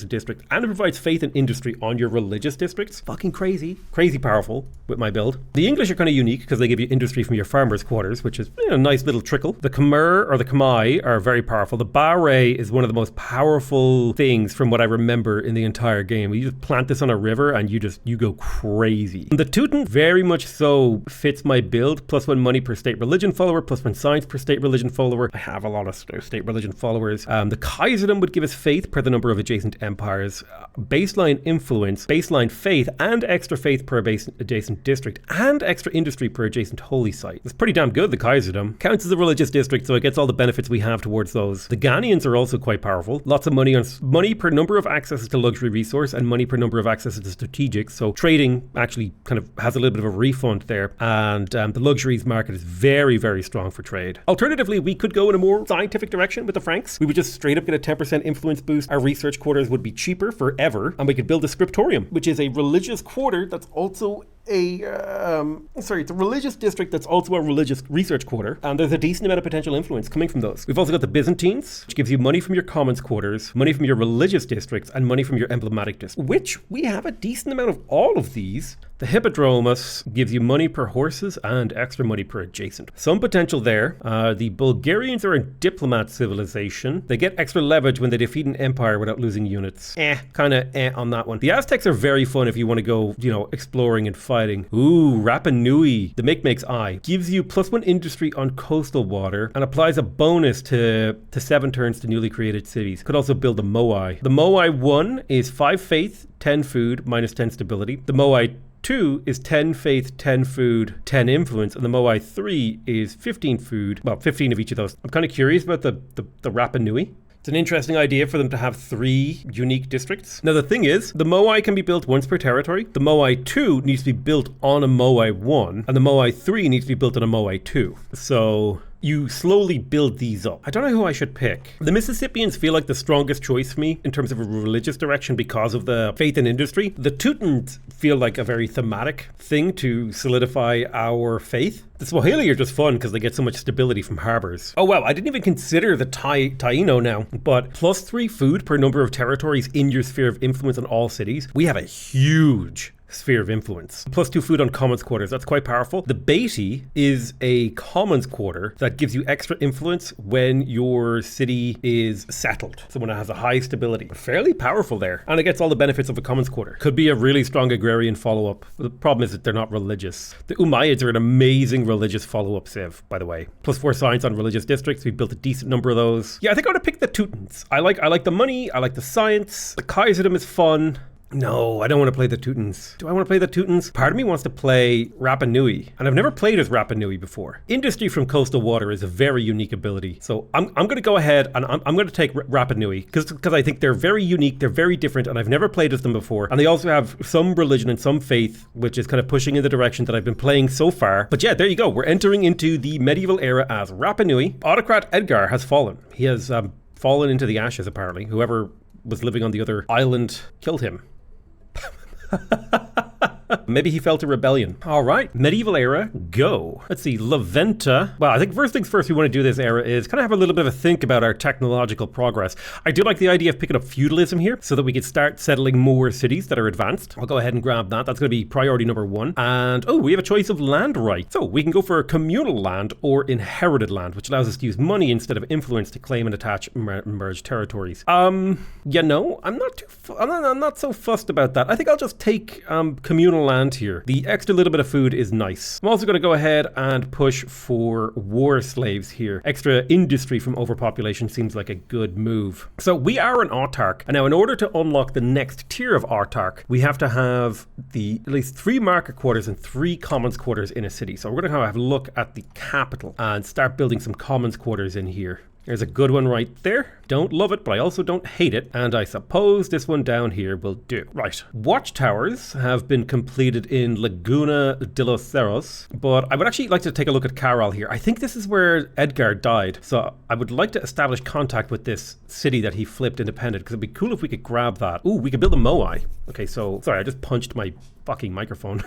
district, and it provides faith and industry on your religious districts. Fucking crazy. Crazy powerful with my build. The English are kind of unique because they give you industry from your farmers' quarters, which is a nice little trickle. The Khmer or the Khmer are very powerful. The Bahre is one of the most powerful things from what I remember in the entire game. You just plant this on a river and you go crazy. The Teuton very much so fits my build. +1 money per state religion follower, +1 science per state religion follower. I have a lot of state religion followers. The Kaiserdom would give us faith per the number of adjacent empires, baseline influence, baseline faith, and extra faith per adjacent district, and extra industry per adjacent holy site. It's pretty damn good, the Kaiserdom. Counts as a religious district, so it gets all the benefits we have towards those. The Ghanaians are also quite powerful. Lots of money per number of accesses to luxury resource, and money per number of accesses to strategic. So trading actually kind of has a little bit of a refund there, and the luxuries market is very, very strong for trade. Alternatively, we could go in a more scientific direction with the Franks. We would just straight up get a 10% influence boost. Our research quarters would be cheaper forever, and we could build a scriptorium, which is a religious quarter that's also it's a religious district that's also a religious research quarter, and there's a decent amount of potential influence coming from those. We've also got the Byzantines, which gives you money from your commons quarters, money from your religious districts, and money from your emblematic districts, which we have a decent amount of all of these. The Hippodromus gives you money per horses and extra money per adjacent. Some potential there. The Bulgarians are a diplomat civilization. They get extra leverage when they defeat an empire without losing units. On that one. The Aztecs are very fun if you want to go, exploring and fighting. Ooh, Rapa Nui, the Micmac's Eye, gives you +1 industry on coastal water and applies a bonus to 7 turns to newly created cities. Could also build the Moai. The Moai 1 is 5 faith, 10 food, -10 stability. The Moai 2 is 10 faith, 10 food, 10 influence, and the Moai 3 is 15 food, 15 of each of those. I'm kind of curious about the Rapa Nui. It's an interesting idea for them to have 3 unique districts. Now the thing is, the Moai can be built once per territory. The Moai 2 needs to be built on a Moai 1, and the Moai 3 needs to be built on a Moai 2. So you slowly build these up. I don't know who I should pick. The Mississippians feel like the strongest choice for me in terms of a religious direction because of the faith and industry. The Teutons feel like a very thematic thing to solidify our faith. The Swahili are just fun because they get so much stability from harbors. Oh wow, I didn't even consider the Taino now, but +3 food per number of territories in your sphere of influence in all cities. We have a huge sphere of influence. +2 food on commons quarters. That's quite powerful. The Beatty is a commons quarter that gives you extra influence when your city is settled. So when it has a high stability. Fairly powerful there. And it gets all the benefits of a commons quarter. Could be a really strong agrarian follow-up. The problem is that they're not religious. The Umayyads are an amazing religious follow-up civ, by the way. +4 science on religious districts. We built a decent number of those. Yeah, I think I would pick the Teutons. I like the money. I like the science. The Kaiserdom is fun. No, I don't want to play the Teutons. Do I want to play the Teutons? Part of me wants to play Rapa Nui, and I've never played as Rapa Nui before. Industry from coastal water is a very unique ability, so I'm going to go ahead and I'm going to take Rapa Nui because I think they're very unique, they're very different, and I've never played as them before. And they also have some religion and some faith, which is kind of pushing in the direction that I've been playing so far. But yeah, there you go. We're entering into the medieval era as Rapa Nui. Autocrat Edgar has fallen. He has fallen into the ashes, apparently. Whoever was living on the other island killed him. Maybe he fell to rebellion. All right, medieval era, go. Let's see, La Venta. Well, I think first things first we want to do this era is kind of have a little bit of a think about our technological progress. I do like the idea of picking up feudalism here so that we could start settling more cities that are advanced. I'll go ahead and grab that. That's going to be priority number 1. And we have a choice of land rights. So we can go for communal land or inherited land, which allows us to use money instead of influence to claim and attach merged territories. I'm not so fussed about that. I think I'll just take communal land here. The extra little bit of food is nice. I'm also going to go ahead and push for war slaves here. Extra industry from overpopulation seems like a good move. So we are an autarch, and now in order to unlock the next tier of autarch, we have to have at least 3 market quarters and 3 commons quarters in a city. So we're going to have a look at the capital and start building some commons quarters in here. There's a good one right there. Don't love it, but I also don't hate it. And I suppose this one down here will do. Right. Watchtowers have been completed in Laguna de los Cerros, but I would actually like to take a look at Carral here. I think this is where Edgar died. So I would like to establish contact with this city that he flipped independent, because it'd be cool if we could grab that. Ooh, we could build a Moai. Okay, so sorry, I just punched my fucking microphone.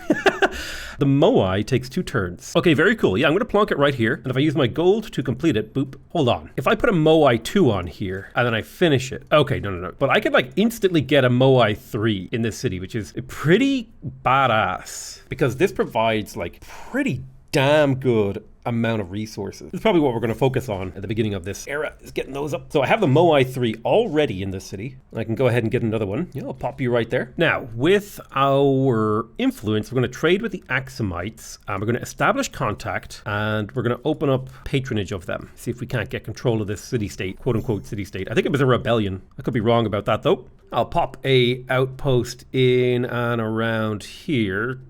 The Moai takes 2 turns. Okay, very cool. Yeah, I'm going to plonk it right here. And if I use my gold to complete it, boop, hold on. If I put a Moai 2 on here and then I finish it. Okay, no. But I could like instantly get a Moai 3 in this city, which is pretty badass, because this provides like pretty damn good amount of resources. This is probably what we're going to focus on at the beginning of this era, is getting those up. So I have the Moai 3 already in this city. I can go ahead and get another one. Yeah, I'll pop you right there. Now, with our influence, we're going to trade with the Axumites. We're going to establish contact, and we're going to open up patronage of them. See if we can't get control of this city-state, quote-unquote city-state. I think it was a rebellion. I could be wrong about that, though. I'll pop a outpost in and around here.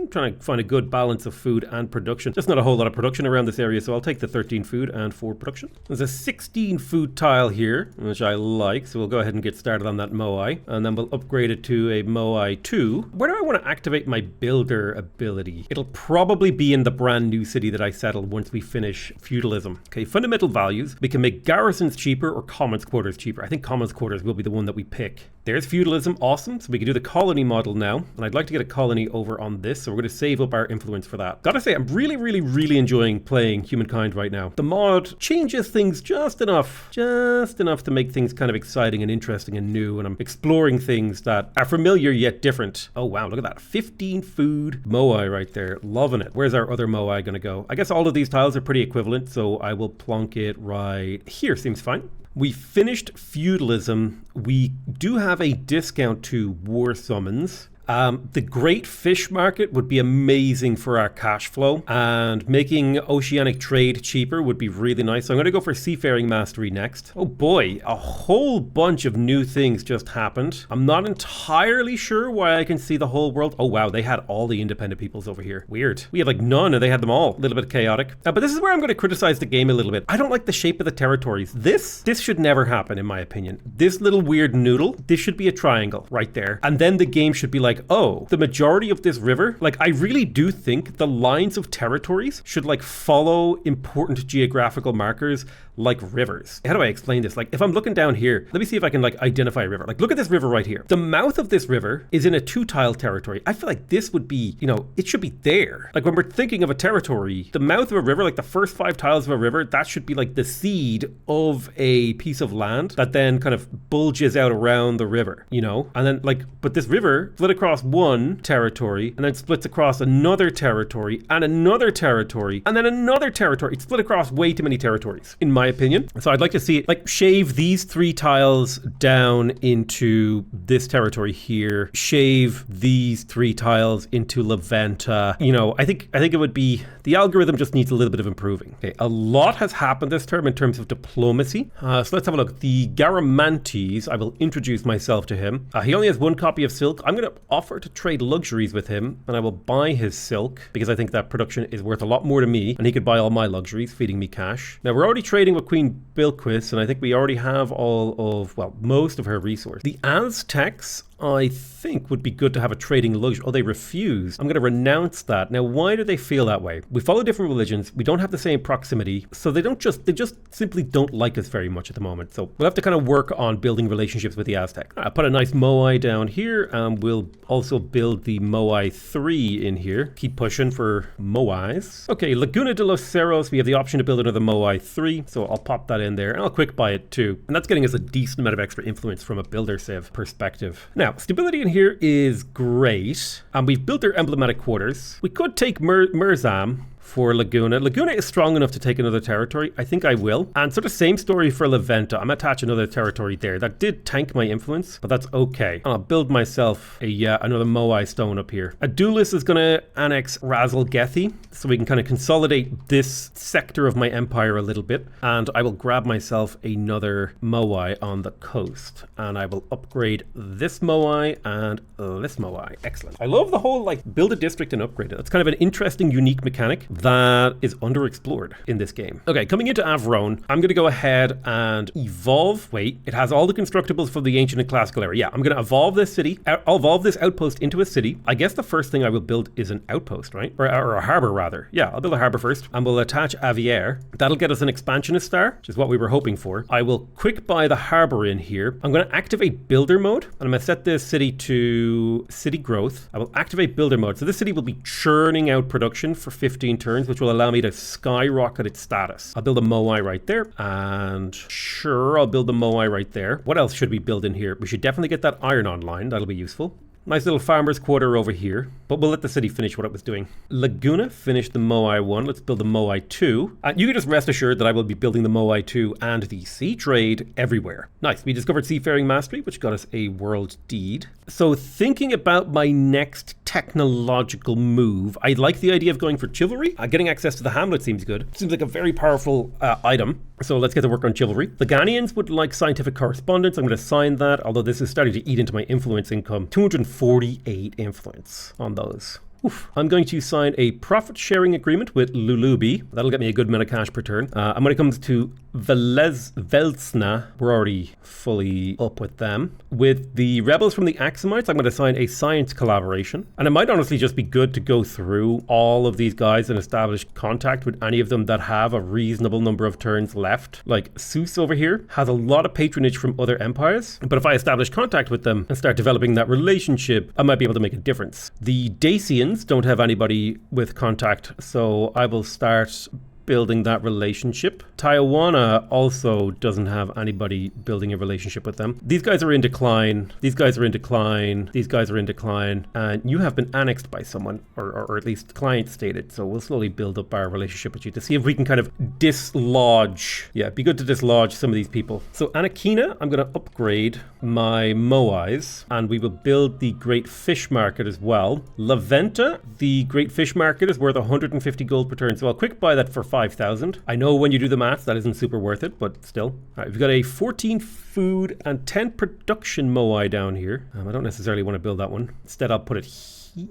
Trying to find a good balance of food and production. Just not a whole lot of production around this area, so I'll take the 13 food and 4 production. There's a 16 food tile here, which I like, so we'll go ahead and get started on that Moai, and then we'll upgrade it to a Moai 2. Where do I want to activate my builder ability? It'll probably be in the brand new city that I settle once we finish feudalism. Okay, fundamental values. We can make garrisons cheaper or commons quarters cheaper. I think commons quarters will be the one that we pick. There's feudalism, awesome. So we can do the colony model now, and I'd like to get a colony over on this, so we're going to save up our influence for that. Gotta say, I'm really enjoying playing Humankind right now. The mod changes things just enough to make things kind of exciting and interesting and new, and I'm exploring things that are familiar yet different. Oh wow, look at that. 15 food Moai right there. Loving it. Where's our other Moai gonna go? I guess all of these tiles are pretty equivalent, so I will plonk it right here. Seems fine. We finished feudalism. We do have a discount to war summons. The Great Fish Market would be amazing for our cash flow, and making oceanic trade cheaper would be really nice. So I'm going to go for Seafaring Mastery next. Oh boy, a whole bunch of new things just happened. I'm not entirely sure why I can see the whole world. Oh wow, they had all the independent peoples over here. Weird. We had like none, and they had them all. A little bit chaotic. But this is where I'm going to criticize the game a little bit. I don't like the shape of the territories. This should never happen, in my opinion. This little weird noodle, this should be a triangle right there. And then the game should be like, oh, the majority of this river, like I really do think the lines of territories should like follow important geographical markers like rivers. How do I explain this? Like if I'm looking down here, let me see if I can like identify a river. Like look at this river right here. The mouth of this river is in a 2-tile territory. I feel like this would be, you know, it should be there. Like when we're thinking of a territory, the mouth of a river, like the first 5 tiles of a river, that should be like the seed of a piece of land that then kind of bulges out around the river, you know? And then like, but this river split across one territory and then splits across another territory and another territory and then another territory. It's split across way too many territories, in my opinion. So I'd like to see it like shave these 3 tiles down into this territory here, shave these 3 tiles into Levanta. You know, I think it would be, the algorithm just needs a little bit of improving. Okay, a lot has happened this term in terms of diplomacy. So let's have a look. The Garamantes, I will introduce myself to him. He only has 1 copy of silk. I'm going to offer to trade luxuries with him, and I will buy his silk because I think that production is worth a lot more to me, and he could buy all my luxuries, feeding me cash. Now we're already trading with Queen Bilquis, and I think we already have all of, well, most of her resources. The Aztecs, I think, would be good to have a trading luxury. Oh, they refuse. I'm going to renounce that. Now, why do they feel that way? We follow different religions. We don't have the same proximity. So they just simply don't like us very much at the moment. So we'll have to kind of work on building relationships with the Aztecs. I'll put a nice Moai down here, and we'll also build the Moai 3 in here. Keep pushing for Moais. Okay, Laguna de los Cerros. We have the option to build another Moai 3. So I'll pop that in there, and I'll quick buy it too. And that's getting us a decent amount of extra influence from a builder civ perspective. Now, stability in here is great, and we've built our emblematic quarters. We could take Merzam for Laguna. Laguna is strong enough to take another territory. I think I will. And sort of same story for Levanta. I'm attach another territory there. That did tank my influence, but that's okay. I'll build myself another Moai stone up here. Adulis is going to annex Razel Gethi, so we can kind of consolidate this sector of my empire a little bit. And I will grab myself another Moai on the coast. And I will upgrade this Moai and this Moai. Excellent. I love the whole like build a district and upgrade it. That's kind of an interesting, unique mechanic. that is underexplored in this game. Okay, coming into Avrone, I'm going to go ahead and evolve. Wait, it has all the constructibles from the ancient and classical era. Yeah, I'm going to evolve this city. I'll evolve this outpost into a city. I guess the first thing I will build is an outpost, right? Or a harbor, rather. Yeah, I'll build a harbor first, and we'll attach Aviaire. That'll get us an expansionist star, which is what we were hoping for. I will quick buy the harbor in here. I'm going to activate builder mode, and I'm going to set this city to city growth. I will activate builder mode. So this city will be churning out production for 15 turns, which will allow me to skyrocket its status. I'll build a Moai right there, and sure, I'll build the Moai right there. What else should we build in here? We should definitely get that iron online. That'll be useful. Nice little farmer's quarter over here, but we'll let the city finish what it was doing. Laguna finished the Moai 1. Let's build the Moai 2. And you can just rest assured that I will be building the Moai 2 and the sea trade everywhere. Nice. We discovered seafaring mastery, which got us a world deed. So thinking about my next technological move, I like the idea of going for chivalry. Getting access to the hamlet seems good. Seems like a very powerful item. So let's get to work on chivalry. The Ghanaians would like scientific correspondence. I'm going to sign that, although this is starting to eat into my influence income. 248 influence on those. Oof. I'm going to sign a profit sharing agreement with Lulubi. That'll get me a good amount of cash per turn. And when it comes to Velsna, we're already fully up with them. With the rebels from the Axumites, I'm going to sign a science collaboration. And it might honestly just be good to go through all of these guys and establish contact with any of them that have a reasonable number of turns left. Like Seuss over here has a lot of patronage from other empires. But if I establish contact with them and start developing that relationship, I might be able to make a difference. The Dacians don't have anybody with contact, so I will start building that relationship. Tijuana also doesn't have anybody building a relationship with them. These guys are in decline. These guys are in decline. These guys are in decline. And you have been annexed by someone, or at least client stated. So we'll slowly build up our relationship with you to see if we can kind of dislodge. Yeah, it'd be good to dislodge some of these people. So Anakina, I'm going to upgrade my Moais, and we will build the Great Fish Market as well. La Venta, the Great Fish Market is worth 150 gold per turn. So I'll quick buy that for 5,000. I know when you do the maths, that isn't super worth it, but still. All right, we've got a 14 food and 10 production Moai down here. I don't necessarily want to build that one. Instead, I'll put it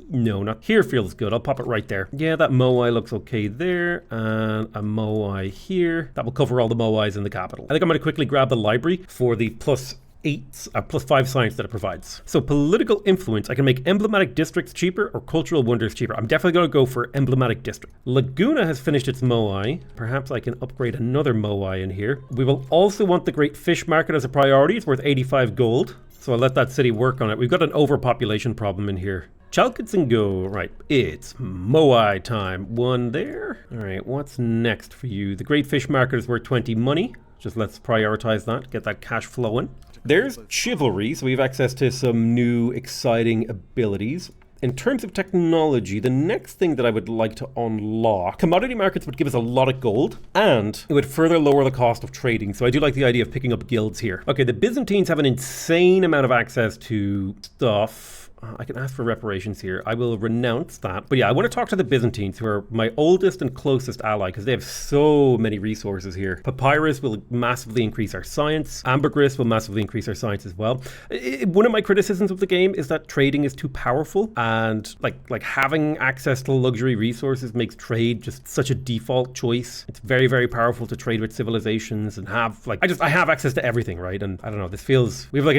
no, not here. Feels good. I'll pop it right there. Yeah, that Moai looks okay there. And a Moai here. That will cover all the Moais in the capital. I think I'm going to quickly grab the library for the +5 science that it provides. So political influence, I can make emblematic districts cheaper or cultural wonders cheaper. I'm definitely going to go for emblematic district. Laguna has finished its Moai. Perhaps I can upgrade another Moai in here. We will also want the Great Fish Market as a priority. It's worth 85 gold. So I'll let that city work on it. We've got an overpopulation problem in here. Chalkets and go. Right, it's Moai time. One there. All right, what's next for you? The Great Fish Market is worth 20 money. Just let's prioritize that, get that cash flowing. There's chivalry, so we have access to some new exciting abilities. In terms of technology, the next thing that I would like to unlock, commodity markets would give us a lot of gold, and it would further lower the cost of trading. So I do like the idea of picking up guilds here. Okay, the Byzantines have an insane amount of access to stuff. I can ask for reparations here. I will renounce that. But yeah, I want to talk to the Byzantines, who are my oldest and closest ally, because they have so many resources here. Papyrus will massively increase our science. Ambergris will massively increase our science as well. One of my criticisms of the game is that trading is too powerful, and like having access to luxury resources makes trade just such a default choice. It's very, very powerful to trade with civilizations and have I have access to everything, right? And I don't know, this feels, we have a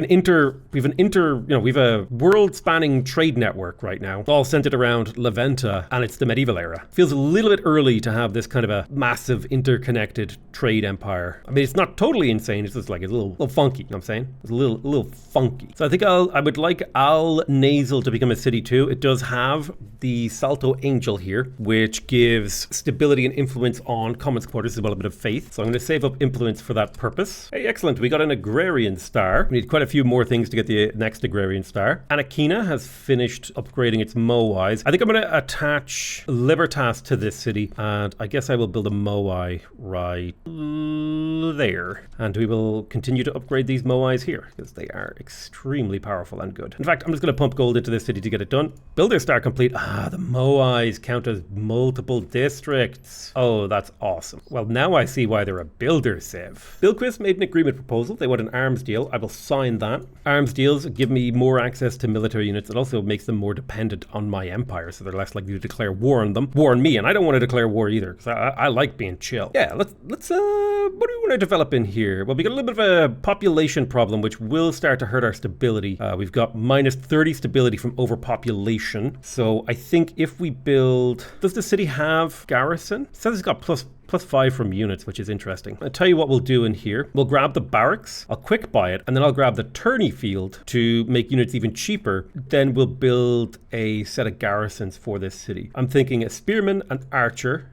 world spanning trade network right now, all centered around La Venta, and it's the medieval era. Feels a little bit early to have this kind of a massive interconnected trade empire. I mean, it's not totally insane, it's just like it's a little funky, you know what I'm saying? It's a little funky. So I think I would like Al Nasal to become a city too. It does have the Salto Angel here, which gives stability and influence on commons quarters as well, a bit of faith. So I'm going to save up influence for that purpose. Hey, excellent. We got an agrarian star. We need quite a few more things to get the next agrarian star. Anakina has finished upgrading its Moais. I think I'm going to attach Libertas to this city, and I guess I will build a Moai right there. And we will continue to upgrade these Moais here, because they are extremely powerful and good. In fact, I'm just going to pump gold into this city to get it done. Builder star complete. The Moais count as multiple districts. Oh, that's awesome. Well, now I see why they're a builder civ. Bilquist made an agreement proposal. They want an arms deal. I will sign that. Arms deals give me more access to military military units, it also makes them more dependent on my empire, so they're less likely to declare war on them. War on me, and I don't want to declare war either, because I like being chill. Yeah, let's what do we want to develop in here? Well, we got a little bit of a population problem, which will start to hurt our stability. We've got minus 30 stability from overpopulation. So I think if we build... Does the city have garrison? It says it's got plus 5 from units, which is interesting. I'll tell you what we'll do in here. We'll grab the barracks, I'll quick buy it, and then I'll grab the tourney field to make units even cheaper. Then we'll build a set of garrisons for this city. I'm thinking a spearman, an archer,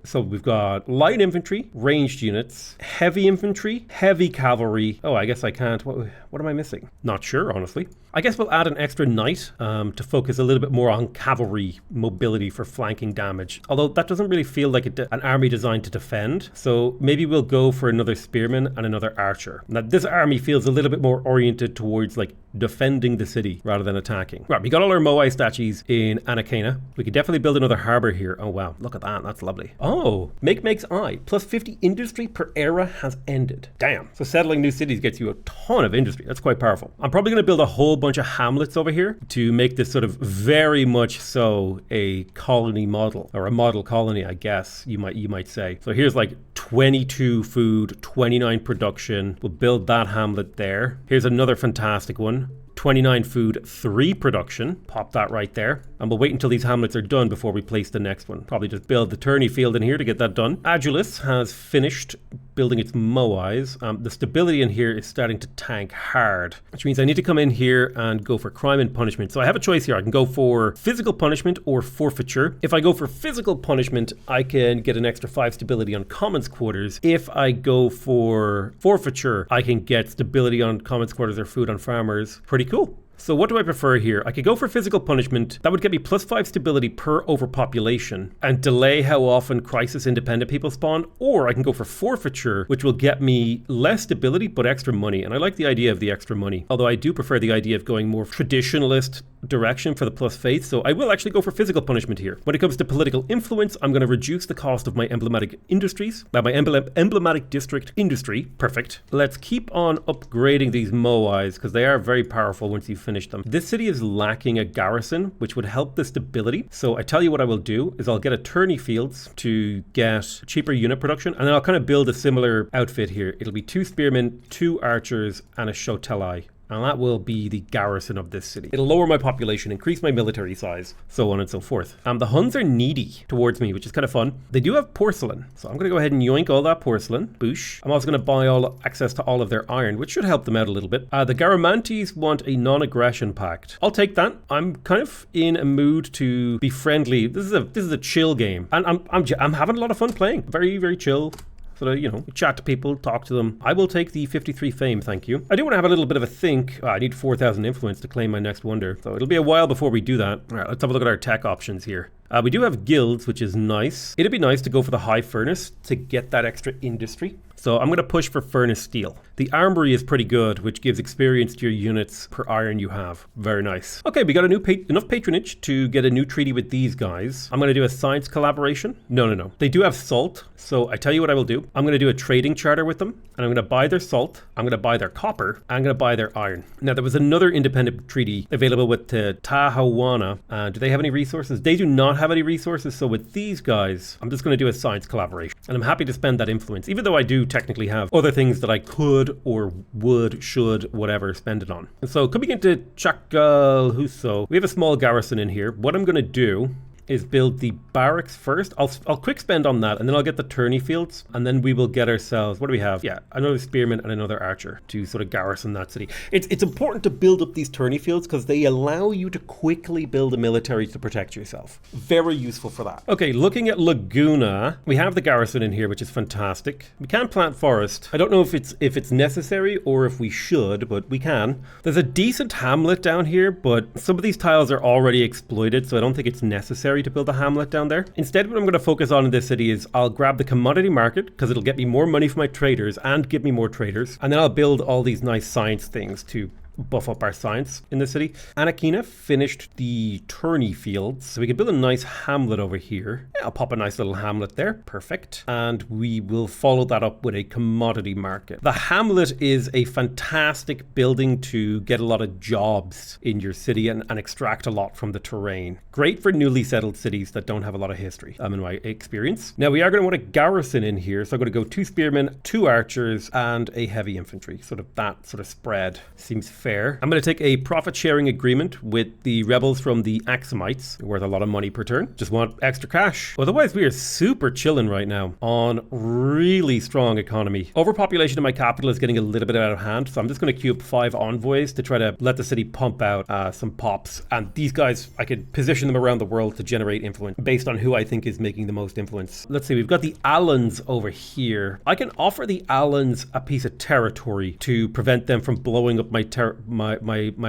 so we've got light infantry, ranged units, heavy infantry, heavy cavalry. Oh, I guess I can't. What am I missing? Not sure, honestly. I guess we'll add an extra knight to focus a little bit more on cavalry mobility for flanking damage. Although that doesn't really feel like an army designed to defend. So maybe we'll go for another spearman and another archer. Now this army feels a little bit more oriented towards like defending the city rather than attacking. Right, we got all our Moai statues in Anakena. We could definitely build another harbor here. Oh wow, look at that. That's lovely. Oh, makes I. Plus 50 industry per era has ended. Damn. So settling new cities gets you a ton of industry. That's quite powerful. I'm probably going to build a whole bunch of hamlets over here to make this sort of very much so a colony model, or a model colony, I guess you might say. So here's like 22 food, 29 production. We'll build that hamlet there. Here's another fantastic one. 29 food, 3 production. Pop that right there. And we'll wait until these hamlets are done before we place the next one. Probably just build the tourney field in here to get that done. Agilis has finished building its Moais. The stability in here is starting to tank hard, which means I need to come in here and go for crime and punishment. So I have a choice here. I can go for physical punishment or forfeiture. If I go for physical punishment, I can get an extra 5 stability on commons quarters. If I go for forfeiture, I can get stability on commons quarters or food on farmers. Pretty cool. So what do I prefer here? I could go for physical punishment. That would get me plus 5 stability per overpopulation and delay how often crisis independent people spawn. Or I can go for forfeiture, which will get me less stability but extra money. And I like the idea of the extra money. Although I do prefer the idea of going more traditionalist direction for the plus faith. So I will actually go for physical punishment here. When it comes to political influence, I'm going to reduce the cost of my emblematic industries. My emblematic district industry. Perfect. Let's keep on upgrading these Moais because they are very powerful once you finish them. This city is lacking a garrison, which would help the stability. So I tell you what I will do is I'll get a tourney fields to get cheaper unit production, and then I'll kind of build a similar outfit here. It'll be 2 spearmen, 2 archers, and a shotelai. And that will be the garrison of this city. It'll lower my population, increase my military size, so on and so forth. The Huns are needy towards me, which is kind of fun. They do have porcelain, so I'm going to go ahead and yoink all that porcelain. Boosh. I'm also going to buy all access to all of their iron, which should help them out a little bit. The Garamantes want a non-aggression pact. I'll take that. I'm kind of in a mood to be friendly. This is a chill game, and I'm having a lot of fun playing. Very, very chill. So, you know, chat to people, talk to them. I will take the 53 fame, thank you. I do want to have a little bit of a think. I need 4,000 influence to claim my next wonder. So it'll be a while before we do that. All right, let's have a look at our tech options here. We do have guilds, which is nice. It'd be nice to go for the high furnace to get that extra industry. So I'm going to push for furnace steel. The armory is pretty good, which gives experience to your units per iron you have. Very nice. Okay, we got enough patronage to get a new treaty with these guys. I'm going to do a science collaboration. No. They do have salt. So I tell you what I will do. I'm going to do a trading charter with them, and I'm going to buy their salt. I'm going to buy their copper. I'm going to buy their iron. Now, there was another independent treaty available with Tahawana. Do they have any resources? They do not have any resources. So with these guys, I'm just going to do a science collaboration. And I'm happy to spend that influence, even though I do technically have other things that I could or would, should, whatever, spend it on. And so coming into Chakalhuso, we have a small garrison in here. What I'm going to do is build the barracks first. I'll quick spend on that, and then I'll get the tourney fields, and then we will get ourselves, what do we have? Yeah, another spearman and another archer to sort of garrison that city. It's important to build up these tourney fields because they allow you to quickly build a military to protect yourself. Very useful for that. Okay, looking at Laguna, we have the garrison in here, which is fantastic. We can plant forest. I don't know if it's necessary or if we should, but we can. There's a decent hamlet down here, but some of these tiles are already exploited, so I don't think it's necessary to build a hamlet down there. Instead, what I'm going to focus on in this city is I'll grab the commodity market because it'll get me more money for my traders and give me more traders. And then I'll build all these nice science things to buff up our science in the city. Anakina finished the tourney fields, so we can build a nice hamlet over here. Yeah, I'll pop a nice little hamlet there. Perfect. And we will follow that up with a commodity market. The hamlet is a fantastic building to get a lot of jobs in your city and extract a lot from the terrain. Great for newly settled cities that don't have a lot of history, in my experience. Now we are going to want a garrison in here, so I'm going to go 2 spearmen, 2 archers, and a heavy infantry. Sort of that sort of spread seems fair. I'm going to take a profit sharing agreement with the rebels from the Axumites, worth a lot of money per turn. Just want extra cash. Otherwise, we are super chilling right now on really strong economy. Overpopulation in my capital is getting a little bit out of hand, so I'm just going to queue up 5 envoys to try to let the city pump out some pops. And these guys, I could position them around the world to generate influence based on who I think is making the most influence. Let's see, we've got the Allans over here. I can offer the Allans a piece of territory to prevent them from blowing up my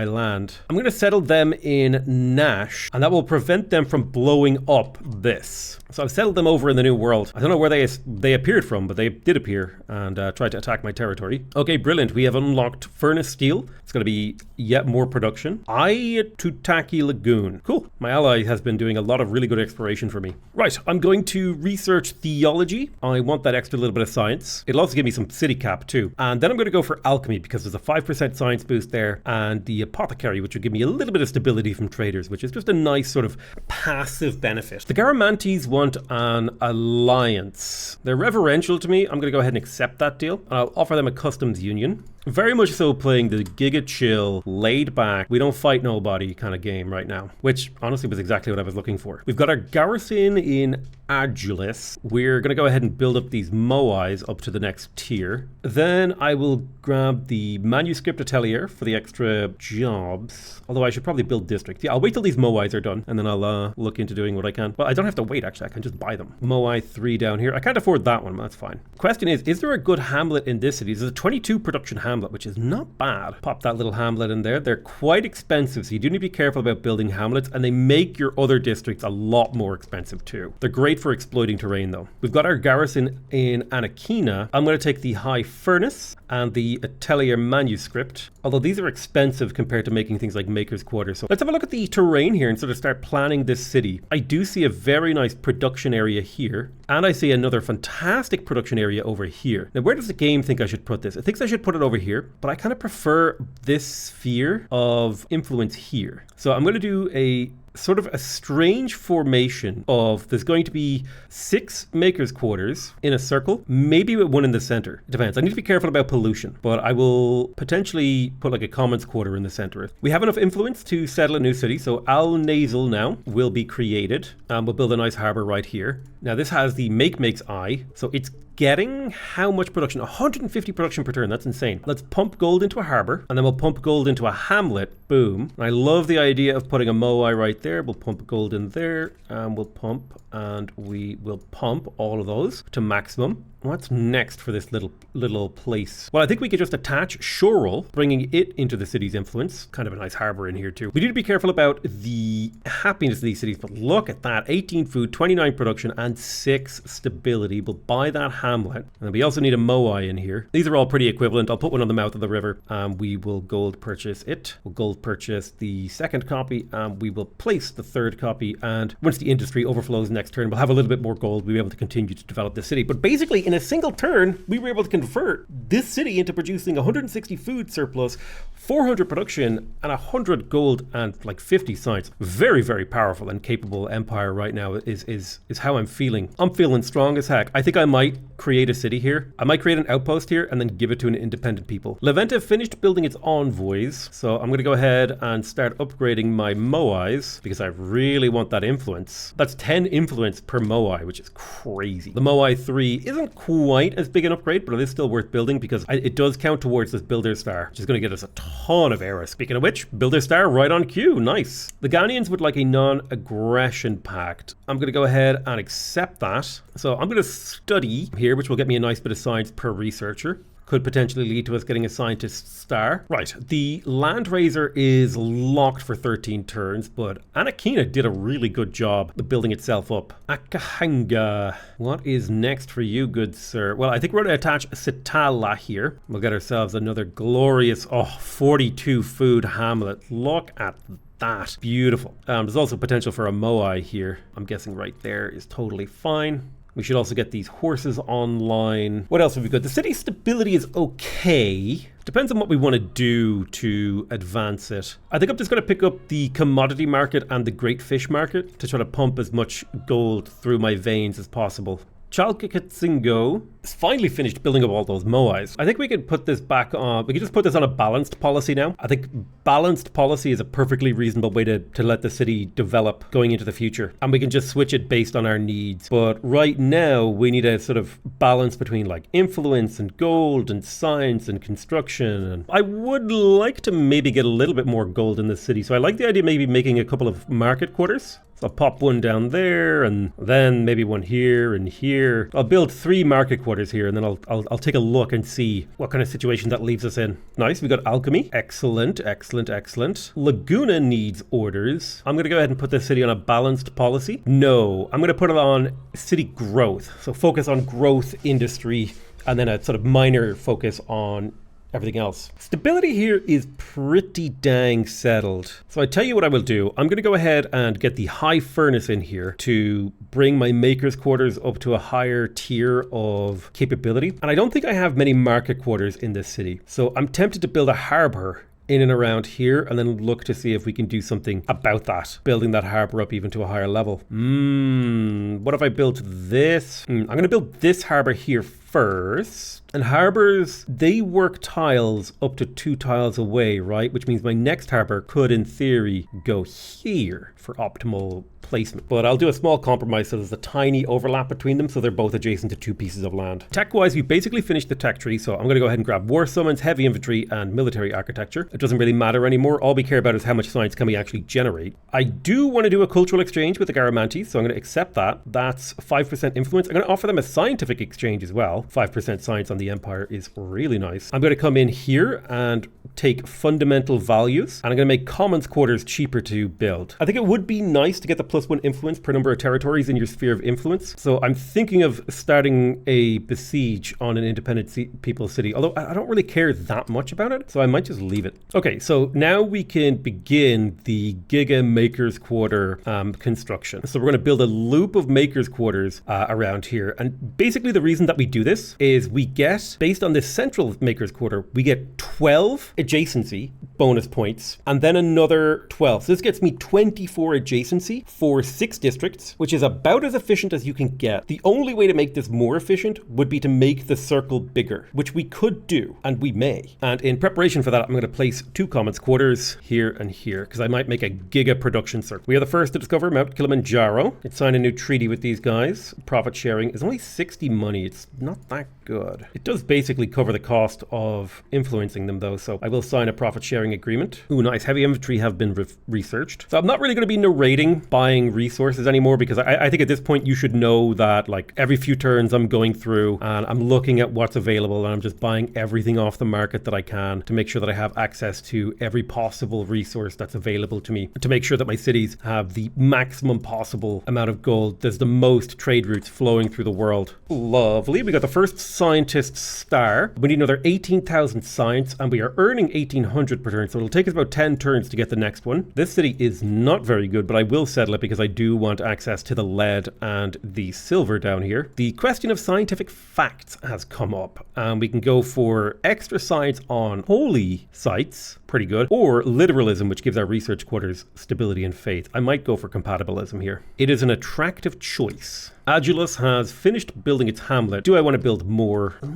land. I'm going to settle them in Nash, and that will prevent them from blowing up this. So I've settled them over in the New World. I don't know where they appeared from, but they did appear and tried to attack my territory. Okay, brilliant. We have unlocked Furnace Steel. It's going to be yet more production. Tutaki Lagoon. Cool. My ally has been doing a lot of really good exploration for me. Right, I'm going to research theology. I want that extra little bit of science. It'll also give me some city cap too. And then I'm going to go for alchemy because there's a 5% science boost there, and the apothecary, which will give me a little bit of stability from traders, which is just a nice sort of passive benefit. The Garamantes want an alliance. They're reverential to me. I'm going to go ahead and accept that deal. And I'll offer them a customs union. Very much so playing the giga chill, laid back, we don't fight nobody kind of game right now, which honestly was exactly what I was looking for. We've got our garrison in Adulis. We're going to go ahead and build up these Moais up to the next tier. Then I will grab the manuscript atelier for the extra jobs. Although I should probably build districts. Yeah, I'll wait till these Moais are done and then I'll look into doing what I can. Well, I don't have to wait actually, I can just buy them. Moai 3 down here. I can't afford that one, that's fine. Question is there a good hamlet in this city? There's a 22 production hamlet, which is not bad. Pop that little hamlet in there. They're quite expensive, so you do need to be careful about building hamlets, and they make your other districts a lot more expensive too. They're great for exploiting terrain though. We've got our garrison in Anakina. I'm going to take the high furnace and the atelier manuscript, although these are expensive compared to making things like maker's quarters. So let's have a look at the terrain here and sort of start planning this city. I do see a very nice production area here, and I see another fantastic production area over here. Now, where does the game think I should put this? It thinks I should put it over here, but I kind of prefer this sphere of influence here. So I'm going to do a sort of a strange formation of, there's going to be 6 maker's quarters in a circle, maybe with one in the center. It depends. I need to be careful about pollution, but I will potentially put like a commons quarter in the center. We have enough influence to settle a new city, so Al Nasal now will be created. We'll build a nice harbor right here. Now this has the makes eye, so it's getting how much production? 150 production per turn. That's insane. Let's pump gold into a harbor, and then we'll pump gold into a hamlet. Boom. And I love the idea of putting a Moai right there. We'll pump gold in there, and we'll pump, and we will pump all of those to maximum. What's next for this little place? Well, I think we could just attach Shorel, bringing it into the city's influence. Kind of a nice harbor in here too. We need to be careful about the happiness of these cities, but look at that. 18 food, 29 production, and 6 stability. We'll buy that hamlet. And we also need a Moai in here. These are all pretty equivalent. I'll put one on the mouth of the river, and we will gold purchase it. We'll gold purchase the second copy, and we will place the third copy. And once the industry overflows next turn, we'll have a little bit more gold. We'll be able to continue to develop the city. But basically, in a single turn, we were able to convert this city into producing 160 food surplus, 400 production, and 100 gold and like 50 science. Very, very powerful and capable empire right now is how I'm feeling. I'm feeling strong as heck. I think I might create a city here. I might create an outpost here and then give it to an independent people. Leventa finished building its envoys, so I'm going to go ahead and start upgrading my Moais because I really want that influence. That's 10 influence per Moai, which is crazy. The Moai 3 isn't quite as big an upgrade, but it is still worth building because it does count towards this Builder Star, which is going to get us a ton of era. Speaking of which, Builder Star right on cue. Nice. The Ghanaians would like a non-aggression pact. I'm going to go ahead and accept that. So I'm going to study here, which will get me a nice bit of science per researcher. could potentially lead to us getting a scientist star. Right, the Landraiser is locked for 13 turns, but Anakina did a really good job of building itself up. Akahanga, what is next for you, good sir? Well, I think we're going to attach Sitala here. We'll get ourselves another glorious, 42 food hamlet. Look at that. Beautiful. There's also potential for a Moai here. I'm guessing right there is totally fine. We should also get these horses online. What else have we got? The city's stability is okay. Depends on what we want to do to advance it. I think I'm just going to pick up the commodity market and the great fish market to try to pump as much gold through my veins as possible. Chalkikatsingo is finally finished building up all those Moais. I think we could put this back on, we could just put this on a balanced policy now. I think balanced policy is a perfectly reasonable way to let the city develop going into the future. And we can just switch it based on our needs. But right now we need a sort of balance between like influence and gold and science and construction. And I would like to maybe get a little bit more gold in the city. So I like the idea of maybe making a couple of market quarters. So I'll pop one down there and then maybe one here and here. I'll build 3 market quarters here and then I'll take a look and see what kind of situation that leaves us in. Nice, we got alchemy. Excellent, excellent, excellent. Laguna needs orders. I'm going to go ahead and put this city on a balanced policy. No, I'm going to put it on city growth. So focus on growth industry and then a sort of minor focus on everything else. Stability here is pretty dang settled. So I tell you what I will do. I'm going to go ahead and get the high furnace in here to bring my maker's quarters up to a higher tier of capability. And I don't think I have many market quarters in this city. So I'm tempted to build a harbor in and around here and then look to see if we can do something about that, building that harbor up even to a higher level. What if I built this? I'm going to build this harbor here first. And harbors, they work tiles up to 2 tiles away, right? Which means my next harbor could, in theory, go here for optimal placement. But I'll do a small compromise so there's a tiny overlap between them so they're both adjacent to 2 pieces of land. Tech-wise, we basically finished the tech tree, so I'm going to go ahead and grab war summons, heavy infantry, and military architecture. It doesn't really matter anymore. All we care about is how much science can we actually generate. I do want to do a cultural exchange with the Garamantes, so I'm going to accept that. That's 5% influence. I'm going to offer them a scientific exchange as well. 5% science on the Empire is really nice. I'm going to come in here and take fundamental values, and I'm going to make commons quarters cheaper to build. I think it would be nice to get the +1 influence per number of territories in your sphere of influence. So I'm thinking of starting a besiege on an independent people's city, although I don't really care that much about it, so I might just leave it. Okay, so now we can begin the Giga Maker's Quarter construction. So we're going to build a loop of Maker's Quarters around here, and basically the reason that we do this is we get, based on this central Maker's Quarter, we get 12 adjacency bonus points, and then another 12. So this gets me 24 adjacency for 6 districts, which is about as efficient as you can get. The only way to make this more efficient would be to make the circle bigger, which we could do, and we may. And in preparation for that, I'm going to place 2 commons quarters here and here, because I might make a giga production circle. We are the first to discover Mount Kilimanjaro. It signed a new treaty with these guys. Profit sharing is only 60 money. It's not that good. It does basically cover the cost of influencing them though, so I will sign a profit sharing agreement. Ooh, nice. Heavy infantry have been researched. So I'm not really going to be narrating buying resources anymore, because I think at this point you should know that like every few turns I'm going through and I'm looking at what's available and I'm just buying everything off the market that I can to make sure that I have access to every possible resource that's available to me, to make sure that my cities have the maximum possible amount of gold. There's the most trade routes flowing through the world. Lovely. We got the first scientist star. We need another 18,000 science and we are earning 1,800 per turn, so it'll take us about 10 turns to get the next one. This city is not very good, but I will settle it because I do want access to the lead and the silver down here. The question of scientific facts has come up, and we can go for extra science on holy sites, pretty good, or literalism, which gives our research quarters stability and faith. I might go for compatibilism here. It is an attractive choice. Agilus has finished building its hamlet. Do I want to build more? I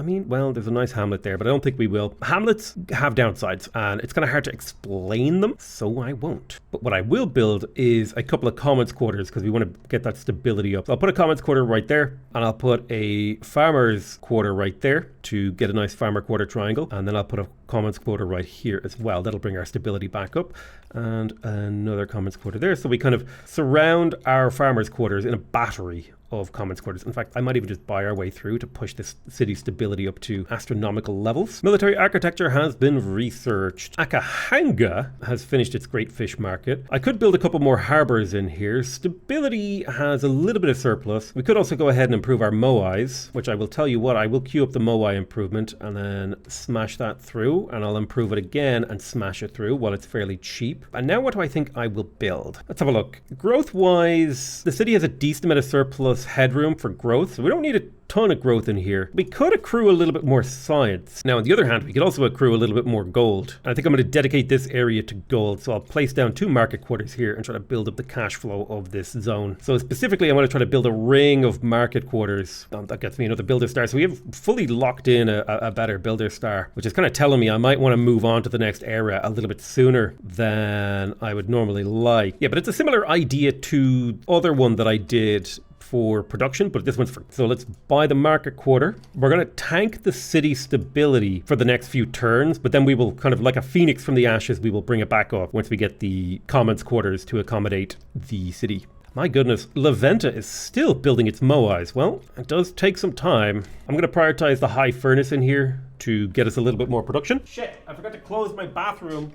mean, well, there's a nice hamlet there, but I don't think we will. Hamlets have downsides, and it's kind of hard to explain them, so I won't. But what I will build is a couple of commons quarters, because we want to get that stability up. So I'll put a commons quarter right there, and I'll put a farmer's quarter right there to get a nice farmer quarter triangle, and then I'll put a commons quarter right here as well. That'll bring our stability back up, and another commons quarter there. So we kind of surround our farmers quarters in a battery of commons quarters. In fact, I might even just buy our way through to push this city stability up to astronomical levels. Military architecture has been researched. Akahanga has finished its great fish market. I could build a couple more harbors in here. Stability has a little bit of surplus. We could also go ahead and improve our moais, which I will tell you what, I will queue up the moai improvement and then smash that through, and I'll improve it again and smash it through while it's fairly cheap. And now what do I think I will build? Let's have a look. Growth wise, the city has a decent amount of surplus headroom for growth, so we don't need a ton of growth in here. We could accrue a little bit more science. Now, on the other hand, we could also accrue a little bit more gold. I think I'm going to dedicate this area to gold, so I'll place down 2 market quarters here and try to build up the cash flow of this zone. So specifically, I want to try to build a ring of market quarters. That gets me another builder star. So we have fully locked in a better builder star, which is kind of telling me I might want to move on to the next era a little bit sooner than I would normally like. Yeah, but it's a similar idea to the other one that I did for production, but this one's for... So let's buy the market quarter. We're going to tank the city stability for the next few turns, but then we will kind of like a phoenix from the ashes, we will bring it back up once we get the commons quarters to accommodate the city. My goodness, Laventa is still building its moais. Well, it does take some time. I'm going to prioritize the high furnace in here to get us a little bit more production. Shit, I forgot to close my bathroom.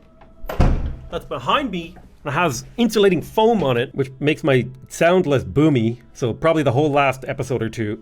That's behind me. It has insulating foam on it, which makes my sound less boomy. So probably the whole last episode or two,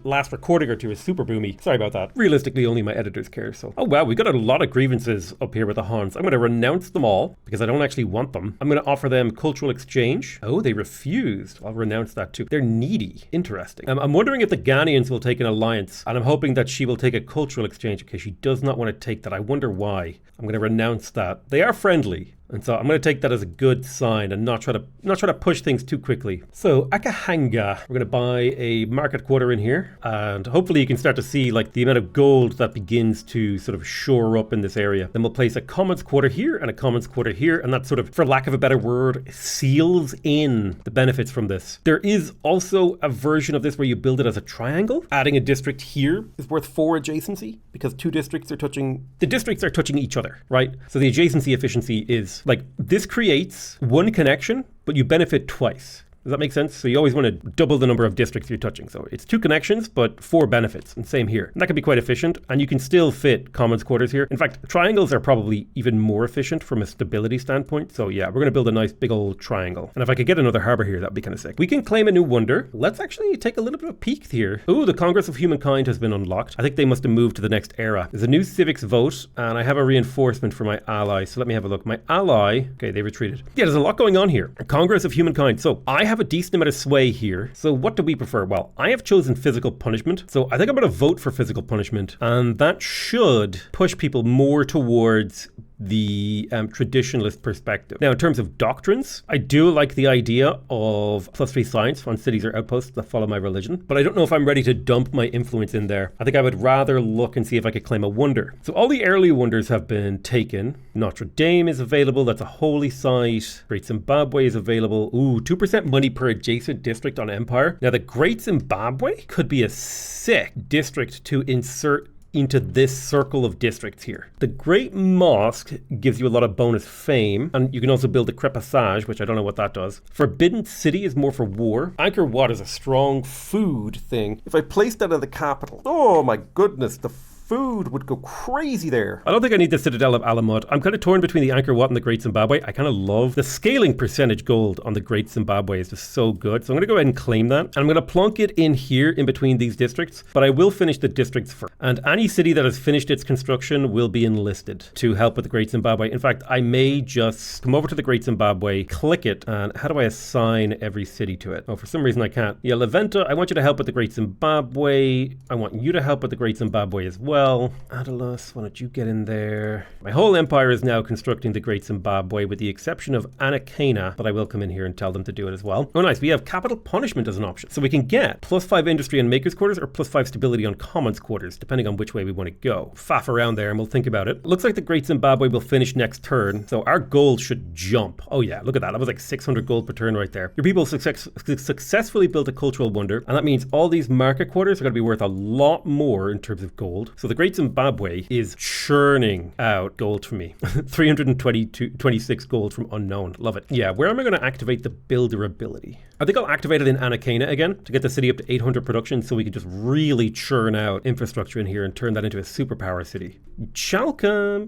last recording or two is super boomy. Sorry about that. Realistically, only my editors care. So, oh wow, we got a lot of grievances up here with the Huns. I'm going to renounce them all because I don't actually want them. I'm going to offer them cultural exchange. Oh, they refused. I'll renounce that too. They're needy. Interesting. I'm wondering if the Ghanaians will take an alliance, and I'm hoping that she will take a cultural exchange in case she does not want to take that. I wonder why. I'm going to renounce that. They are friendly. And so I'm going to take that as a good sign and not try to push things too quickly. So Akahanga, we're going to buy a market quarter in here, and hopefully you can start to see like the amount of gold that begins to sort of shore up in this area. Then we'll place a commons quarter here and a commons quarter here, and that sort of, for lack of a better word, seals in the benefits from this. There is also a version of this where you build it as a triangle. Adding a district here is worth 4 adjacency because 2 districts are touching each other, right? So the adjacency efficiency is like this creates 1 connection, but you benefit twice. Does that make sense? So you always want to double the number of districts you're touching. So it's 2 connections, but 4 benefits. And same here. And that can be quite efficient. And you can still fit commons quarters here. In fact, triangles are probably even more efficient from a stability standpoint. So yeah, we're going to build a nice big old triangle. And if I could get another harbor here, that'd be kind of sick. We can claim a new wonder. Let's actually take a little bit of a peek here. Ooh, the Congress of Humankind has been unlocked. I think they must have moved to the next era. There's a new civics vote, and I have a reinforcement for my ally. So let me have a look. My ally, okay, they retreated. Yeah, there's a lot going on here. Congress of Humankind. So I have a decent amount of sway here. So what do we prefer? Well, I have chosen physical punishment. So I think I'm going to vote for physical punishment, and that should push people more towards the traditionalist perspective. Now, in terms of doctrines, I do like the idea of +3 science on cities or outposts that follow my religion, but I don't know if I'm ready to dump my influence in there. I think I would rather look and see if I could claim a wonder. So all the early wonders have been taken. Notre Dame is available. That's a holy site. Great Zimbabwe is available. Ooh, 2% money per adjacent district on Empire. Now, the Great Zimbabwe could be a sick district to insert into this circle of districts here. The Great Mosque gives you a lot of bonus fame, and you can also build the Crepasage, which I don't know what that does. Forbidden City is more for war. Angkor Wat is a strong food thing. If I place that in the capital, oh my goodness, the food would go crazy there. I don't think I need the Citadel of Alamut. I'm kind of torn between the Angkor Wat and the Great Zimbabwe. I kind of love the scaling percentage gold on the Great Zimbabwe is just so good. So I'm going to go ahead and claim that. And I'm going to plonk it in here in between these districts, but I will finish the districts first. And any city that has finished its construction will be enlisted to help with the Great Zimbabwe. In fact, I may just come over to the Great Zimbabwe, click it, and how do I assign every city to it? Oh, for some reason I can't. Yeah, Laventa, I want you to help with the Great Zimbabwe. I want you to help with the Great Zimbabwe as well. Adalos, why don't you get in there? My whole empire is now constructing the Great Zimbabwe with the exception of Anakena, but I will come in here and tell them to do it as well. Oh nice, we have capital punishment as an option. So we can get +5 industry on makers quarters or +5 stability on commons quarters, depending on which way we want to go. Faff around there and we'll think about it. Looks like the Great Zimbabwe will finish next turn, so our gold should jump. Oh yeah, look at that. That was like 600 gold per turn right there. Your people successfully built a cultural wonder, and that means all these market quarters are going to be worth a lot more in terms of gold. So the Great Zimbabwe is churning out gold for me. 326 gold from unknown. Love it. Yeah, where am I going to activate the builder ability? I think I'll activate it in Anakena again to get the city up to 800 production so we can just really churn out infrastructure in here and turn that into a superpower city. Chalka,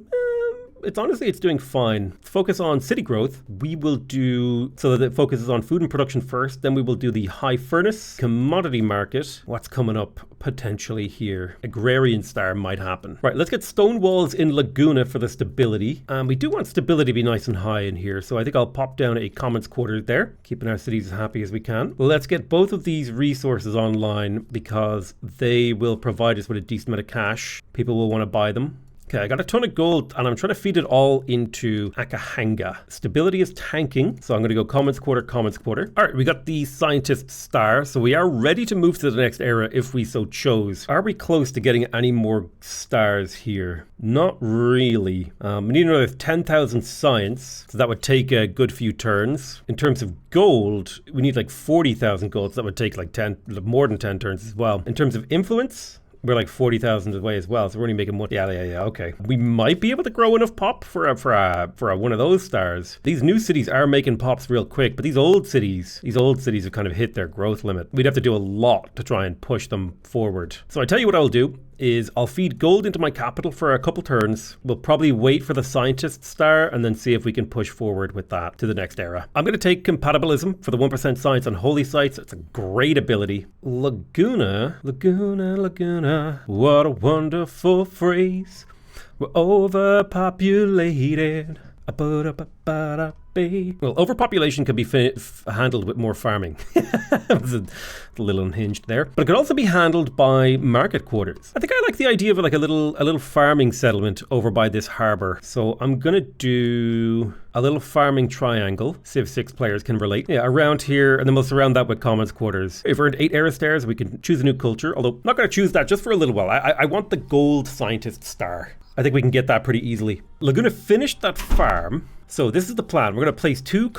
it's doing fine. Focus on city growth. We will do so that it focuses on food and production first. Then we will do the high furnace, commodity market. What's coming up potentially here? Agrarian star might happen. Right, let's get stone walls in Laguna for the stability. We do want stability to be nice and high in here. So I think I'll pop down a commons quarter there, keeping our cities as happy as we can. Let's get both of these resources online because they will provide us with a decent amount of cash. People will want to buy them. Okay, I got a ton of gold and I'm trying to feed it all into Akahanga. Stability is tanking, so I'm going to go commons quarter, commons quarter. All right, we got the scientist star, so we are ready to move to the next era if we so chose. Are we close to getting any more stars here? Not really. We need another 10,000 science, so that would take a good few turns. In terms of gold, we need like 40,000 gold, so that would take like more than 10 turns as well. In terms of influence, we're like 40,000 away as well, so we're only making one. Yeah, okay. We might be able to grow enough pop for one of those stars. These new cities are making pops real quick, but these old cities have kind of hit their growth limit. We'd have to do a lot to try and push them forward. So I tell you what I'll do is I'll feed gold into my capital for a couple turns. We'll probably wait for the scientist star and then see if we can push forward with that to the next era. I'm going to take compatibilism for the 1% science on holy sites. It's a great ability. Laguna. What a wonderful phrase. We're overpopulated. Well, overpopulation can be handled with more farming. It was a little unhinged there. But it could also be handled by market quarters. I think I like the idea of like a little farming settlement over by this harbor. So I'm going to do a little farming triangle. See if 6 players can relate. Yeah, around here. And then we'll surround that with commons quarters. If we're at 8 era stars, we can choose a new culture. Although I'm not going to choose that just for a little while. I want the gold scientist star. I think we can get that pretty easily. Laguna finished that farm. So this is the plan. We're going to place 2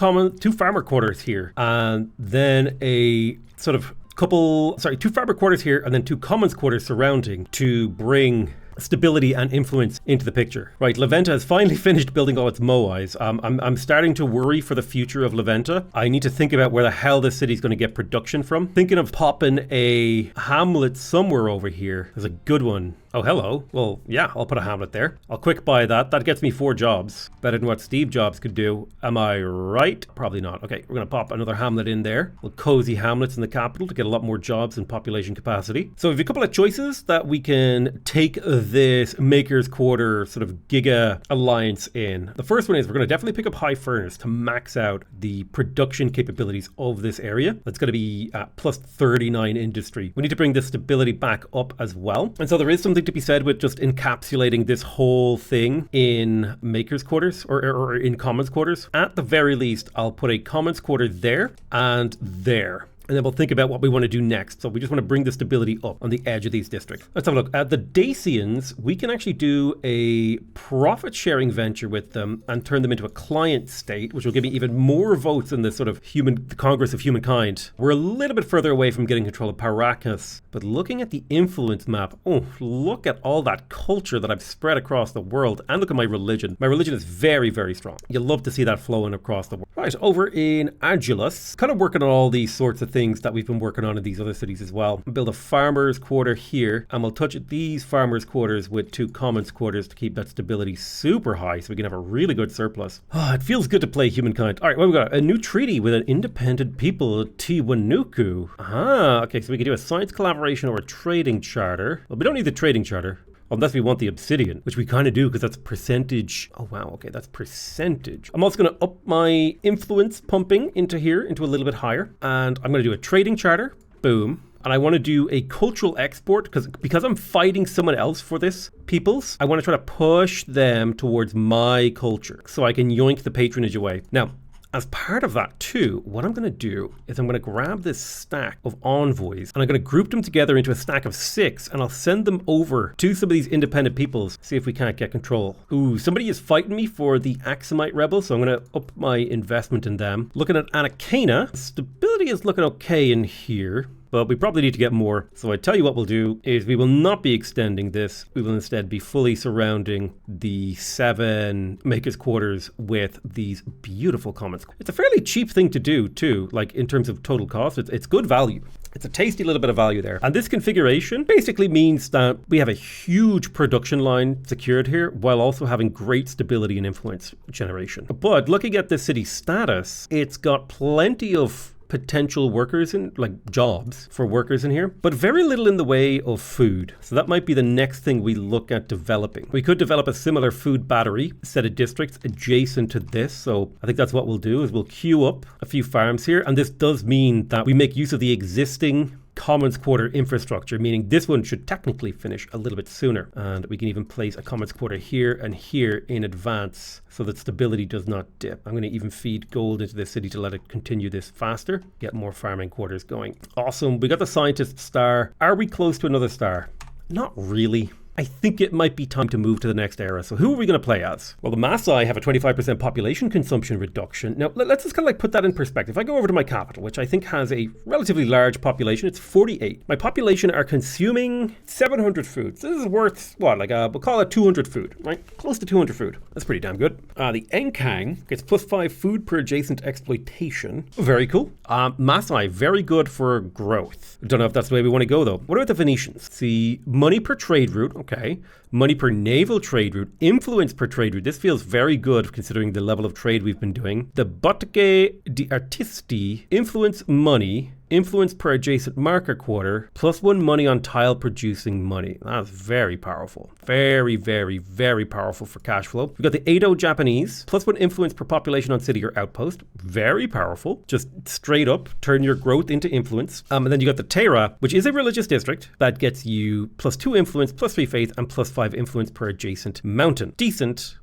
farmer quarters here and then a sort of 2 farmer quarters here and then 2 commons quarters surrounding to bring stability and influence into the picture. Right, Leventa has finally finished building all its moais. I'm starting to worry for the future of Leventa. I need to think about where the hell this city's going to get production from. Thinking of popping a hamlet somewhere over here. There's a good one. Oh, hello. Well, yeah, I'll put a hamlet there. I'll quick buy that. That gets me 4 jobs. Better than what Steve Jobs could do. Am I right? Probably not. Okay, we're going to pop another hamlet in there. Little cozy hamlets in the capital to get a lot more jobs and population capacity. So we have a couple of choices that we can take this Maker's Quarter sort of Giga Alliance in. The first one is we're going to definitely pick up High Furnace to max out the production capabilities of this area. That's going to be plus 39 industry. We need to bring the stability back up as well. And so there is something to be said with just encapsulating this whole thing in Maker's Quarters or in Commons Quarters. At the very least, I'll put a Commons Quarter there and there. And then we'll think about what we want to do next. So we just want to bring the stability up on the edge of these districts. Let's have a look. At the Dacians, we can actually do a profit-sharing venture with them and turn them into a client state, which will give me even more votes in the sort of the Congress of Humankind. We're a little bit further away from getting control of Paracas. But looking at the influence map, oh, look at all that culture that I've spread across the world. And look at my religion. My religion is very, very strong. You'll love to see that flowing across the world. Right, over in Agulus, kind of working on all these sorts of things that we've been working on in these other cities as well. Build a farmer's quarter here, and we'll touch these farmer's quarters with 2 commons quarters to keep that stability super high so we can have a really good surplus. Oh, it feels good to play Humankind. All right, well, we've got a new treaty with an independent people, Tiwanuku. Ah, okay, so we can do a science collaboration or a trading charter. Well, we don't need the trading charter. Unless we want the obsidian, which we kind of do because that's percentage. Oh, wow. Okay, that's percentage. I'm also going to up my influence pumping into here, into a little bit higher. And I'm going to do a trading charter. Boom. And I want to do a cultural export because I'm fighting someone else for this peoples. I want to try to push them towards my culture so I can yoink the patronage away. Now, as part of that too, what I'm going to do is I'm going to grab this stack of envoys and I'm going to group them together into a stack of 6 and I'll send them over to some of these independent peoples, see if we can't get control. Ooh, somebody is fighting me for the Axumite rebels, so I'm going to up my investment in them. Looking at Anakena, stability is looking okay in here. but we probably need to get more. So I tell you what we'll do is we will not be extending this. We will instead be fully surrounding the 7 makers quarters with these beautiful commons. It's a fairly cheap thing to do too, like in terms of total cost. It's good value. It's a tasty little bit of value there. And this configuration basically means that we have a huge production line secured here while also having great stability and influence generation. But looking at the city status, it's got plenty of potential workers in, like jobs for workers in here, but very little in the way of food. So that might be the next thing we look at developing. We could develop a similar food battery set of districts adjacent to this. So I think that's what we'll do is we'll queue up a few farms here. And this does mean that we make use of the existing Commons Quarter infrastructure, meaning this one should technically finish a little bit sooner. And we can even place a Commons Quarter here and here in advance so that stability does not dip. I'm going to even feed gold into this city to let it continue this faster, get more farming quarters going. Awesome. We got the scientist star. Are we close to another star? Not really. I think it might be time to move to the next era. So who are we going to play as? Well, the Maasai have a 25% population consumption reduction. Now, let's just kind of like put that in perspective. If I go over to my capital, which I think has a relatively large population, it's 48. My population are consuming 700 food. So this is worth, what, like we'll call it 200 food, right? Close to 200 food. That's pretty damn good. The Enkang gets +5 food per adjacent exploitation. Very cool. Maasai, very good for growth. Don't know if that's the way we want to go, though. What about the Venetians? See, money per trade route. Okay. Money per naval trade route, influence per trade route. This feels very good considering the level of trade we've been doing. The Botteghe di Artisti, influence money, influence per adjacent marker quarter, +1 money on tile producing money. That's very powerful. Very, very, very powerful for cash flow. We've got the Edo Japanese, +1 influence per population on city or outpost. Very powerful. Just straight up turn your growth into influence. And then you got the Tera, which is a religious district that gets you +2 influence, +3 faith, and +5 influence per adjacent mountain. Decent,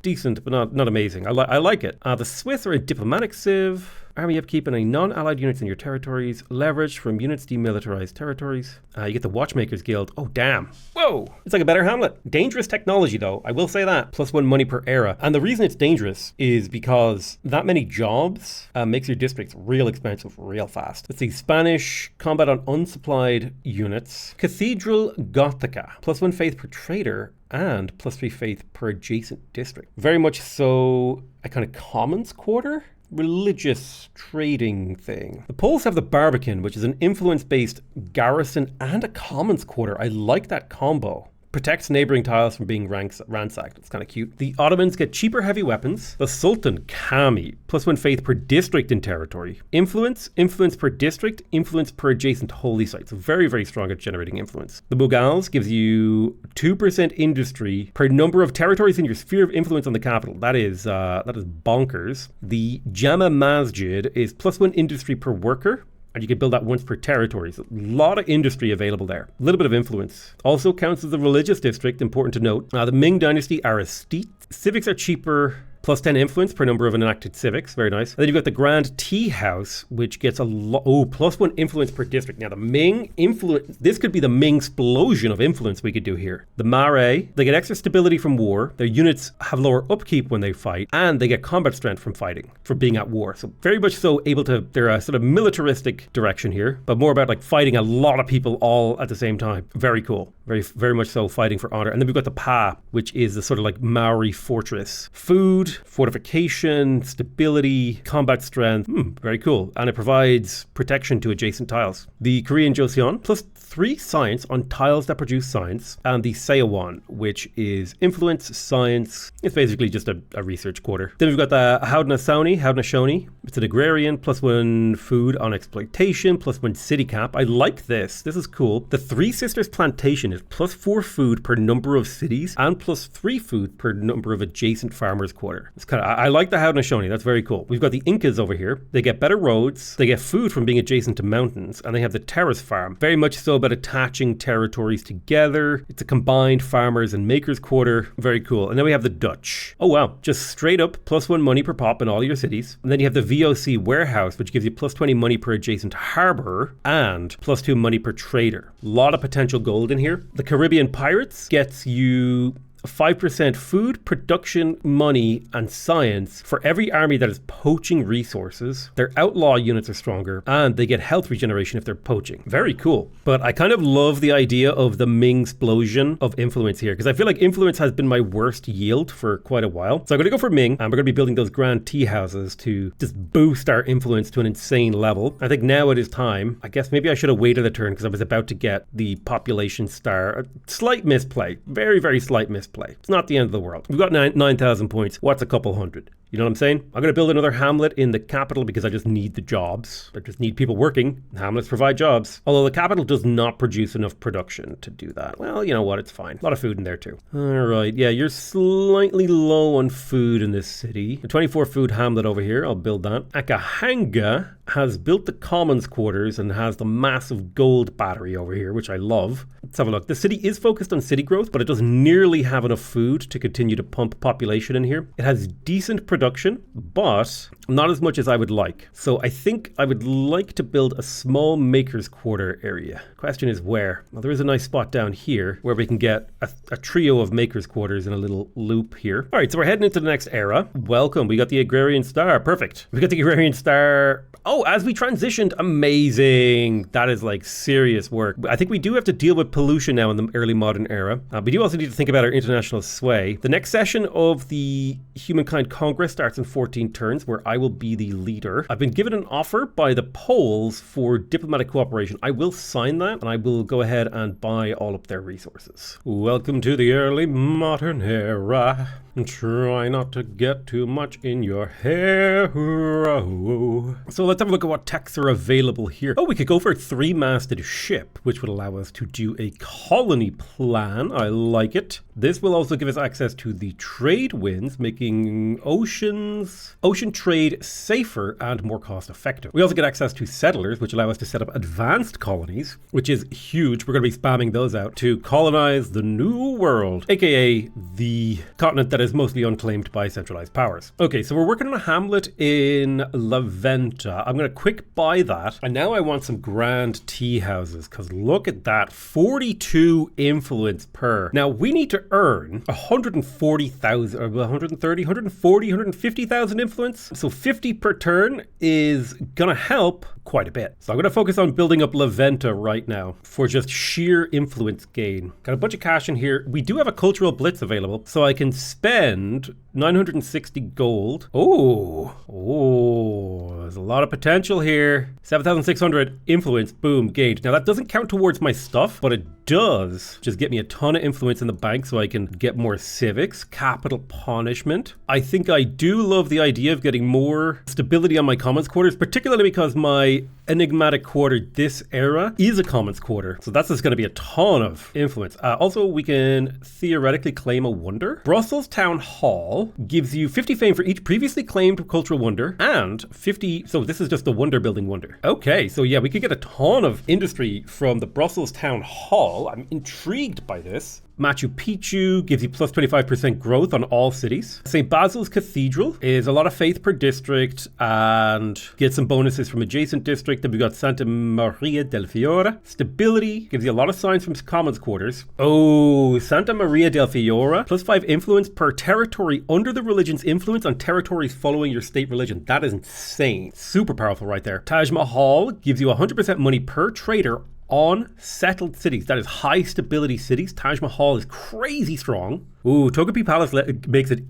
but not amazing. I like it. The Swiss are a diplomatic civ. Army upkeep and any non-allied units in your territories. Leverage from units demilitarized territories. You get the Watchmakers Guild. Oh, damn. Whoa. It's like a better Hamlet. Dangerous technology, though. I will say that. +1 money per era. And the reason it's dangerous is because that many jobs makes your districts real expensive real fast. Let's see. Spanish combat on unsupplied units. Cathedral Gothica. +1 faith per trader and +3 faith per adjacent district. Very much so a kind of Commons Quarter religious trading thing. The Poles have the Barbican, which is an influence-based garrison and a Commons Quarter. I like that combo. Protects neighboring tiles from being ransacked. It's kind of cute. The Ottomans get cheaper heavy weapons. The Sultan, Kami, +1 faith per district in territory. Influence per district, influence per adjacent holy sites. Very, very strong at generating influence. The Mughals gives you 2% industry per number of territories in your sphere of influence on the capital. That is bonkers. The Jama Masjid is +1 industry per worker. And you can build that once per territory. So a lot of industry available there. A little bit of influence. Also counts as a religious district, important to note. The Ming Dynasty are estate. Civics are cheaper. +10 influence per number of enacted civics. Very nice. And then you've got the Grand Tea House, which gets a +1 influence per district. Now the Ming influence, this could be the Ming explosion of influence we could do here. The Mare, they get extra stability from war. Their units have lower upkeep when they fight, and they get combat strength from fighting, from being at war. So very much so able to, they're a sort of militaristic direction here, but more about like fighting a lot of people all at the same time. Very cool. Very, very much so fighting for honor. And then we've got the Pa, which is the sort of like Maori fortress. Food, fortification, stability, combat strength. Very cool. And it provides protection to adjacent tiles. The Korean Joseon, +3 science on tiles that produce science. And the Seowan, which is influence, science. It's basically just a research quarter. Then we've got the Haudenosaunee. It's an agrarian, +1 food on exploitation, +1 city cap. I like this. This is cool. The Three Sisters Plantation is +4 food per number of cities and +3 food per number of adjacent farmers' quarter. It's kind of, I like the Haudenosaunee. That's very cool. We've got the Incas over here. They get better roads. They get food from being adjacent to mountains, and they have the terrace farm. Very much so about attaching territories together. It's a combined farmers and makers quarter. Very cool. And then we have the Dutch. Oh wow, just straight up +1 money per pop in all your cities. And then you have the VOC warehouse, which gives you +20 money per adjacent harbor and +2 money per trader. A lot of potential gold in here. The Caribbean Pirates gets you 5% food, production, money, and science for every army that is poaching resources. Their outlaw units are stronger, and they get health regeneration if they're poaching. Very cool. But I kind of love the idea of the Ming explosion of influence here, because I feel like influence has been my worst yield for quite a while. So I'm going to go for Ming, and we're going to be building those grand tea houses to just boost our influence to an insane level. I think now it is time. I guess maybe I should have waited a turn because I was about to get the population star. A slight misplay. Very, very slight misplay. It's not the end of the world. We've got 9,000 points. What's a couple hundred? You know what I'm saying? I'm going to build another hamlet in the capital because I just need the jobs. I just need people working. Hamlets provide jobs. Although the capital does not produce enough production to do that. Well, you know what? It's fine. A lot of food in there too. All right. Yeah, you're slightly low on food in this city. A 24 food hamlet over here. I'll build that. Akahanga has built the commons quarters and has the massive gold battery over here, which I love. Let's have a look. The city is focused on city growth, but it doesn't nearly have enough food to continue to pump population in here. It has decent production, but not as much as I would like. So I think I would like to build a small maker's quarter area. Question is where? Well, there is a nice spot down here where we can get a trio of maker's quarters in a little loop here. All right, so we're heading into the next era. Welcome. We got the agrarian star. Perfect. We got the agrarian star. Oh, as we transitioned, amazing. That is like serious work. I think we do have to deal with pollution now in the early modern era. We do also need to think about our international sway. The next session of the Humankind Congress starts in 14 turns, where I will be the leader. I've been given an offer by the Poles for diplomatic cooperation. I will sign that, and I will go ahead and buy all of their resources. Welcome to the early modern era. Try not to get too much in your hair. So let's have a look at what techs are available here. Oh, we could go for a 3-masted ship, which would allow us to do a colony plan. I like it. This will also give us access to the trade winds, making ocean trade safer and more cost effective. We also get access to settlers, which allow us to set up advanced colonies, which is huge. We're going to be spamming those out to colonize the new world, aka the continent that is mostly unclaimed by centralized powers. Okay, so we're working on a hamlet in La Venta. I'm going to quick buy that. And now I want some grand tea houses, because look at that, 42 influence per. Now we need to earn 140,000 or 130, 140, 150,000 influence. So 50 per turn is going to help quite a bit. So I'm going to focus on building up La Venta right now for just sheer influence gain. Got a bunch of cash in here. We do have a cultural blitz available, so I can spend 960 gold. Oh, there's a lot of potential here. 7,600 influence, boom, gained. Now that doesn't count towards my stuff, but it does just get me a ton of influence in the bank so I can get more civics, capital punishment. I think I do love the idea of getting more stability on my commons quarters, particularly because my enigmatic quarter this era is a commons quarter. So that's just going to be a ton of influence. Also, we can theoretically claim a wonder. Brussels Town Hall gives you 50 fame for each previously claimed cultural wonder and 50. So this is just the wonder building wonder. Okay, so yeah, we could get a ton of industry from the Brussels Town Hall. I'm intrigued by this. Machu Picchu gives you plus 25% growth on all cities. St. Basil's Cathedral is a lot of faith per district and get some bonuses from adjacent district. Then we've got Santa Maria del Fiore. Stability gives you a lot of signs from commons quarters. Oh, Santa Maria del Fiore. Plus 5 influence per territory under the religion's influence on territories following your state religion. That is insane. Super powerful right there. Taj Mahal gives you 100% money per trader on settled cities. That is high stability cities. Taj Mahal is crazy strong. Ooh, Togepi Palace makes it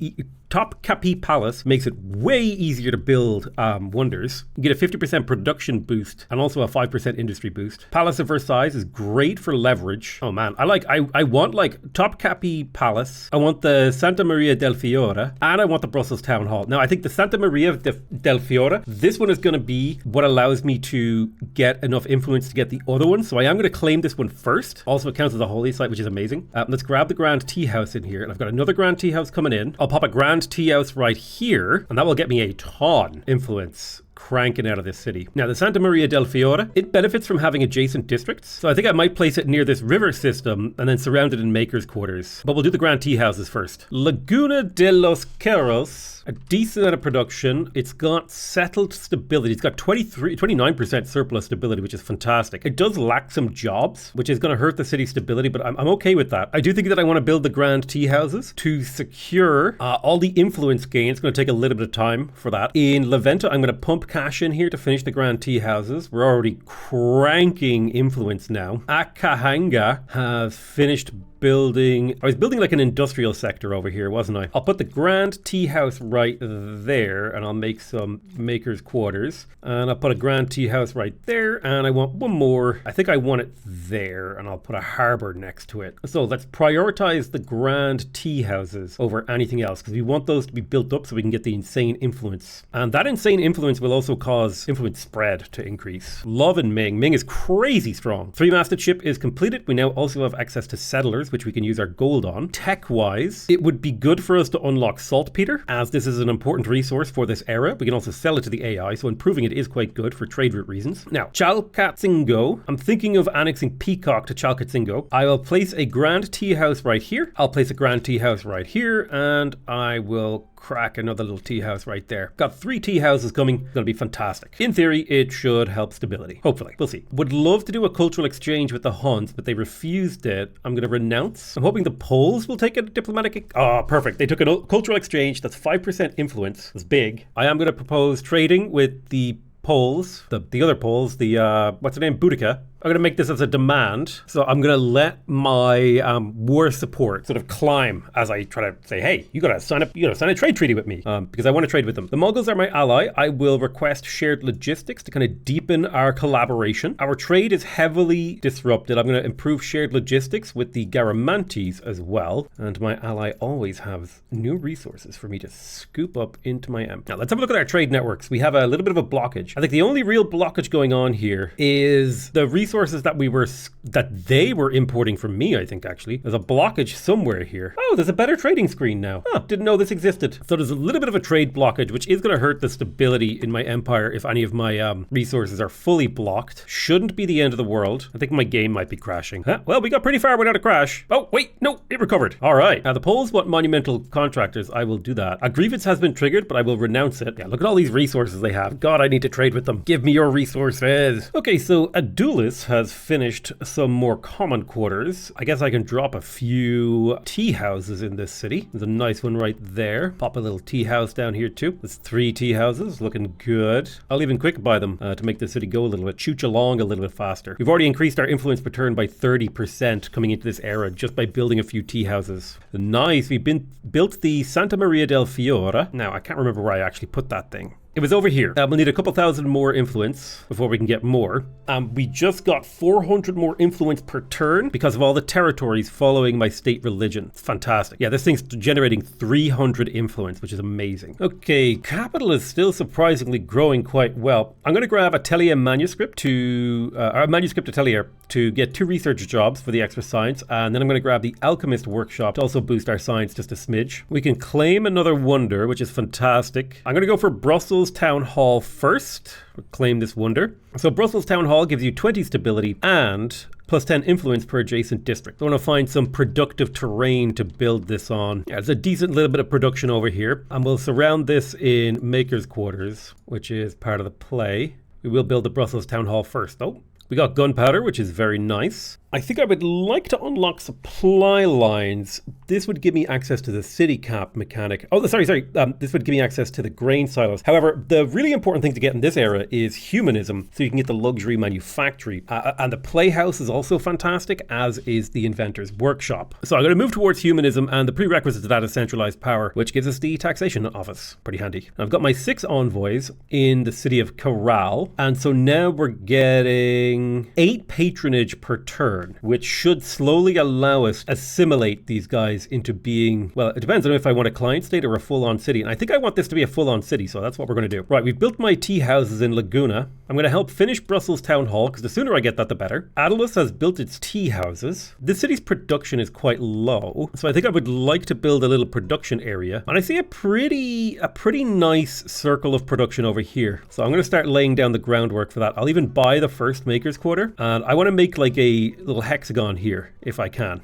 Topkapi Palace makes it way easier to build wonders. You get a 50% production boost and also a 5% industry boost. Palace of Versailles is great for leverage. Oh man, I want like Topkapi Palace. I want the Santa Maria del Fiore and I want the Brussels Town Hall. Now I think the Santa Maria del Fiore, this one is going to be what allows me to get enough influence to get the other one. So I am going to claim this one first. Also it counts as a holy site, which is amazing. Let's grab the Grand Tea House in here. And I've got another Grand Tea House coming in. I'll pop a Grand Tea House right here, and that will get me a ton influence cranking out of this city. Now, the Santa Maria del Fiore, it benefits from having adjacent districts. So I think I might place it near this river system and then surround it in makers' quarters. But we'll do the grand tea houses first. Laguna de los Queros. A decent amount of production. It's got settled stability. It's got 29% surplus stability, which is fantastic. It does lack some jobs, which is going to hurt the city's stability, but I'm okay with that. I do think that I want to build the grand tea houses to secure all the influence gain. It's going to take a little bit of time for that. In Leventa, I'm going to pump cash in here to finish the grand tea houses. We're already cranking influence now. Akahanga has finished building. I was building like an industrial sector over here, wasn't I? I'll put the grand tea house right there, and I'll make some makers' quarters, and I'll put a grand tea house right there, and I want one more. I think I want it there, and I'll put a harbor next to it. So let's prioritize the grand tea houses over anything else, because we want those to be built up so we can get the insane influence, and that insane influence will also cause influence spread to increase. Love and Ming. Ming is crazy strong. 3-masted ship is completed. We now also have access to settlers, which we can use our gold on. Tech-wise, it would be good for us to unlock saltpeter, as this is an important resource for this era. We can also sell it to the AI, so improving it is quite good for trade route reasons. Now, Chalcatzingo. I'm thinking of annexing Peacock to Chalcatzingo. I will place a grand tea house right here. I'll place a grand tea house right here, and I will crack another little tea house right there. Got 3 tea houses coming. It's going to be fantastic. In theory, it should help stability. Hopefully. We'll see. Would love to do a cultural exchange with the Huns, but they refused it. I'm going to renounce. I'm hoping the Poles will take a diplomatic... Oh, perfect. They took a cultural exchange. That's 5% influence. That's big. I am going to propose trading with the Poles, the other Poles, what's her name? Boudica. I'm going to make this as a demand. So I'm going to let my war support sort of climb as I try to say, hey, you got to sign a trade treaty with me because I want to trade with them. The Mongols are my ally. I will request shared logistics to kind of deepen our collaboration. Our trade is heavily disrupted. I'm going to improve shared logistics with the Garamantes as well. And my ally always has new resources for me to scoop up into my empire. Now let's have a look at our trade networks. We have a little bit of a blockage. I think the only real blockage going on here is the resources that they were importing from me. I think actually there's a blockage somewhere here. Oh, there's a better trading screen now. Oh, didn't know this existed. So there's a little bit of a trade blockage, which is going to hurt the stability in my empire if any of my resources are fully blocked. Shouldn't be the end of the world. I think my game might be crashing. Well, we got pretty far without a crash. Oh wait, no, it recovered. All right. Now the Poles want monumental contractors. I will do that. A grievance has been triggered, but I will renounce it. Yeah, look at all these resources they have. God, I need to trade with them. Give me your resources. Okay, so Adulis has finished some more common quarters. I guess I can drop a few tea houses in this city. There's a nice one right there. Pop a little tea house down here too. There's 3 tea houses looking good. I'll even quick buy them to make the city go a little bit, chooch along a little bit faster. We've already increased our influence per turn by 30% coming into this era just by building a few tea houses. Nice. We've built the Santa Maria del Fiore. Now, I can't remember where I actually put that thing. It was over here. We'll need a couple thousand more influence before we can get more. We just got 400 more influence per turn because of all the territories following my state religion. It's fantastic. Yeah, this thing's generating 300 influence, which is amazing. Okay, capital is still surprisingly growing quite well. I'm going to grab Atelier Manuscript Manuscript Atelier to get 2 research jobs for the extra science, and then I'm going to grab the Alchemist Workshop to also boost our science just a smidge. We can claim another wonder, which is fantastic. I'm going to go for Brussels Town Hall first. Claim this wonder. So Brussels Town Hall gives you 20 stability and plus 10 influence per adjacent district. I want to find some productive terrain to build this on. Yeah, there's a decent little bit of production over here, and we'll surround this in Maker's Quarters, which is part of the play. We will build the Brussels Town Hall first though. We got gunpowder, which is very nice. I think I would like to unlock supply lines. This would give me access to the city cap mechanic. Oh, sorry. This would give me access to the grain silos. However, the really important thing to get in this era is humanism, so you can get the luxury manufactory. And the playhouse is also fantastic, as is the inventor's workshop. So I'm going to move towards humanism, and the prerequisite to that is centralized power, which gives us the taxation office. Pretty handy. I've got my 6 envoys in the city of Corral, and so now we're getting getting 8 patronage per turn, which should slowly allow us to assimilate these guys into being, well, it depends on if I want a client state or a full-on city. And I think I want this to be a full-on city, so that's what we're going to do. Right, we've built my tea houses in Laguna. I'm going to help finish Brussels Town Hall, because the sooner I get that, the better. Attalus has built its tea houses. This city's production is quite low, so I think I would like to build a little production area. And I see a pretty nice circle of production over here. So I'm going to start laying down the groundwork for that. I'll even buy the first maker's quarter, and I want to make like a little hexagon here if I can.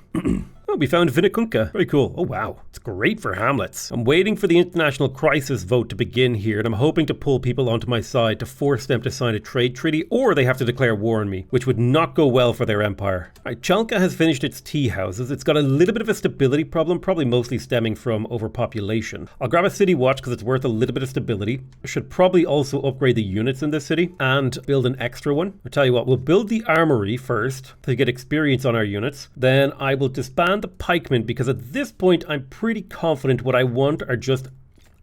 Oh, we found Vinicunca. Very cool. Oh, wow. It's great for hamlets. I'm waiting for the international crisis vote to begin here, and I'm hoping to pull people onto my side to force them to sign a trade treaty, or they have to declare war on me, which would not go well for their empire. All right, Chalka has finished its tea houses. It's got a little bit of a stability problem, probably mostly stemming from overpopulation. I'll grab a city watch because it's worth a little bit of stability. I should probably also upgrade the units in this city and build an extra one. I'll tell you what, we'll build the armory first to get experience on our units. Then I will disband the pikemen, because at this point I'm pretty confident what I want are just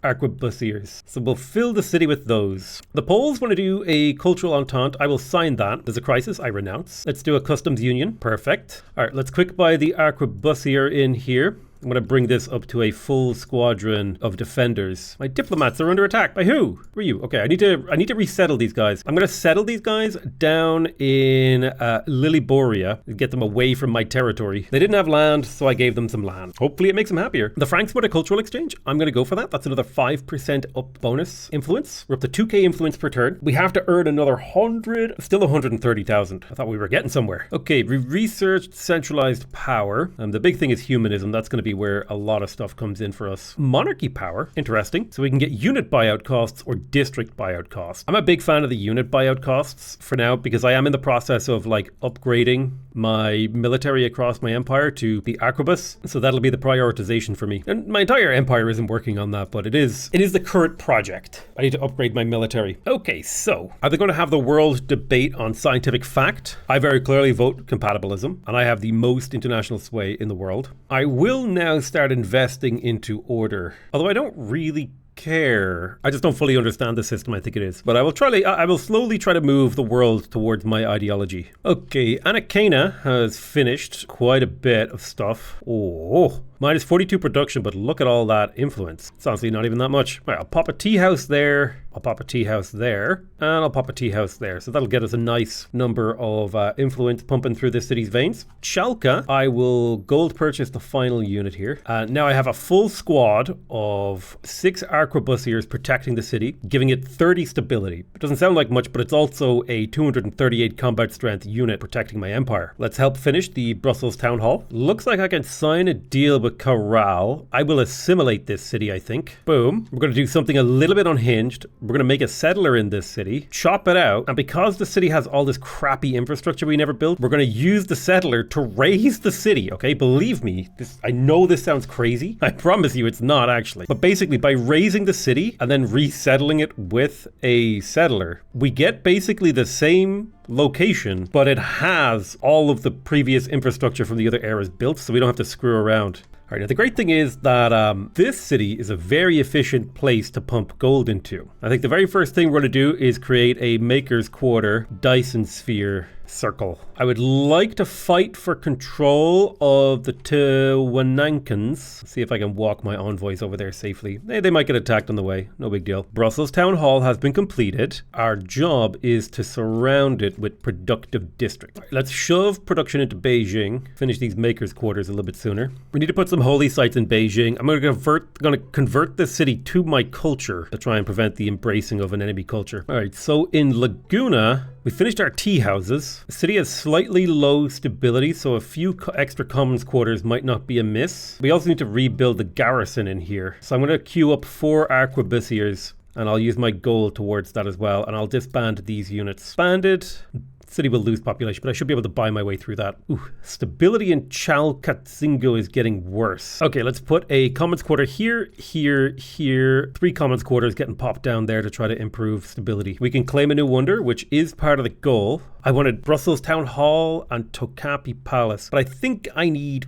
arquebusiers. So we'll fill the city with those. The Poles want to do a cultural entente. I will sign that. There's a crisis. I renounce. Let's do a customs union. Perfect. All right, let's quick buy the arquebusier in here. I'm going to bring this up to a full squadron of defenders. My diplomats are under attack. By who? Who are you? Okay, I need to resettle these guys. I'm going to settle these guys down in Lilyboria and get them away from my territory. They didn't have land, so I gave them some land. Hopefully it makes them happier. The Franks want a cultural exchange. I'm going to go for that. That's another 5% up bonus influence. We're up to 2k influence per turn. We have to earn another 100, still 130,000. I thought we were getting somewhere. Okay, we researched centralized power. The big thing is humanism. That's going to be where a lot of stuff comes in for us. Monarchy power, interesting. So we can get unit buyout costs or district buyout costs. I'm a big fan of the unit buyout costs for now, because I am in the process of like upgrading my military across my empire to the arquebus. So that'll be the prioritization for me. And my entire empire isn't working on that, but it is the current project. I need to upgrade my military. Okay, so are they going to have the world debate on scientific fact? I very clearly vote compatibilism, and I have the most international sway in the world. I will now start investing into order, although I don't really care. I just don't fully understand the system. I think it is, but I will slowly try to move the world towards my ideology. Okay, Anakena has finished quite a bit of stuff. Oh, minus 42 production, but look at all that influence. It's honestly not even that much. All right, I'll pop a tea house there. I'll pop a tea house there, and I'll pop a tea house there. So that'll get us a nice number of influence pumping through this city's veins. Chalka, I will gold purchase the final unit here. Now I have a full squad of 6 arquebusiers protecting the city, giving it 30 stability. It doesn't sound like much, but it's also a 238 combat strength unit protecting my empire. Let's help finish the Brussels Town Hall. Looks like I can sign a deal with Corral. I will assimilate this city, I think. Boom. We're going to do something a little bit unhinged. We're going to make a settler in this city, chop it out, and because the city has all this crappy infrastructure we never built, we're going to use the settler to raise the city, okay? Believe me, I know this sounds crazy. I promise you it's not actually. But basically, by raising the city and then resettling it with a settler, we get basically the same location, but it has all of the previous infrastructure from the other eras built, so we don't have to screw around. All right, now the great thing is that this city is a very efficient place to pump gold into. I think the very first thing we're going to do is create a Maker's Quarter Dyson Sphere circle. I would like to fight for control of the Tehuanancans. See if I can walk my envoys over there safely. They might get attacked on the way. No big deal. Brussels Town Hall has been completed. Our job is to surround it with productive districts. Right, let's shove production into Beijing. Finish these Maker's Quarters a little bit sooner. We need to put some holy sites in Beijing. I'm going to convert this city to my culture to try and prevent the embracing of an enemy culture. All right, so in Laguna, we finished our tea houses. The city has slightly low stability, so a few extra commons quarters might not be amiss. We also need to rebuild the garrison in here. So I'm going to queue up 4 arquebusiers, and I'll use my gold towards that as well, and I'll disband these units. Banded. City will lose population, but I should be able to buy my way through that. Ooh, stability in Chalcatzingo is getting worse. Okay, let's put a commons quarter here, here, here. 3 commons quarters getting popped down there to try to improve stability. We can claim a new wonder, which is part of the goal. I wanted Brussels Town Hall and Tokapi Palace, but I think I need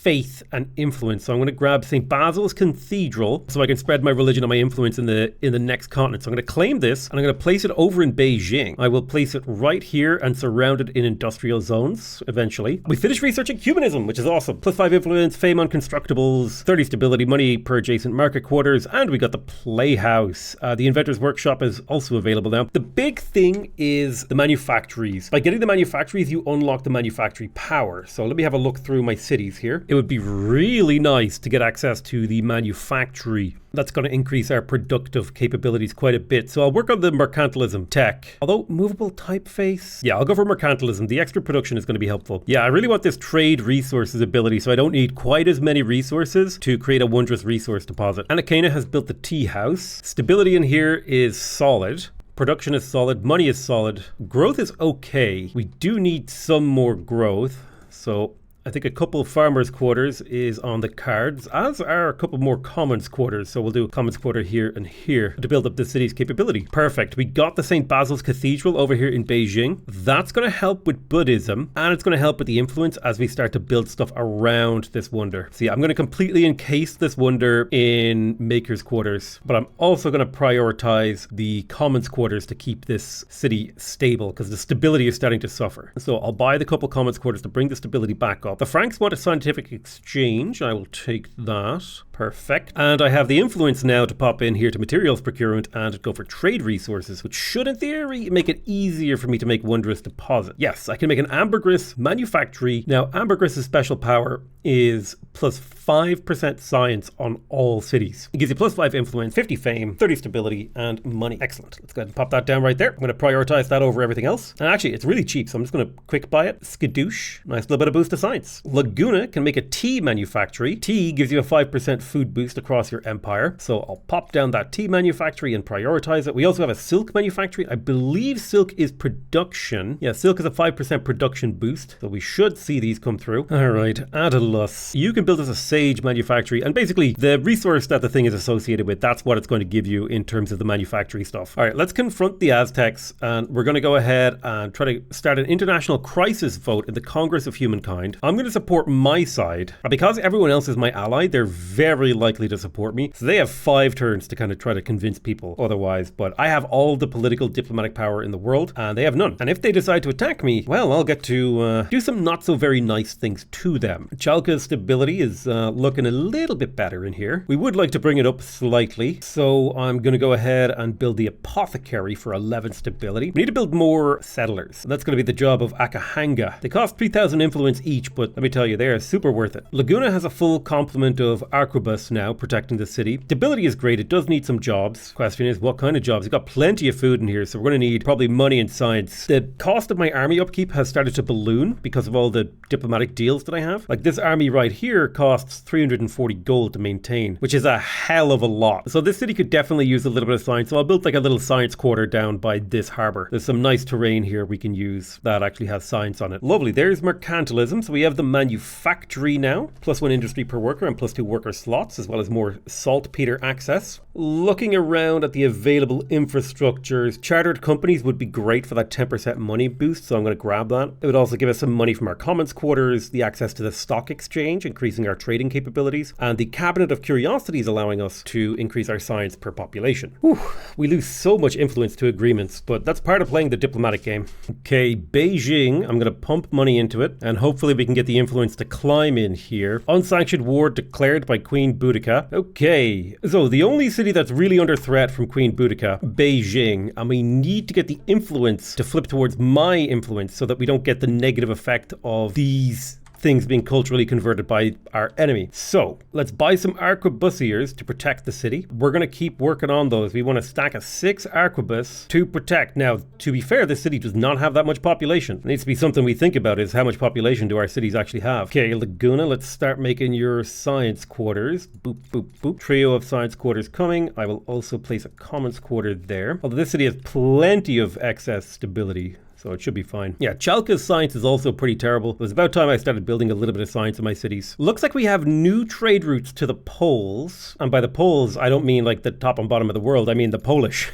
faith and influence. So I'm going to grab St. Basil's Cathedral so I can spread my religion and my influence in the next continent. So I'm going to claim this and I'm going to place it over in Beijing. I will place it right here and surround it in industrial zones eventually. We finished researching humanism, which is awesome. +5 influence, fame on constructibles, 30 stability, money per adjacent market quarters, and we got the playhouse. The inventor's workshop is also available now. The big thing is the manufactories. By getting the manufactories, you unlock the manufactory power. So let me have a look through my cities here. It would be really nice to get access to the manufactory. That's going to increase our productive capabilities quite a bit. So I'll work on the mercantilism tech. Although movable typeface, yeah, I'll go for mercantilism. The extra production is going to be helpful. Yeah, I really want this trade resources ability, so I don't need quite as many resources to create a wondrous resource deposit. Anakena has built the tea house. Stability in here is solid. Production is solid. Money is solid. Growth is okay. We do need some more growth. So I think a couple of farmers' quarters is on the cards, as are a couple more commons' quarters. So we'll do a commons quarter here and here to build up the city's capability. Perfect. We got the St. Basil's Cathedral over here in Beijing. That's going to help with Buddhism, and it's going to help with the influence as we start to build stuff around this wonder. See, I'm going to completely encase this wonder in Maker's quarters, but I'm also going to prioritize the commons quarters to keep this city stable because the stability is starting to suffer. So I'll buy the couple commons quarters to bring the stability back up. The Franks want a scientific exchange. I will take that. Perfect. And I have the influence now to pop in here to materials procurement and go for trade resources, which should in theory make it easier for me to make wondrous deposit. Yes, I can make an ambergris manufactory. Now, ambergris's special power is +5% science on all cities. It gives you +5 influence, 50 fame, 30 stability, and money. Excellent. Let's go ahead and pop that down right there. I'm going to prioritize that over everything else. And actually, it's really cheap, so I'm just going to quick buy it. Skadoosh. Nice little bit of boost to science. Laguna can make a tea manufactory. Tea gives you a 5% food boost across your empire. So I'll pop down that tea manufactory and prioritize it. We also have a silk manufactory. I believe silk is production. Yeah, silk is a 5% production boost. So we should see these come through. All right, Adelus. You can build us a sage manufactory. And basically, the resource that the thing is associated with, that's what it's going to give you in terms of the manufactory stuff. All right, let's confront the Aztecs. And we're going to go ahead and try to start an international crisis vote in the Congress of Humankind. I'm going to support my side. And because everyone else is my ally, they're very likely to support me. So they have 5 turns to kind of try to convince people otherwise. But I have all the political diplomatic power in the world, and they have none. And if they decide to attack me, well, I'll get to do some not so very nice things to them. Chalka's stability is looking a little bit better in here. We would like to bring it up slightly. So I'm going to go ahead and build the apothecary for 11 stability. We need to build more settlers. And that's going to be the job of Akahanga. They cost 3,000 influence each, but let me tell you, they are super worth it. Laguna has a full complement of arquebus now protecting the city. Stability is great. It does need some jobs. Question is, what kind of jobs? We've got plenty of food in here, so we're going to need probably money and science. The cost of my army upkeep has started to balloon because of all the diplomatic deals that I have. Like this army right here costs 340 gold to maintain, which is a hell of a lot. So this city could definitely use a little bit of science. So I'll build like a little science quarter down by this harbor. There's some nice terrain here we can use that actually has science on it. Lovely. There's mercantilism. So we have the manufactory now, +1 industry per worker and +2 worker slots, as well as more saltpeter access. Looking around at the available infrastructures, chartered companies would be great for that 10% money boost, so I'm going to grab that. It would also give us some money from our commons quarters, the access to the stock exchange, increasing our trading capabilities, and the cabinet of curiosities allowing us to increase our science per population. Whew, we lose so much influence to agreements, but that's part of playing the diplomatic game. Okay, Beijing, I'm going to pump money into it, and hopefully we can get the influence to climb in here. Unsanctioned war declared by Queen Boudica. Okay, so the only city that's really under threat from Queen Boudica, Beijing, and we need to get the influence to flip towards my influence so that we don't get the negative effect of these things being culturally converted by our enemy. So let's buy some arquebusiers to protect the city. We're going to keep working on those. We want to stack a 6 arquebus to protect. Now, to be fair, this city does not have that much population. It needs to be something we think about, is how much population do our cities actually have. Okay, Laguna, let's start making your science quarters. Boop, boop, boop. Trio of science quarters coming. I will also place a commons quarter there. Although this city has plenty of excess stability, so it should be fine. Yeah, Chalka's science is also pretty terrible. It was about time I started building a little bit of science in my cities. Looks like we have new trade routes to the poles. And by the poles, I don't mean like the top and bottom of the world. I mean the Polish.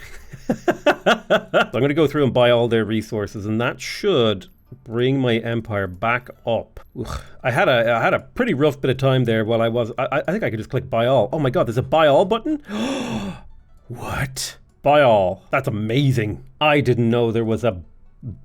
So I'm going to go through and buy all their resources, and that should bring my empire back up. Ugh. I had a pretty rough bit of time there while I think I could just click buy all. Oh my god, there's a buy all button? What? Buy all. That's amazing. I didn't know there was a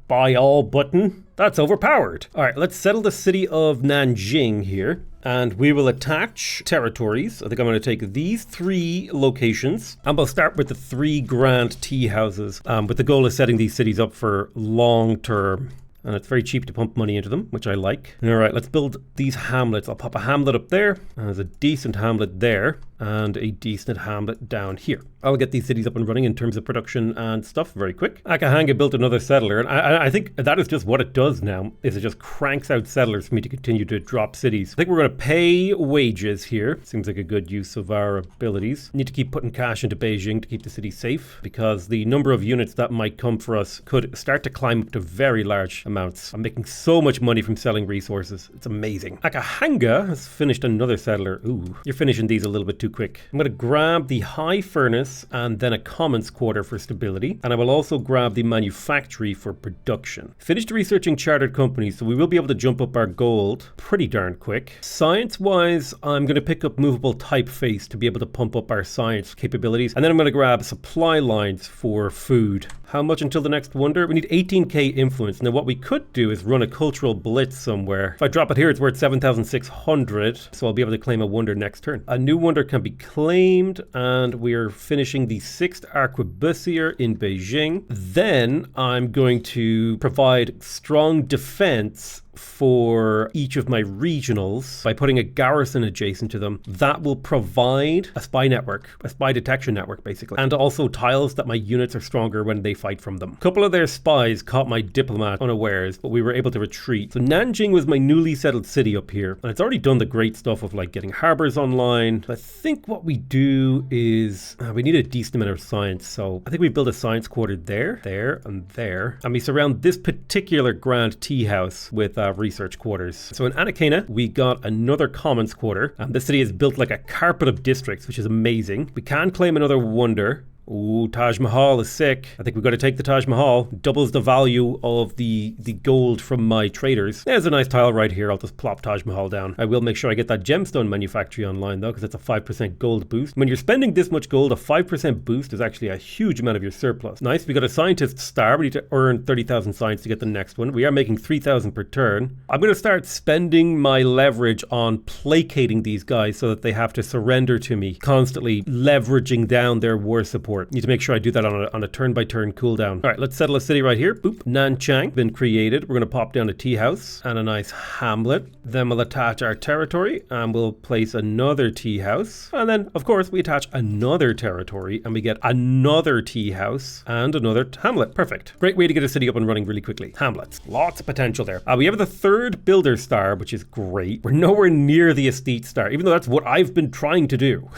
buy all button. That's overpowered. All right, let's settle the city of Nanjing here. And we will attach territories. I think I'm going to take these 3 locations. And we'll start with the 3 grand tea houses with the goal of setting these cities up for long term. And it's very cheap to pump money into them, which I like. All right, let's build these hamlets. I'll pop a hamlet up there. And there's a decent hamlet there. And a decent hamlet down here. I'll get these cities up and running in terms of production and stuff very quick. Akahanga built another settler, and I think that is just what it does now, is it just cranks out settlers for me to continue to drop cities. I think we're going to pay wages here. Seems like a good use of our abilities. Need to keep putting cash into Beijing to keep the city safe, because the number of units that might come for us could start to climb up to very large amounts. I'm making so much money from selling resources. It's amazing. Akahanga has finished another settler. Ooh, you're finishing these a little bit too quick. I'm going to grab the high furnace and then a commons quarter for stability. And I will also grab the manufactory for production. Finished researching chartered companies, so we will be able to jump up our gold pretty darn quick. Science-wise, I'm going to pick up movable typeface to be able to pump up our science capabilities. And then I'm going to grab supply lines for food. How much until the next wonder? We need 18k influence. Now what we could do is run a cultural blitz somewhere. If I drop it here, it's worth 7,600. So I'll be able to claim a wonder next turn. A new wonder can be claimed, and we're finishing the 6th arquebusier in Beijing. Then I'm going to provide strong defense for each of my regionals by putting a garrison adjacent to them. That will provide a spy network, a spy detection network basically, and also tiles that my units are stronger when they fight from them. A couple of their spies caught my diplomat unawares, but we were able to retreat. So Nanjing was my newly settled city up here, and it's already done the great stuff of like getting harbors online. I think what we do is we need a decent amount of science, so I think we build a science quarter there, and there, and we surround this particular grand tea house with research quarters. So in Anakena, we got another commons quarter, and this city is built like a carpet of districts, which is amazing. We can claim another wonder. Ooh, Taj Mahal is sick. I think we've got to take the Taj Mahal. Doubles the value of the gold from my traders. There's a nice tile right here. I'll just plop Taj Mahal down. I will make sure I get that gemstone manufactory online though, because it's a 5% gold boost. When you're spending this much gold, a 5% boost is actually a huge amount of your surplus. Nice. We got a scientist star. We need to earn 30,000 science to get the next one. We are making 3,000 per turn. I'm going to start spending my leverage on placating these guys so that they have to surrender to me, constantly leveraging down their war support. Need to make sure I do that on a turn-by-turn cooldown. All right, let's settle a city right here. Boop. Nanchang, been created. We're going to pop down a tea house and a nice hamlet. Then we'll attach our territory and we'll place another tea house. And then, of course, we attach another territory and we get another tea house and another hamlet. Perfect. Great way to get a city up and running really quickly. Hamlets. Lots of potential there. We have the 3rd builder star, which is great. We're nowhere near the estate star, even though that's what I've been trying to do.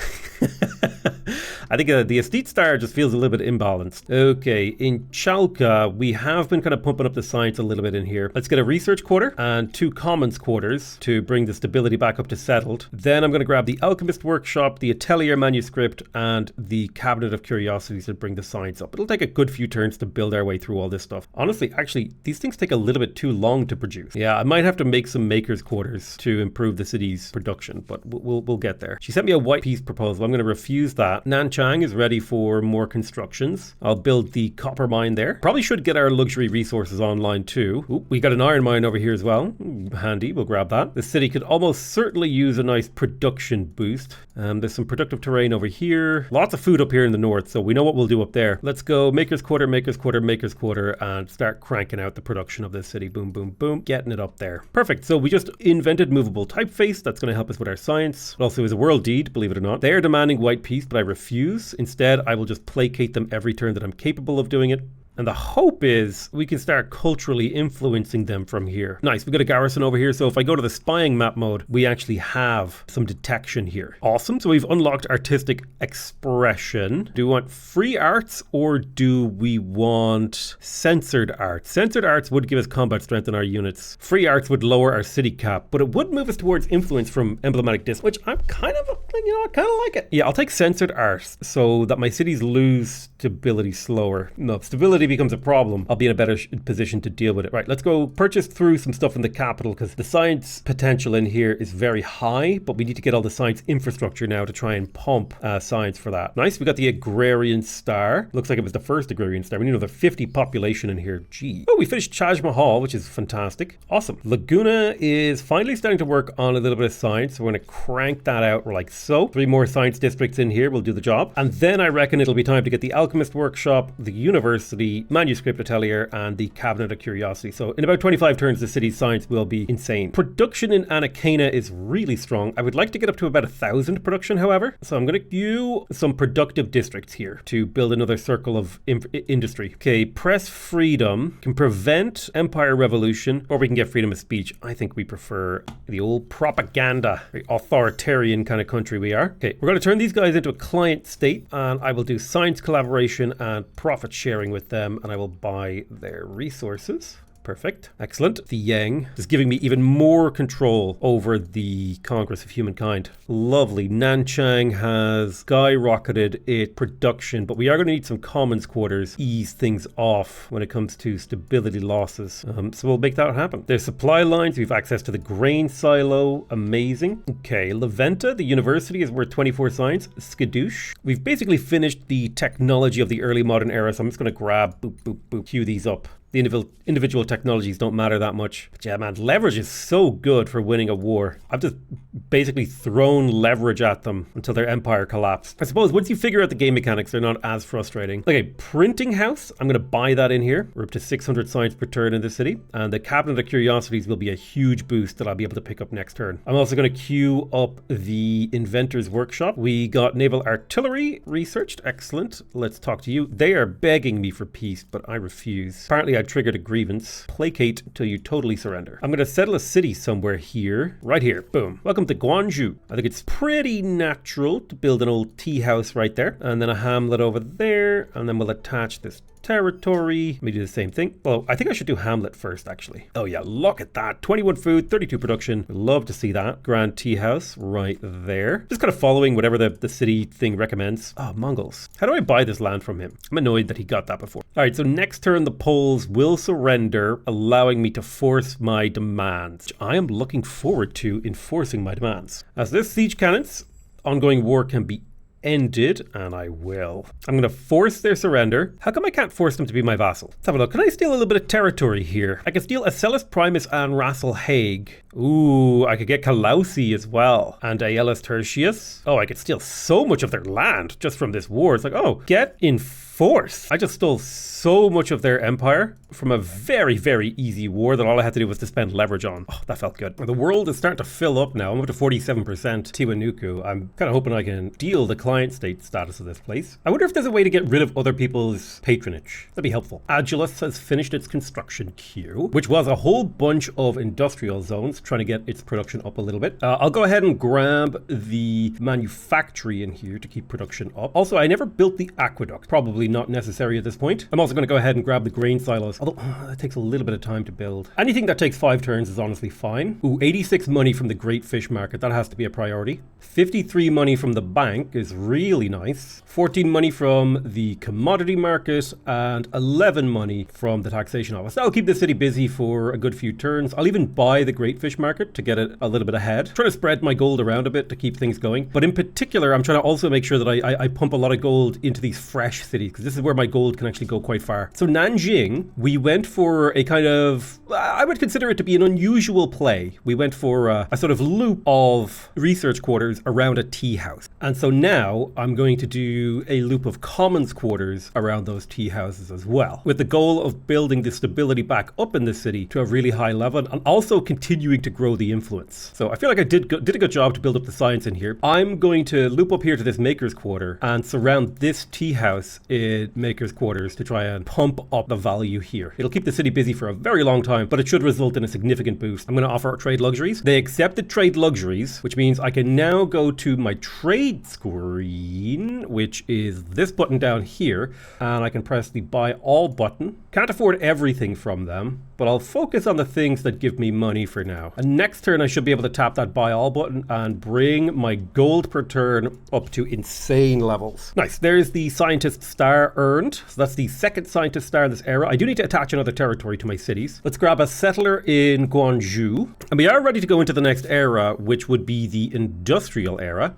I think the estate star just feels a little bit imbalanced. Okay, in Chalka, we have been kind of pumping up the science a little bit in here. Let's get a research quarter and 2 commons quarters to bring the stability back up to settled. Then I'm going to grab the alchemist workshop, the atelier manuscript, and the cabinet of curiosities to bring the science up. It'll take a good few turns to build our way through all this stuff. Honestly, actually, these things take a little bit too long to produce. Yeah, I might have to make some maker's quarters to improve the city's production, but we'll get there. She sent me a white piece proposal. I'm going to refuse that. Nanchang is ready for more constructions. I'll build the copper mine there. Probably should get our luxury resources online too. Ooh, we got an iron mine over here as well. Ooh, handy, we'll grab that. The city could almost certainly use a nice production boost. There's some productive terrain over here. Lots of food up here in the north, so we know what we'll do up there. Let's go maker's quarter, maker's quarter, maker's quarter, and start cranking out the production of this city. Boom, boom, boom. Getting it up there. Perfect. So we just invented movable typeface. That's going to help us with our science. It also is a world deed, believe it or not. They are demanding white peace, but I refuse. Instead, I will just placate them every turn that I'm capable of doing it. And the hope is we can start culturally influencing them from here. Nice, we got a garrison over here. So if I go to the spying map mode, we actually have some detection here. Awesome, so we've unlocked artistic expression. Do we want free arts or do we want censored arts? Censored arts would give us combat strength in our units. Free arts would lower our city cap, but it would move us towards influence from emblematic disc, which I'm kind of you know, I kind of like it. Yeah, I'll take censored art so that my cities lose stability slower. No, if stability becomes a problem, I'll be in a better position to deal with it. Right, let's go purchase through some stuff in the capital because the science potential in here is very high, but we need to get all the science infrastructure now to try and pump science for that. Nice, we got the agrarian star. Looks like it was the first agrarian star. We need another 50 population in here. Gee. Oh, we finished Taj Mahal, which is fantastic. Awesome. Laguna is finally starting to work on a little bit of science. So we're going to crank that out like so. 3 more science districts in here will do the job. And then I reckon it'll be time to get the alchemist workshop, the university, manuscript atelier, and the cabinet of curiosity. So in about 25 turns, the city's science will be insane. Production in Anakena is really strong. I would like to get up to about 1,000 production, however. So I'm going to do some productive districts here to build another circle of industry. Okay, press freedom can prevent empire revolution, or we can get freedom of speech. I think we prefer the old propaganda, very authoritarian kind of country we are. Okay, we're going to turn these guys into a client state, and I will do science collaboration and profit sharing with them, and I will buy their resources. Perfect. Excellent. The Yang is giving me even more control over the Congress of Humankind. Lovely. Nanchang has skyrocketed its production, but we are going to need some commons quarters, ease things off when it comes to stability losses. So we'll make that happen. There's supply lines. We have access to the grain silo. Amazing. Okay. Leventa, the university, is worth 24 science. Skadoosh. We've basically finished the technology of the early modern era, so I'm just going to grab, boop, boop, boop, queue these up. The individual technologies don't matter that much. But yeah, man, leverage is so good for winning a war. I've just basically thrown leverage at them until their empire collapsed. I suppose once you figure out the game mechanics, they're not as frustrating. Okay, printing house. I'm going to buy that in here. We're up to 600 science per turn in the city. And the cabinet of curiosities will be a huge boost that I'll be able to pick up next turn. I'm also going to queue up the inventor's workshop. We got naval artillery researched. Excellent. Let's talk to you. They are begging me for peace, but I refuse. Apparently, I triggered a grievance. Placate till you totally surrender. I'm going to settle a city somewhere here. Right here. Boom. Welcome to Guangzhou. I think it's pretty natural to build an old tea house right there. And then a hamlet over there. And then we'll attach this territory. Let me do the same thing. Well, I think I should do Hamlet first, actually. Oh yeah, look at that. 21 food, 32 production. Love to see that. Grand tea house right there. Just kind of following whatever the city thing recommends. Oh, Mongols. How do I buy this land from him? I'm annoyed that he got that before. All right, so next turn, the Poles will surrender, allowing me to force my demands. I am looking forward to enforcing my demands. As this siege cannons, ongoing war can be ended, and I will. I'm going to force their surrender. How come I can't force them to be my vassal? Let's have a look. Can I steal a little bit of territory here? I can steal Acellus Primus and Rassel Hague. Ooh, I could get Kalausi as well. And Aeolus Tertius. Oh, I could steal so much of their land just from this war. It's like, oh, get in force. I just stole so much of their empire from a very, very easy war that all I had to do was to spend leverage on. Oh, that felt good. The world is starting to fill up now. I'm up to 47% Tiwanuku. I'm kind of hoping I can deal the client state status of this place. I wonder if there's a way to get rid of other people's patronage. That'd be helpful. Agilus has finished its construction queue, which was a whole bunch of industrial zones trying to get its production up a little bit. I'll go ahead and grab the manufactory in here to keep production up. Also, I never built the aqueduct. Probably not necessary at this point. I'm also going to go ahead and grab the grain silos, although that takes a little bit of time to build. Anything that takes 5 turns is honestly fine. Ooh, 86 money from the Great Fish Market. That has to be a priority. 53 money from the bank is really nice. 14 money from the commodity market and 11 money from the taxation office. That'll keep the city busy for a good few turns. I'll even buy the Great Fish Market to get it a little bit ahead. Trying to spread my gold around a bit to keep things going. But in particular, I'm trying to also make sure that I pump a lot of gold into these fresh cities, because this is where my gold can actually go quite far. So Nanjing, we went for a kind of, I would consider it to be an unusual play. We went for a sort of loop of research quarters around a tea house. And so now I'm going to do a loop of commons quarters around those tea houses as well, with the goal of building the stability back up in the city to a really high level and also continuing to grow the influence. So I feel like I did a good job to build up the science in here. I'm going to loop up here to this maker's quarter and surround this tea house in in Maker's Quarters to try and pump up the value here. It'll keep the city busy for a very long time, but it should result in a significant boost. I'm going to offer trade luxuries. They accepted trade luxuries, which means I can now go to my trade screen, which is this button down here, and I can press the buy all button. Can't afford everything from them, but I'll focus on the things that give me money for now. And next turn, I should be able to tap that buy all button and bring my gold per turn up to insane levels. Nice. There's the scientist star earned. So that's the second scientist star in this era. I do need to attach another territory to my cities. Let's grab a settler in Guangzhou. And we are ready to go into the next era, which would be the industrial era.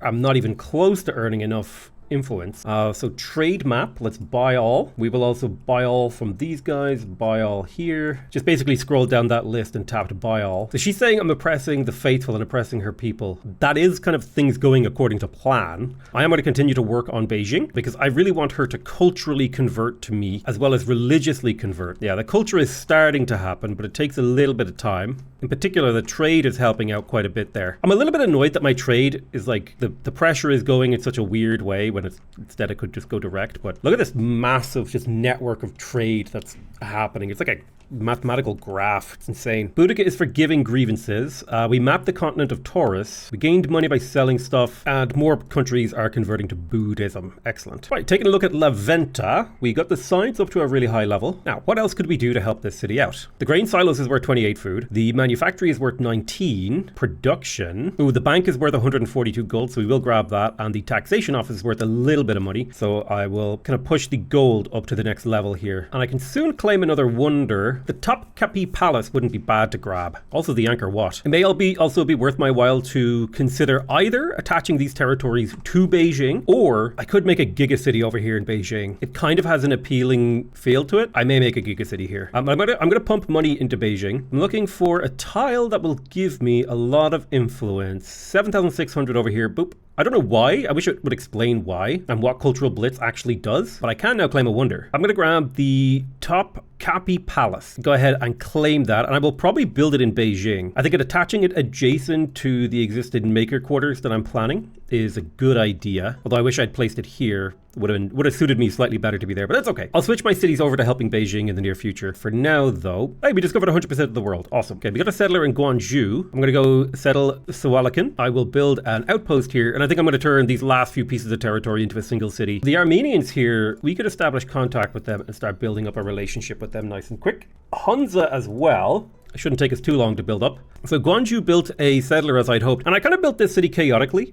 I'm not even close to earning enough influence. So trade map, let's buy all. We will also buy all from these guys, buy all here. Just basically scroll down that list and tap to buy all. So she's saying I'm oppressing the faithful and oppressing her people. That is kind of things going according to plan. I am going to continue to work on Beijing because I really want her to culturally convert to me as well as religiously convert. Yeah, the culture is starting to happen, but it takes a little bit of time. In particular, the trade is helping out quite a bit there. I'm a little bit annoyed that my trade is like, the pressure is going in such a weird way when instead it could just go direct. But look at this massive just network of trade that's happening. It's like a mathematical graph. It's insane. Boudica is for giving grievances. We mapped the continent of Taurus. We gained money by selling stuff, and more countries are converting to Buddhism. Excellent. Right, taking a look at La Venta, we got the science up to a really high level. Now, what else could we do to help this city out? The grain silos is worth 28 food. The manufactory is worth 19. Production. Ooh, the bank is worth 142 gold, so we will grab that. And the taxation office is worth a little bit of money, so I will kind of push the gold up to the next level here. And I can soon claim another wonder. The Top Capi Palace wouldn't be bad to grab. Also the Angkor Wat. It may also be worth my while to consider either attaching these territories to Beijing, or I could make a gigacity over here in Beijing. It kind of has an appealing feel to it. I may make a gigacity here. I'm gonna pump money into Beijing. I'm looking for a tile that will give me a lot of influence. 7,600 over here. Boop. I don't know why. I wish it would explain why and what Cultural Blitz actually does, but I can now claim a wonder. I'm going to grab the Top Capi Palace. Go ahead and claim that, and I will probably build it in Beijing. I think attaching it adjacent to the existing maker quarters that I'm planning is a good idea, although I wish I'd placed it here. Would have suited me slightly better to be there, but that's okay. I'll switch my cities over to helping Beijing in the near future. For now, though, hey, we discovered 100% of the world. Awesome. Okay, we got a settler in Guangzhou. I'm going to go settle Sawalakan. I will build an outpost here, and I think I'm going to turn these last few pieces of territory into a single city. The Armenians here, we could establish contact with them and start building up a relationship with them nice and quick. Hunza as well. It shouldn't take us too long to build up. So Guangzhou built a settler as I'd hoped. And I kind of built this city chaotically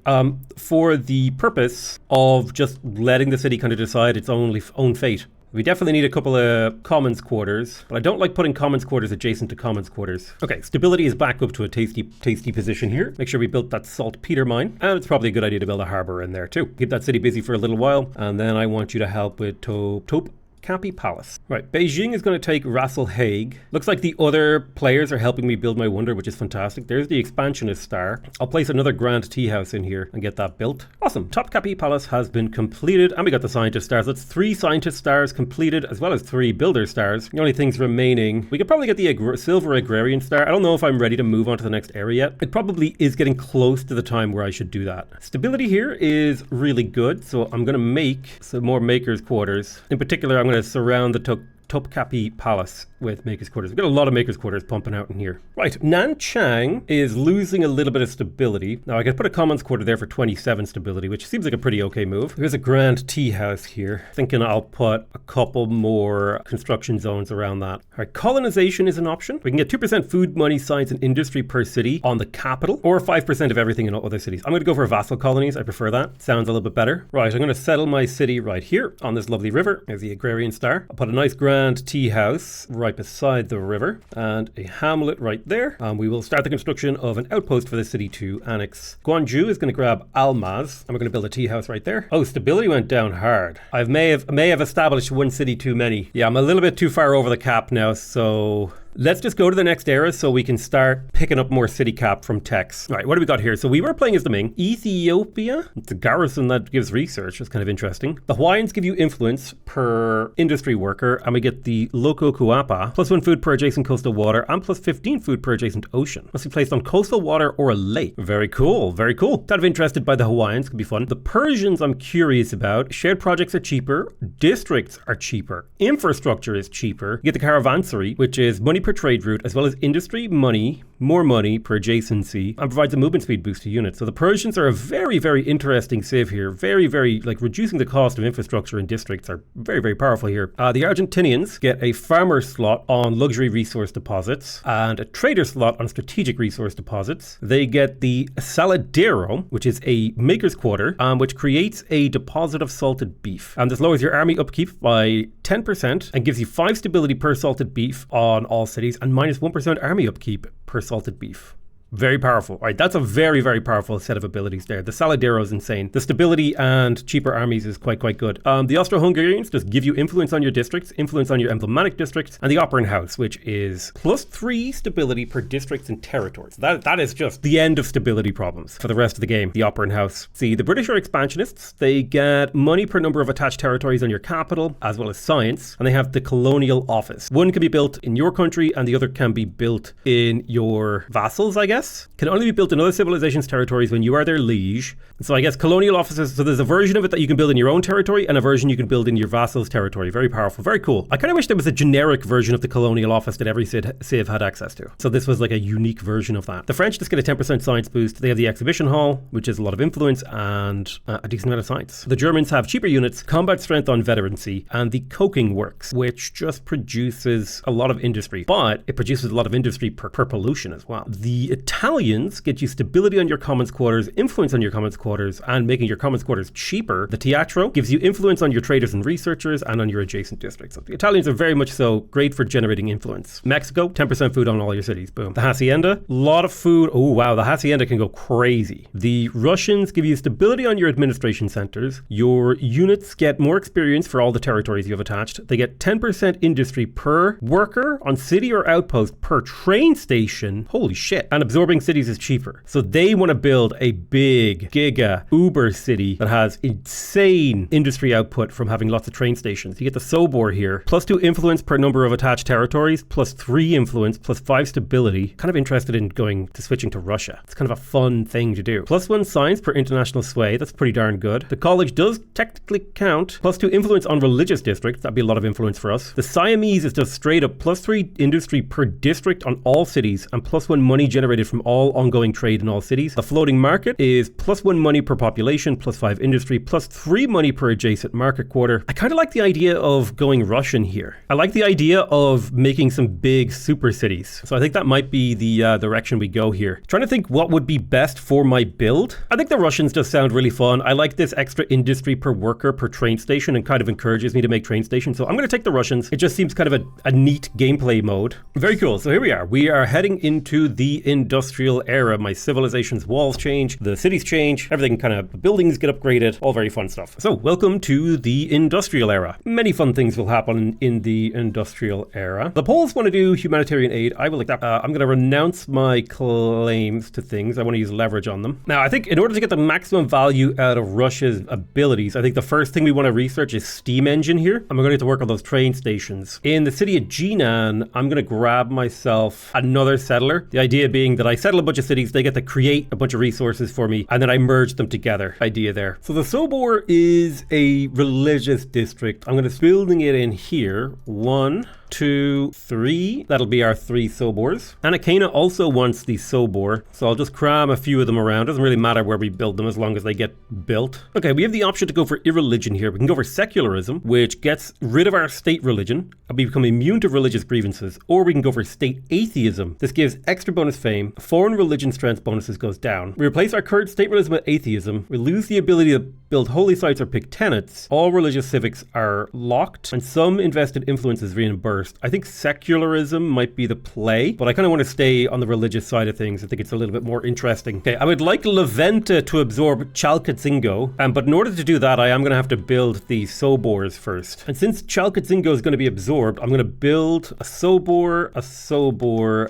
for the purpose of just letting the city kind of decide its own fate. We definitely need a couple of commons quarters, but I don't like putting commons quarters adjacent to commons quarters. Okay, stability is back up to a tasty position here. Make sure we built that saltpeter mine, and it's probably a good idea to build a harbor in there too. Keep that city busy for a little while, and then I want you to help with Top Capi Palace. Right, Beijing is going to take Rassel Hague. Looks like the other players are helping me build my wonder, which is fantastic. There's the expansionist star. I'll place another grand tea house in here and get that built. Awesome. Top Capi Palace has been completed, and we got the scientist stars. That's 3 scientist stars completed, as well as 3 builder stars. The only things remaining, we could probably get the silver agrarian star. I don't know if I'm ready to move on to the next area yet. It probably is getting close to the time where I should do that. Stability here is really good, so I'm going to make some more makers quarters. In particular, I'm going to surround the Topkapi Palace with Maker's Quarters. We've got a lot of Maker's Quarters pumping out in here. Right, Nanchang is losing a little bit of stability. Now I could put a Commons Quarter there for 27 stability, which seems like a pretty okay move. There's a grand tea house here. Thinking I'll put a couple more construction zones around that. All right, colonization is an option. We can get 2% food, money, science, and industry per city on the capital, or 5% of everything in other cities. I'm going to go for vassal colonies. I prefer that. Sounds a little bit better. Right, I'm going to settle my city right here on this lovely river. There's the agrarian star. I'll put a nice grand tea house right beside the river and a hamlet right there. We will start the construction of an outpost for the city to annex. Guangzhou is going to grab Almaz, and we're going to build a tea house right there. Oh, stability went down hard. I may have established one city too many. Yeah, I'm a little bit too far over the cap now, so Let's just go to the next era so we can start picking up more city cap from text. All right, what do we got here? So we were playing as the Ming. Ethiopia, it's a garrison that gives research. That's kind of interesting. The Hawaiians give you influence per industry worker, and we get the Loco Kuapa, +1 food per adjacent coastal water, and +15 food per adjacent ocean. Must be placed on coastal water or a lake. Very cool, very cool. Kind of interested by the Hawaiians, could be fun. The Persians I'm curious about. Shared projects are cheaper, districts are cheaper, infrastructure is cheaper. You get the caravansary, which is money per trade route, as well as industry, money, more money per adjacency, and provides a movement speed boost to units. So the Persians are a very, very interesting civ here. Very, very, like, reducing the cost of infrastructure in districts are very, very powerful here. The Argentinians get a farmer slot on luxury resource deposits and a trader slot on strategic resource deposits. They get the Saladero, which is a maker's quarter, which creates a deposit of salted beef. And this lowers your army upkeep by 10% and gives you 5 stability per salted beef on all cities and -1% army upkeep per salted beef. Very powerful. All right, that's a very, very powerful set of abilities there. The Saladero is insane. The stability and cheaper armies is quite good. The Austro-Hungarians just give you influence on your districts, influence on your emblematic districts, and the Operan House, which is +3 stability per districts and territories. That is just the end of stability problems for the rest of the game, the Operan House. See, the British are expansionists. They get money per number of attached territories on your capital, as well as science, and they have the Colonial Office. One can be built in your country, and the other can be built in your vassals, I guess. Can only be built in other civilizations' territories when you are their liege. So I guess colonial offices, so there's a version of it that you can build in your own territory and a version you can build in your vassal's territory. Very powerful, very cool. I kind of wish there was a generic version of the colonial office that every civ had access to. So this was like a unique version of that. The French just get a 10% science boost. They have the exhibition hall, which is a lot of influence and a decent amount of science. The Germans have cheaper units, combat strength on veterancy, and the coking works, which just produces a lot of industry, but it produces a lot of industry per pollution as well. The Italians get you stability on your commons quarters, influence on your commons quarters, and making your commons quarters cheaper. The Teatro gives you influence on your traders and researchers and on your adjacent districts. So the Italians are very much so great for generating influence. Mexico, 10% food on all your cities. Boom. The Hacienda, a lot of food. Oh wow, the Hacienda can go crazy. The Russians give you stability on your administration centers. Your units get more experience for all the territories you have attached. They get 10% industry per worker on city or outpost per train station. Holy shit. And absorbing cities is cheaper. So they want to build a big giga uber city that has insane industry output from having lots of train stations. You get the Sobor here, +2 influence per number of attached territories, +3 influence, +5 stability. Kind of interested in switching to Russia. It's kind of a fun thing to do. +1 science per international sway. That's pretty darn good. The college does technically count. +2 influence on religious districts. That'd be a lot of influence for us. The Siamese is just straight up +3 industry per district on all cities and +1 money generated from all ongoing trade in all cities. The floating market is +1 money per population, +5 industry, +3 money per adjacent market quarter. I kind of like the idea of going Russian here. I like the idea of making some big super cities. So I think that might be the direction we go here. Trying to think what would be best for my build. I think the Russians just sound really fun. I like this extra industry per worker per train station and kind of encourages me to make train stations. So I'm going to take the Russians. It just seems kind of a neat gameplay mode. Very cool. So here we are. We are heading into the industrial era. My civilization's walls change, the cities change, everything kind of, buildings get upgraded, all very fun stuff. So welcome to the industrial era. Many fun things will happen in the industrial era. The Poles want to do humanitarian aid. I will like that. I'm going to renounce my claims to things. I want to use leverage on them. Now, I think in order to get the maximum value out of Russia's abilities, I think the first thing we want to research is steam engine here. And we're going to have to work on those train stations. In the city of Jinan, I'm going to grab myself another settler. The idea being that I settle a bunch of cities, they get to create a bunch of resources for me, and then I merge them together. Idea there. So the Sobor is a religious district. I'm going to building it in here. 1, 2, 3. That'll be our 3 Sobors. Anakena also wants the Sobor, so I'll just cram a few of them around. Doesn't really matter where we build them as long as they get built. Okay, we have the option to go for irreligion here. We can go for secularism, which gets rid of our state religion and we become immune to religious grievances, or we can go for state atheism. This gives extra bonus fame. Foreign religion strength bonuses goes down. We replace our current state religion with atheism. We lose the ability to build holy sites or pick tenets, all religious civics are locked, and some invested influence is reimbursed. I think secularism might be the play, but I kind of want to stay on the religious side of things. I think it's a little bit more interesting. Okay, I would like Leventa to absorb Chalcatzingo, but in order to do that, I am going to have to build the Sobors first. And since Chalcatzingo is going to be absorbed, I'm going to build a Sobor,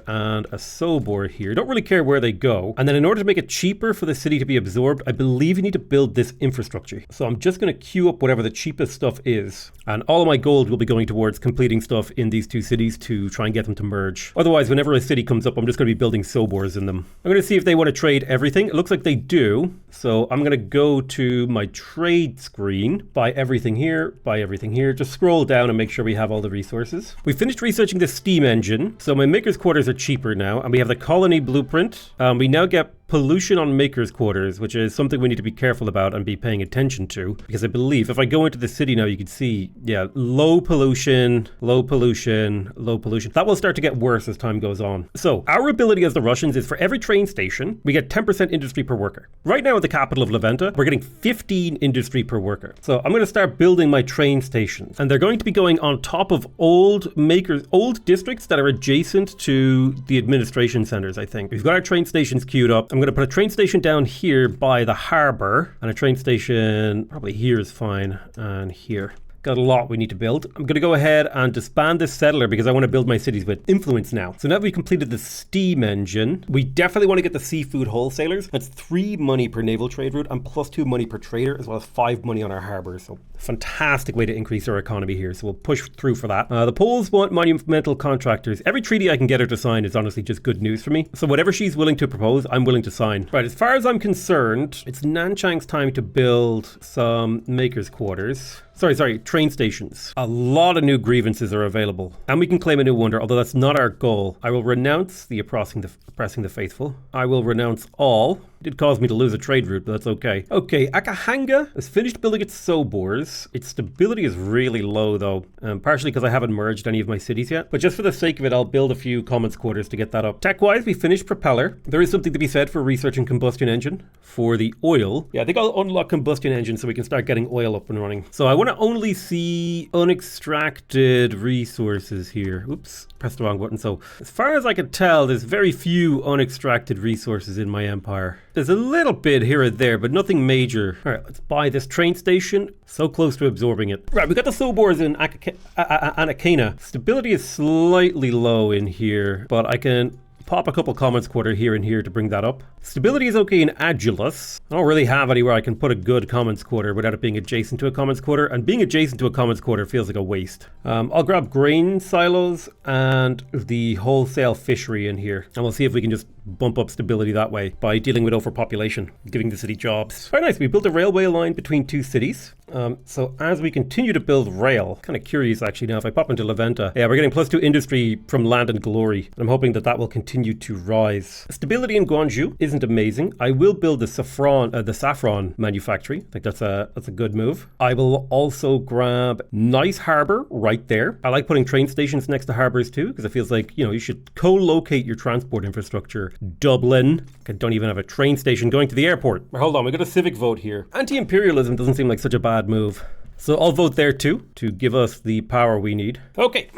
and a Sobor here. Don't really care where they go. And then in order to make it cheaper for the city to be absorbed, I believe you need to build this infrastructure. So I'm just going to queue up whatever the cheapest stuff is. And all of my gold will be going towards completing stuff in these two cities to try and get them to merge. Otherwise, whenever a city comes up, I'm just going to be building Sobors in them. I'm going to see if they want to trade everything. It looks like they do. So I'm going to go to my trade screen, buy everything here, just scroll down and make sure we have all the resources. We finished researching the steam engine. So my maker's quarters are cheaper now, and we have the colony blueprint. We now get pollution on maker's quarters, which is something we need to be careful about and be paying attention to, because I believe if I go into the city now, you can see, yeah, low pollution. That will start to get worse as time goes on. So our ability as the Russians is for every train station, we get 10% industry per worker. Right now at the capital of Leventa, we're getting 15 industry per worker. So I'm going to start building my train stations, and they're going to be going on top of old districts that are adjacent to the administration centers, I think. We've got our train stations queued up. I'm going to put a train station down here by the harbor, and a train station probably here is fine, and here. Got a lot we need to build. I'm going to go ahead and disband this settler because I want to build my cities with influence now. So now that we've completed the steam engine, we definitely want to get the seafood wholesalers. That's 3 money per naval trade route and +2 money per trader, as well as 5 money on our harbor. So fantastic way to increase our economy here. So we'll push through for that. The Poles want monumental contractors. Every treaty I can get her to sign is honestly just good news for me. So whatever she's willing to propose, I'm willing to sign. Right, as far as I'm concerned, it's Nanchang's time to build some maker's quarters. Sorry, train stations. A lot of new grievances are available. And we can claim a new wonder, although that's not our goal. I will renounce the oppressing the faithful. I will renounce all. It did cause me to lose a trade route, but that's okay. Okay, Akahanga has finished building its Sobors. Its stability is really low, though, partially because I haven't merged any of my cities yet. But just for the sake of it, I'll build a few commons quarters to get that up. Tech-wise, we finished Propeller. There is something to be said for researching combustion engine. For the oil, yeah, I think I'll unlock combustion engine so we can start getting oil up and running. So I want to only see unextracted resources here. Oops, pressed the wrong button. So as far as I can tell, there's very few unextracted resources in my empire. There's a little bit here or there, but nothing major. All right, let's buy this train station. So close to absorbing it. Right, we got the Sobors in Anakena. Stability is slightly low in here, but I can pop a couple commons quarter here and here to bring that up. Stability is okay in Adulus. I don't really have anywhere I can put a good commons quarter without it being adjacent to a commons quarter, and being adjacent to a commons quarter feels like a waste. I'll grab grain silos and the wholesale fishery in here, and we'll see if we can just bump up stability that way by dealing with overpopulation, giving the city jobs. Very nice, we built a railway line between 2 cities. So as we continue to build rail, kind of curious actually now, if I pop into Leventa, yeah, we're getting +2 industry from land and glory. I'm hoping that that will continue to rise. Stability in Guangzhou isn't amazing. I will build the saffron manufactory. I think that's a good move. I will also grab nice harbor right there. I like putting train stations next to harbors too, because it feels like, you know, you should co-locate your transport infrastructure. Dublin, I don't even have a train station going to the airport. Hold on, we got a civic vote here. Anti-imperialism doesn't seem like such a bad move. So I'll vote there too, to give us the power we need. Okay,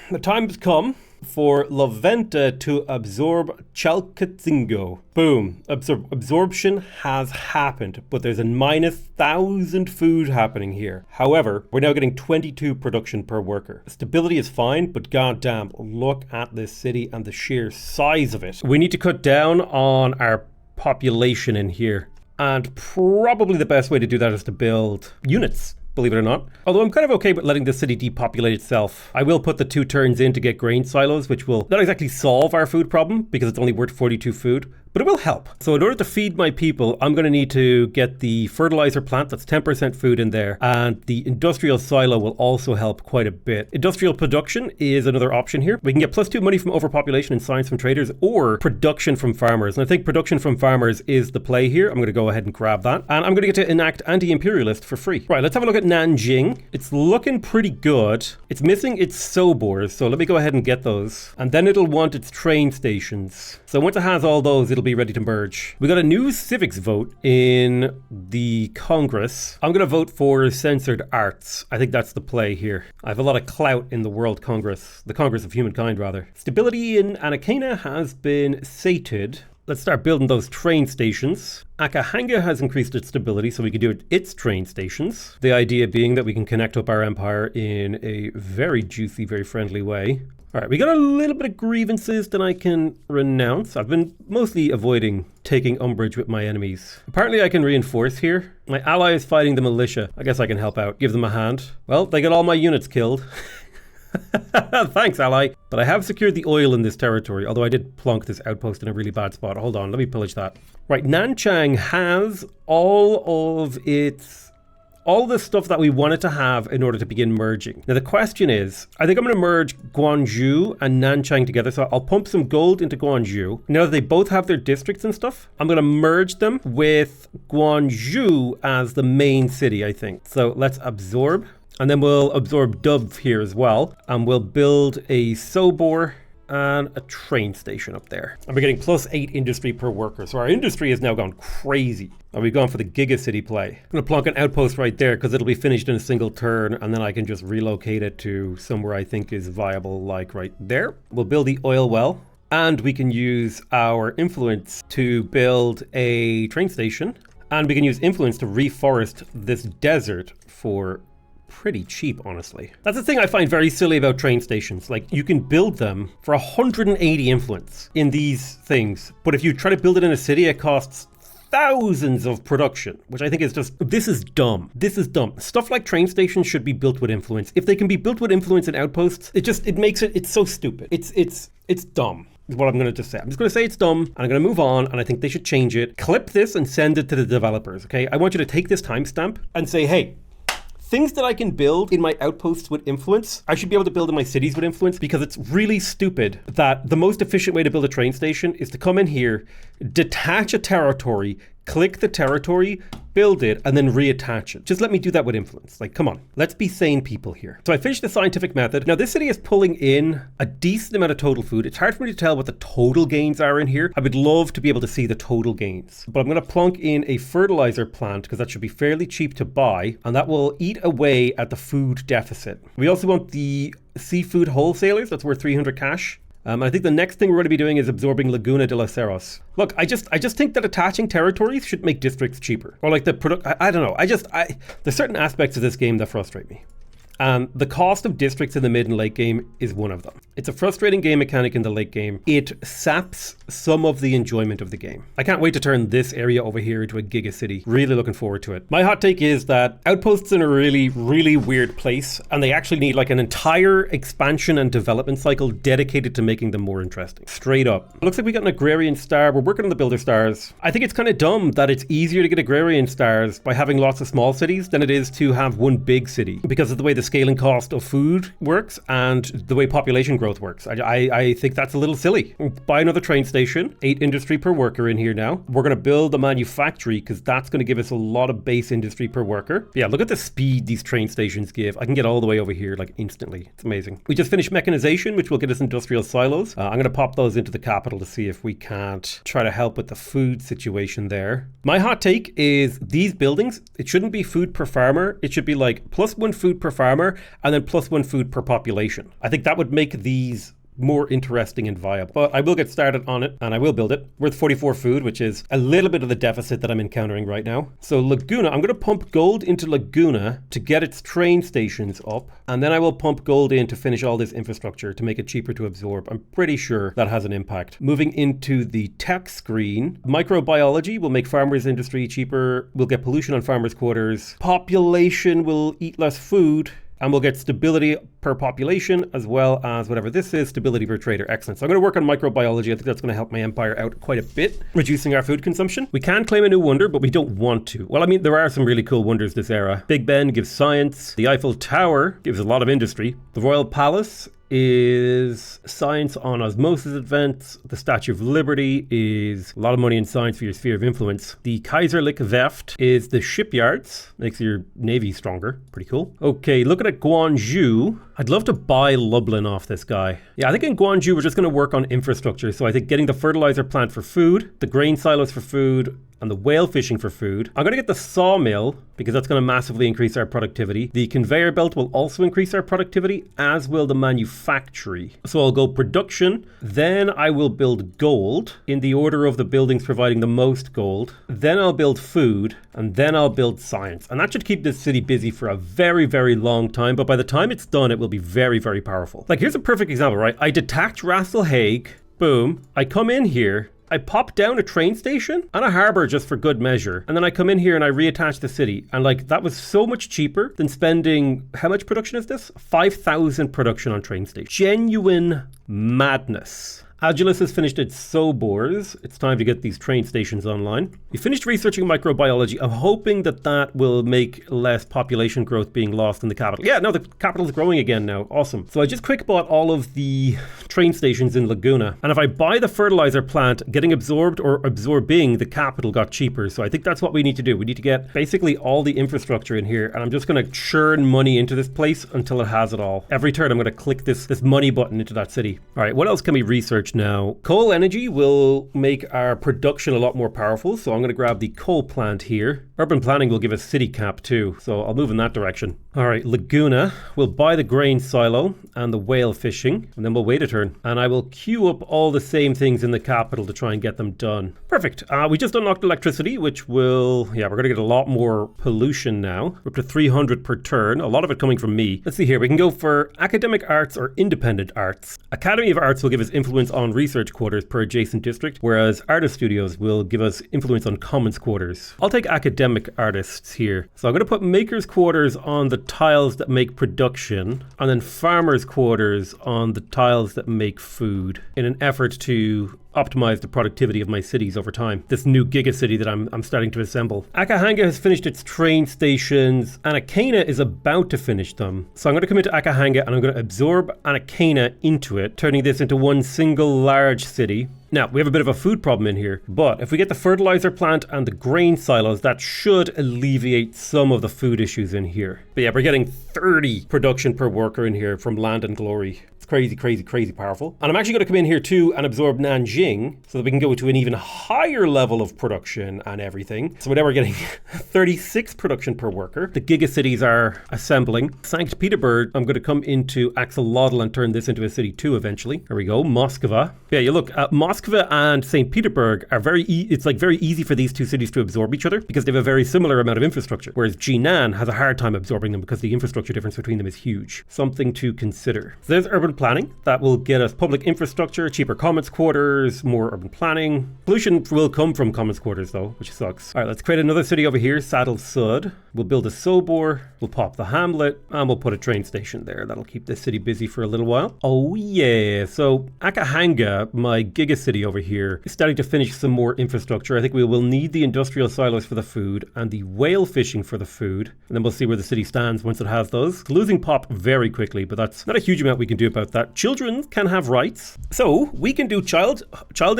the time has come for Leventa to absorb Chalcatzingo. Boom. Absorption has happened, but there's a -1,000 food happening here. However, we're now getting 22 production per worker. Stability is fine, but goddamn, look at this city and the sheer size of it. We need to cut down on our population in here. And probably the best way to do that is to build units, believe it or not. Although I'm kind of okay with letting the city depopulate itself. I will put the 2 turns in to get grain silos, which will not exactly solve our food problem because it's only worth 42 food, but it will help. So in order to feed my people, I'm going to need to get the fertilizer plant, that's 10% food in there, and the industrial silo will also help quite a bit. Industrial production is another option here. We can get +2 money from overpopulation and science from traders, or production from farmers. And I think production from farmers is the play here. I'm going to go ahead and grab that. And I'm going to get to enact anti-imperialist for free. Right, let's have a look at Nanjing. It's looking pretty good. It's missing its Sobors, so let me go ahead and get those. And then it'll want its train stations. So once it has all those, it'll it'll be ready to merge. We got a new civics vote in the Congress. I'm going to vote for censored arts. I think that's the play here. I have a lot of clout in the World Congress, the Congress of Humankind rather. Stability in Anakena has been sated. Let's start building those train stations. Akahanga has increased its stability so we can do its train stations. The idea being that we can connect up our empire in a very juicy, very friendly way. All right, we got a little bit of grievances that I can renounce. I've been mostly avoiding taking umbrage with my enemies. Apparently I can reinforce here. My ally is fighting the militia. I guess I can help out, give them a hand. Well, they got all my units killed. Thanks, ally. But I have secured the oil in this territory, although I did plonk this outpost in a really bad spot. Hold on, let me pillage that. Right, Nanchang has all the stuff that we wanted to have in order to begin merging. Now the question is, I think I'm going to merge Guangzhou and Nanchang together, so I'll pump some gold into Guangzhou. Now that they both have their districts and stuff, I'm going to merge them with Guangzhou as the main city, I think. So let's absorb. And then we'll absorb Dub here as well. And we'll build a Sobor and a train station up there. And we're getting +8 industry per worker. So our industry has now gone crazy. And we've gone for the Gigacity play. I'm going to plonk an outpost right there because it'll be finished in a single turn. And then I can just relocate it to somewhere I think is viable, like right there. We'll build the oil well. And we can use our influence to build a train station. And we can use influence to reforest this desert for pretty cheap, honestly. That's the thing I find very silly about train stations. Like, you can build them for 180 influence in these things, but if you try to build it in a city, it costs thousands of production, which I think is just, this is dumb. This is dumb. Stuff like train stations should be built with influence. If they can be built with influence in outposts, it makes it, it's so stupid. It's dumb. Is what I'm going to just say. I'm just going to say it's dumb, and I'm going to move on, and I think they should change it. Clip this and send it to the developers, okay? I want you to take this timestamp and say, hey, things that I can build in my outposts with influence, I should be able to build in my cities with influence, because it's really stupid that the most efficient way to build a train station is to come in here, detach a territory, click the territory, build it, and then reattach it. Just let me do that with influence. Like, come on, let's be sane people here. So I finished the scientific method. Now this city is pulling in a decent amount of total food. It's hard for me to tell what the total gains are in here. I would love to be able to see the total gains, but I'm going to plonk in a fertilizer plant because that should be fairly cheap to buy, and that will eat away at the food deficit. We also want the seafood wholesalers. That's worth 300 cash. I think the next thing we're going to be doing is absorbing Laguna de los Cerros. Look, I just think that attaching territories should make districts cheaper. Or like the product, I don't know. There's certain aspects of this game that frustrate me. The cost of districts in the mid and late game is one of them. It's a frustrating game mechanic in the late game. It saps some of the enjoyment of the game. I can't wait to turn this area over here into a gigacity. Really looking forward to it. My hot take is that outposts in a really, really weird place, and they actually need like an entire expansion and development cycle dedicated to making them more interesting. Straight up. It looks like we got an agrarian star. We're working on the builder stars. I think it's kind of dumb that it's easier to get agrarian stars by having lots of small cities than it is to have one big city, because of the way the scaling cost of food works and the way population growth works. I think that's a little silly. Buy another train station, 8 industry per worker in here now. We're going to build a manufactory because that's going to give us a lot of base industry per worker. Yeah, look at the speed these train stations give. I can get all the way over here like instantly. It's amazing. We just finished mechanization, which will get us industrial silos. I'm going to pop those into the capital to see if we can't try to help with the food situation there. My hot take is these buildings, it shouldn't be food per farmer. It should be like +1 food per farmer and then +1 food per population. I think that would make these more interesting and viable. But I will get started on it and I will build it. Worth 44 food, which is a little bit of the deficit that I'm encountering right now. So Laguna, I'm going to pump gold into Laguna to get its train stations up. And then I will pump gold in to finish all this infrastructure to make it cheaper to absorb. I'm pretty sure that has an impact. Moving into the tech screen, microbiology will make farmers' industry cheaper. We'll get pollution on farmers' quarters. Population will eat less food. And we'll get stability per population as well as whatever this is, stability per trader. Excellent. So I'm going to work on microbiology. I think that's going to help my empire out quite a bit, reducing our food consumption. We can claim a new wonder, but we don't want to. Well, I mean, there are some really cool wonders this era. Big Ben gives science. The Eiffel Tower gives a lot of industry. The Royal Palace is science on osmosis events. The Statue of Liberty is a lot of money in science for your sphere of influence. The Kaiserliche Werft is the shipyards. Makes your navy stronger. Pretty cool. Okay, looking at Guangzhou. I'd love to buy Lublin off this guy. Yeah, I think in Guangzhou we're just going to work on infrastructure. So I think getting the fertilizer plant for food, the grain silos for food, and the whale fishing for food. I'm going to get the sawmill because that's going to massively increase our productivity. The conveyor belt will also increase our productivity, as will the manufactory. So I'll go production, then I will build gold in the order of the buildings providing the most gold. Then I'll build food, and then I'll build science. And that should keep this city busy for a very, very long time. But by the time it's done, it will be very, very powerful. Like, here's a perfect example, right? I detach Rasselhaig, boom. I come in here, I pop down a train station and a harbour just for good measure. And then I come in here and I reattach the city. And like, that was so much cheaper than spending, how much production is this? 5,000 production on train station. Genuine madness. Agilus has finished its Sobors. It's time to get these train stations online. We finished researching microbiology. I'm hoping that that will make less population growth being lost in the capital. Yeah, no, the capital's growing again now. Awesome. So I just quick bought all of the train stations in Laguna. And if I buy the fertilizer plant, getting absorbed or absorbing the capital got cheaper. So I think that's what we need to do. We need to get basically all the infrastructure in here. And I'm just going to churn money into this place until it has it all. Every turn, I'm going to click this money button into that city. All right, what else can we research now? Coal energy will make our production a lot more powerful. So I'm going to grab the coal plant here. Urban planning will give us city cap too. So I'll move in that direction. All right, Laguna. We'll buy the grain silo and the whale fishing, and then we'll wait a turn. And I will queue up all the same things in the capital to try and get them done. Perfect. We just unlocked electricity, which will, yeah, we're going to get a lot more pollution now. We're up to 300 per turn, a lot of it coming from me. Let's see here. We can go for academic arts or independent arts. Academy of Arts will give us influence on research quarters per adjacent district, whereas artist studios will give us influence on commons quarters. I'll take academic artists here. So I'm going to put makers quarters on the tiles that make production, and then farmers quarters on the tiles that make food, in an effort to optimize the productivity of my cities over time. This new gigacity that I'm starting to assemble. Akahanga has finished its train stations. Anakena is about to finish them. So I'm going to come into Akahanga and I'm going to absorb Anakena into it, turning this into one single large city. Now, we have a bit of a food problem in here, but if we get the fertilizer plant and the grain silos, that should alleviate some of the food issues in here. But yeah, we're getting 30 production per worker in here from Land and Glory. It's crazy, crazy, crazy powerful. And I'm actually going to come in here too and absorb Nanjing so that we can go to an even higher level of production and everything. So now we're getting 36 production per worker. The gigacities are assembling. St. Petersburg, I'm going to come into Axolotl and turn this into a city too eventually. There we go, Moskva. Yeah, you look, Moskva and St. Petersburg are it's like very easy for these two cities to absorb each other because they have a very similar amount of infrastructure, whereas Jinan has a hard time absorbing them because the infrastructure difference between them is huge. Something to consider. So there's urban planning. That will get us public infrastructure, cheaper commons quarters, more urban planning. Pollution will come from commons quarters though, which sucks. All right, let's create another city over here, Saddle Sud. We'll build a Sobor, we'll pop the hamlet, and we'll put a train station there. That'll keep this city busy for a little while. Oh yeah, so Akahanga, my gigacity over here, is starting to finish some more infrastructure. I think we will need the industrial silos for the food and the whale fishing for the food. And then we'll see where the city stands once it has those. It's losing pop very quickly, but that's not a huge amount we can do about that. Children can have rights. So we can do child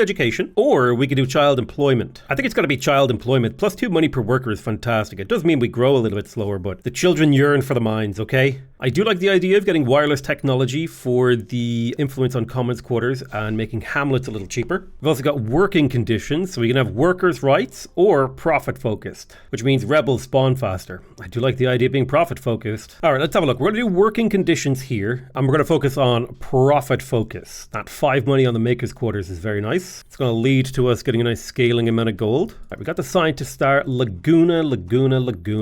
education, or we can do child employment. I think it's got to be child employment. Plus 2 money per worker is fantastic. It does mean we grow a little bit slower, but the children yearn for the mines, okay? I do like the idea of getting wireless technology for the influence on commons quarters and making hamlets a little cheaper. We've also got working conditions, so we can have workers' rights or profit focused, which means rebels spawn faster. I do like the idea of being profit focused. All right, let's have a look. We're going to do working conditions here, and we're going to focus on profit focus. That 5 money on the makers' quarters is very nice. It's going to lead to us getting a nice scaling amount of gold. All right, we got the sign to start. Laguna.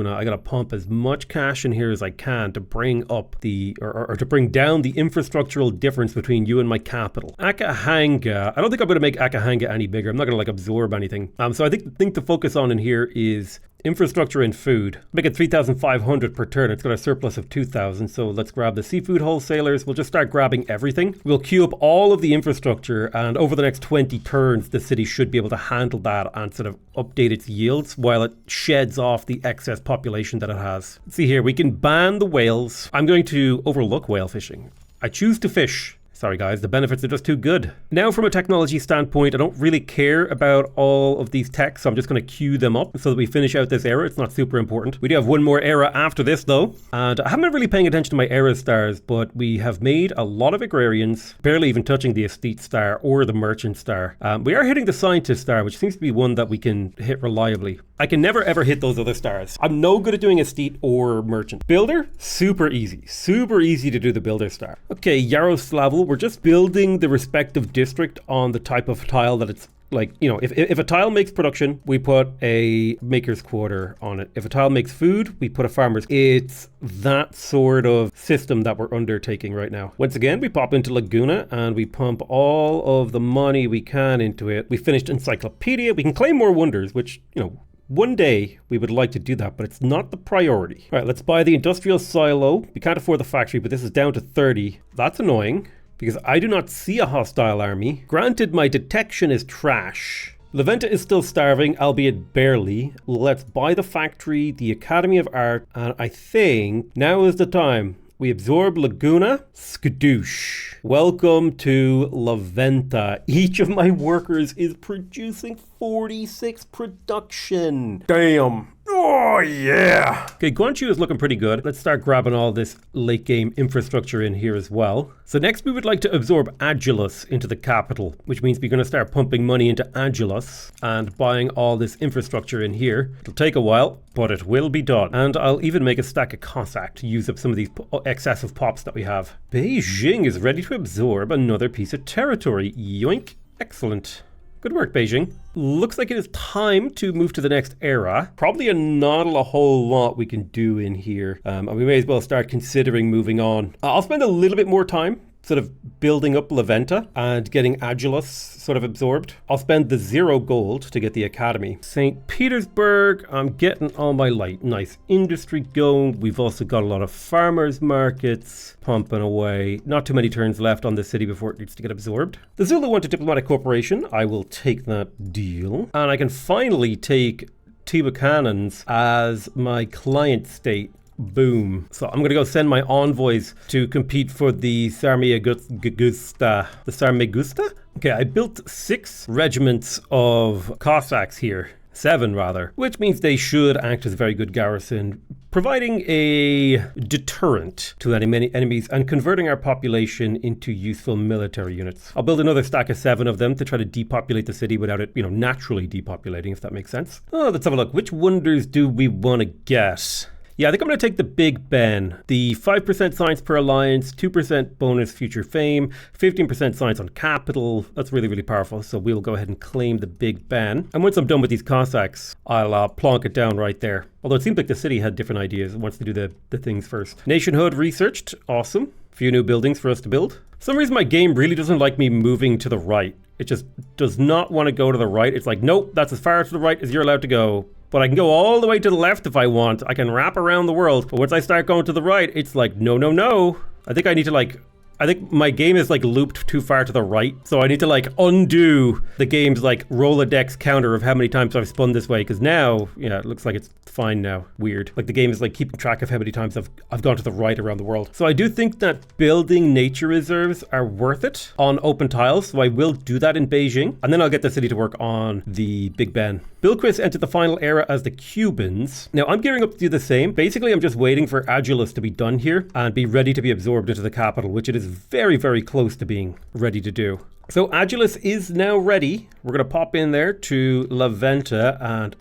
I got to pump as much cash in here as I can to bring up the, or to bring down the infrastructural difference between you and my capital. Akahanga. I don't think I'm going to make Akahanga any bigger. I'm not going to like absorb anything. So I think the focus on in here is infrastructure and food. Make it 3,500 per turn. It's got a surplus of 2,000. So let's grab the seafood wholesalers. We'll just start grabbing everything. We'll queue up all of the infrastructure, and over the next 20 turns, the city should be able to handle that and sort of update its yields while it sheds off the excess population that it has. Let's see here. We can ban the whales. I'm going to overlook whale fishing. I choose to fish. Sorry guys, the benefits are just too good. Now from a technology standpoint, I don't really care about all of these techs, so I'm just going to queue them up so that we finish out this era. It's not super important. We do have one more era after this though, and I haven't been really paying attention to my era stars, but we have made a lot of agrarians, barely even touching the estate star or the merchant star. We are hitting the scientist star, which seems to be one that we can hit reliably. I can never ever hit those other stars. I'm no good at doing estate or merchant. Builder, super easy to do the builder star. Okay, Yaroslavl, we're just building the respective district on the type of tile that it's like, you know, if a tile makes production, we put a maker's quarter on it. If a tile makes food, we put a farmer's. It's that sort of system that we're undertaking right now. Once again, we pop into Laguna and we pump all of the money we can into it. We finished Encyclopedia. We can claim more wonders, which, you know, one day we would like to do that, but it's not the priority. All right, let's buy the industrial silo. We can't afford the factory, but this is down to 30. That's annoying because I do not see a hostile army. Granted, my detection is trash. Leventa is still starving, albeit barely. Let's buy the factory, the Academy of Art, and I think now is the time. We absorb Laguna. Skadoosh. Welcome to Leventa. Each of my workers is producing 46 production. Damn. Oh, yeah. Okay, Guangzhou is looking pretty good. Let's start grabbing all this late game infrastructure in here as well. So next we would like to absorb Agilus into the capital, which means we're going to start pumping money into Agilus and buying all this infrastructure in here. It'll take a while, but it will be done. And I'll even make a stack of Cossack to use up some of these excessive pops that we have. Beijing is ready to absorb another piece of territory. Yoink. Excellent. Good work, Beijing. Looks like it is time to move to the next era. Probably not a whole lot we can do in here. And we may as well start considering moving on. I'll spend a little bit more time sort of building up Leventa and getting Agilus sort of absorbed. I'll spend the 0 gold to get the Academy. St. Petersburg, I'm getting all my nice industry going. We've also got a lot of farmers markets pumping away. Not too many turns left on this city before it needs to get absorbed. The Zulu want a diplomatic corporation. I will take that deal. And I can finally take Tibucanans as my client state. Boom. So I'm going to go send my envoys to compete for the Sarmiagusta. The Sarmiagusta? Okay, I built 6 regiments of Cossacks here. 7 rather, which means they should act as a very good garrison, providing a deterrent to any enemies and converting our population into useful military units. I'll build another stack of 7 of them to try to depopulate the city without it, you know, naturally depopulating, if that makes sense. Oh, let's have a look. Which wonders do we want to get? Yeah, I think I'm going to take the Big Ben. The 5% science per alliance, 2% bonus future fame, 15% science on capital. That's really, really powerful. So we'll go ahead and claim the Big Ben. And once I'm done with these Cossacks, I'll plonk it down right there. Although it seems like the city had different ideas and wants to do the things first. Nationhood researched. Awesome. Few new buildings for us to build. For some reason my game really doesn't like me moving to the right. It just does not want to go to the right. It's like, nope, that's as far to the right as you're allowed to go. But I can go all the way to the left if I want. I can wrap around the world. But once I start going to the right, it's like, no, no, no. I think I need to I think my game is looped too far to the right. So I need to undo the game's Rolodex counter of how many times I've spun this way. Because now, yeah, it looks like it's fine now. Weird. The game is keeping track of how many times I've gone to the right around the world. So I do think that building nature reserves are worth it on open tiles. So I will do that in Beijing. And then I'll get the city to work on the Big Ben. Bilquis entered the final era as the Cubans. Now I'm gearing up to do the same. Basically, I'm just waiting for Agilus to be done here and be ready to be absorbed into the capital, which it is very, very close to being ready to do. So Agilus is now ready. We're going to pop in there to Leventa and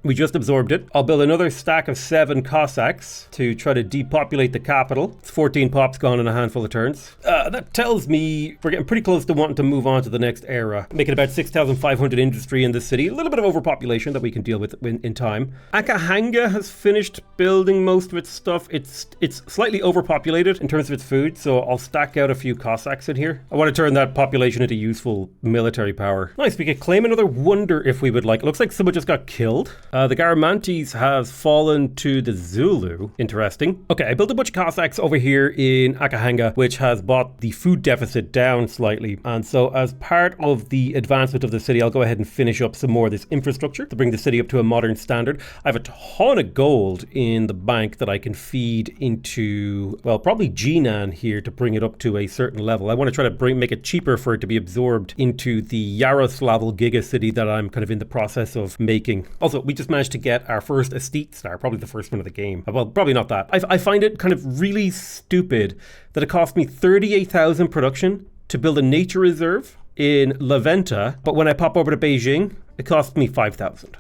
we just absorbed it. I'll build another stack of 7 Cossacks to try to depopulate the capital. It's 14 pops gone in a handful of turns. That tells me we're getting pretty close to wanting to move on to the next era. Making about 6,500 industry in the city. A little bit of overpopulation that we can deal with in time. Akahanga has finished building most of its stuff. It's slightly overpopulated in terms of its food, so I'll stack out a few Cossacks in here. I want to turn that population conversion into useful military power. Nice, we could claim another wonder if we would like. It looks like someone just got killed. The Garamantes has fallen to the Zulu. Interesting. Okay, I built a bunch of Cossacks over here in Akahanga, which has brought the food deficit down slightly. And so as part of the advancement of the city, I'll go ahead and finish up some more of this infrastructure to bring the city up to a modern standard. I have a ton of gold in the bank that I can feed into, well, probably Jinan here to bring it up to a certain level. I want to try to make it cheaper for it to be absorbed into the Yaroslavl gigacity that I'm kind of in the process of making. Also, we just managed to get our first estate star, probably the first one of the game. Well, probably not that. I find it kind of really stupid that it cost me 38,000 production to build a nature reserve in La Venta, but when I pop over to Beijing, it cost me 5,000.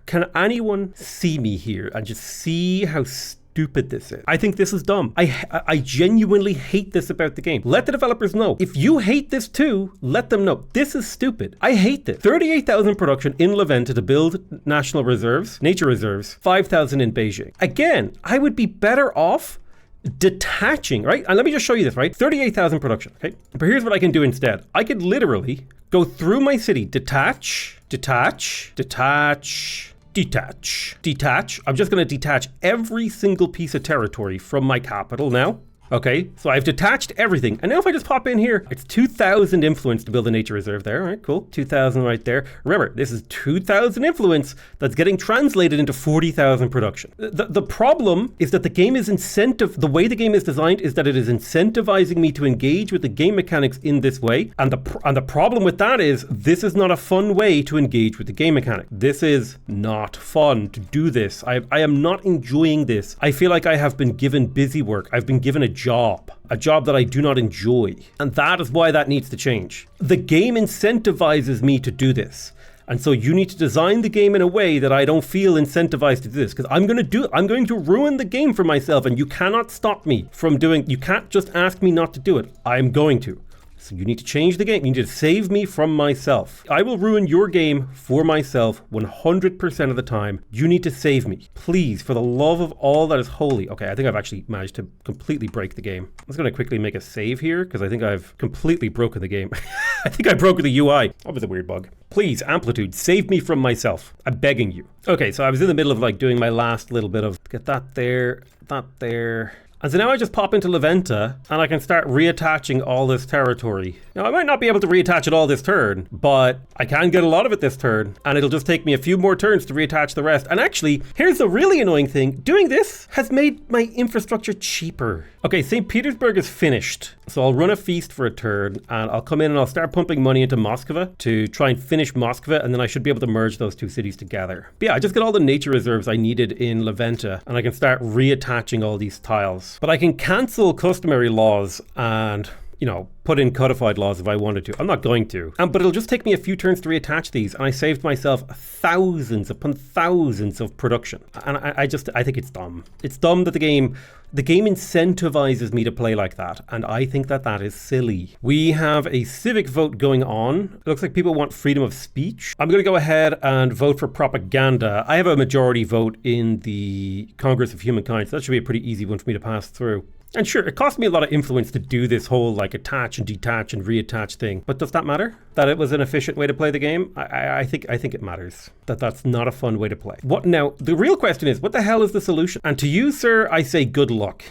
Can anyone see me here and just see how stupid this is? I think this is dumb. I genuinely hate this about the game. Let the developers know. If you hate this too, let them know. This is stupid. I hate this. 38,000 production in La Venta to build national reserves, nature reserves, 5,000 in Beijing. Again, I would be better off detaching, right? And let me just show you this, right? 38,000 production, okay? But here's what I can do instead. I could literally go through my city, detach. I'm just going to detach every single piece of territory from my capital now. Okay, so I've detached everything. And now if I just pop in here, it's 2,000 influence to build a nature reserve there. All right, cool. 2,000 right there. Remember, this is 2,000 influence that's getting translated into 40,000 production. The problem is that the game is the way the game is designed is that it is incentivizing me to engage with the game mechanics in this way. And the problem with that is this is not a fun way to engage with the game mechanic. This is not fun to do this. I am not enjoying this. I feel like I have been given busy work. I've been given a job that I do not enjoy. And that is why that needs to change. The game incentivizes me to do this. And so you need to design the game in a way that I don't feel incentivized to do this, because I'm going to ruin the game for myself, and you cannot stop me from you can't just ask me not to do it. I'm going to. So you need to change the game. You need to save me from myself. I will ruin your game for myself 100% of the time. You need to save me. Please, for the love of all that is holy. Okay, I think I've actually managed to completely break the game. I'm just going to quickly make a save here because I think I've completely broken the game. I think I broke the UI. That was a weird bug. Please, Amplitude, save me from myself. I'm begging you. Okay, so I was in the middle of doing my last little bit of get that there, that there. And so now I just pop into La Venta and I can start reattaching all this territory. Now I might not be able to reattach it all this turn, but I can get a lot of it this turn, and it'll just take me a few more turns to reattach the rest. And actually, here's the really annoying thing. Doing this has made my infrastructure cheaper. Okay, St. Petersburg is finished. So I'll run a feast for a turn and I'll come in and I'll start pumping money into Moscow to try and finish Moscow, and then I should be able to merge those two cities together. But yeah, I just got all the nature reserves I needed in La Venta, and I can start reattaching all these tiles. But I can cancel customary laws and, put in codified laws if I wanted to. I'm not going to. But it'll just take me a few turns to reattach these, and I saved myself thousands upon thousands of production. And I think it's dumb. It's dumb that the game incentivizes me to play like that, and I think that is silly. We have a civic vote going on. It looks like people want freedom of speech. I'm going to go ahead and vote for propaganda. I have a majority vote in the Congress of Humankind, so that should be a pretty easy one for me to pass through. And sure, it cost me a lot of influence to do this whole attach and detach and reattach thing. But does that matter? That it was an efficient way to play the game? I think it matters. That's not a fun way to play. What now? The real question is, what the hell is the solution? And to you, sir, I say good luck.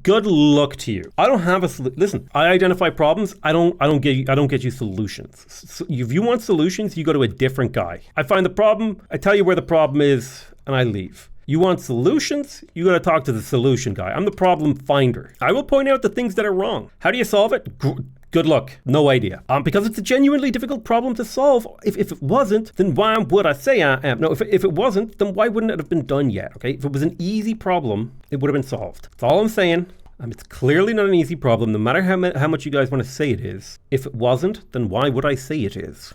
Good luck to you. I don't have a solution. Listen, I identify problems. I don't get you solutions. So if you want solutions, you go to a different guy. I find the problem, I tell you where the problem is, and I leave. You want solutions? You gotta talk to the solution guy. I'm the problem finder. I will point out the things that are wrong. How do you solve it? Good luck. No idea. Because it's a genuinely difficult problem to solve. If it wasn't, then why would I say I am? No, if it wasn't, then why wouldn't it have been done yet? Okay, if it was an easy problem, it would have been solved. That's all I'm saying. It's clearly not an easy problem, no matter how much you guys want to say it is. If it wasn't, then why would I say it is?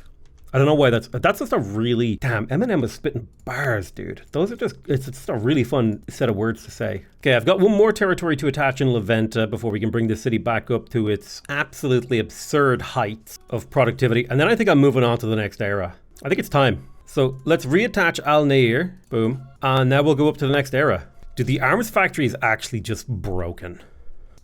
I don't know why that's just a really, damn, Eminem was spitting bars, dude. It's just a really fun set of words to say. Okay, I've got one more territory to attach in La Venta before we can bring the city back up to its absolutely absurd heights of productivity. And then I think I'm moving on to the next era. I think it's time. So let's reattach Al Nair, boom. And now we'll go up to the next era. Dude, the arms factory is actually just broken.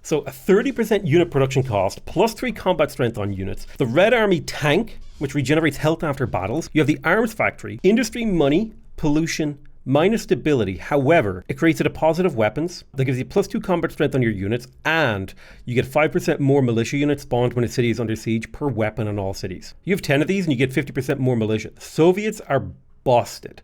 So a 30% unit production cost, plus 3 combat strength on units. The Red Army tank, which regenerates health after battles. You have the arms factory, industry, money, pollution, minus stability. However, it creates a deposit of weapons that gives you plus 2 combat strength on your units, and you get 5% more militia units spawned when a city is under siege per weapon in all cities. You have 10 of these and you get 50% more militia. The Soviets are busted.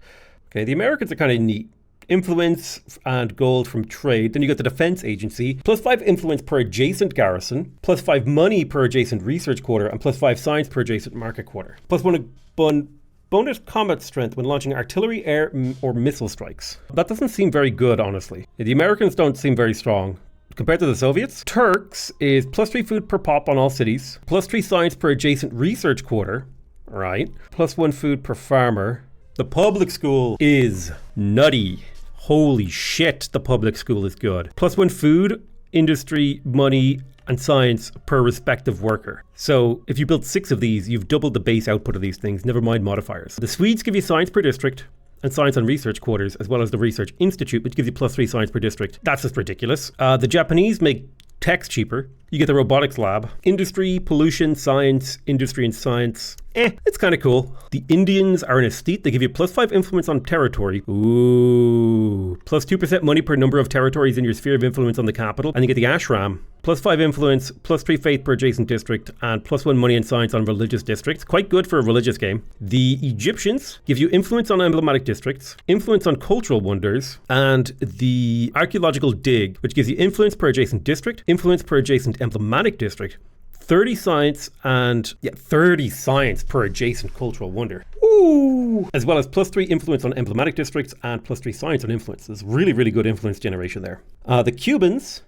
Okay, the Americans are kind of neat. Influence and gold from trade. Then you got the defense agency, plus 5 influence per adjacent garrison, plus 5 money per adjacent research quarter, and plus 5 science per adjacent market quarter. Plus 1 bonus combat strength when launching artillery, air, or missile strikes. That doesn't seem very good, honestly. The Americans don't seem very strong. Compared to the Soviets, Turks is plus 3 food per pop on all cities, plus 3 science per adjacent research quarter, right? Plus 1 food per farmer. The public school is nutty. Holy shit, the public school is good. Plus 1 food, industry, money, and science per respective worker. So if you build 6 of these, you've doubled the base output of these things, never mind modifiers. The Swedes give you science per district and science on research quarters, as well as the research institute, which gives you plus 3 science per district. That's just ridiculous. The Japanese make techs cheaper. You get the robotics lab, industry, pollution, science, industry and science. It's kind of cool. The Indians are an estate. They give you plus 5 influence on territory. Ooh. Plus 2% money per number of territories in your sphere of influence on the capital. And you get the ashram. Plus 5 influence, plus 3 faith per adjacent district, and plus 1 money and science on religious districts. Quite good for a religious game. The Egyptians give you influence on emblematic districts, influence on cultural wonders, and the archaeological dig, which gives you influence per adjacent district, influence per adjacent emblematic district, 30 science, and 30 science per adjacent cultural wonder. Ooh! As well as plus 3 influence on emblematic districts and plus 3 science on influence. There's really, really good influence generation there. The Cubans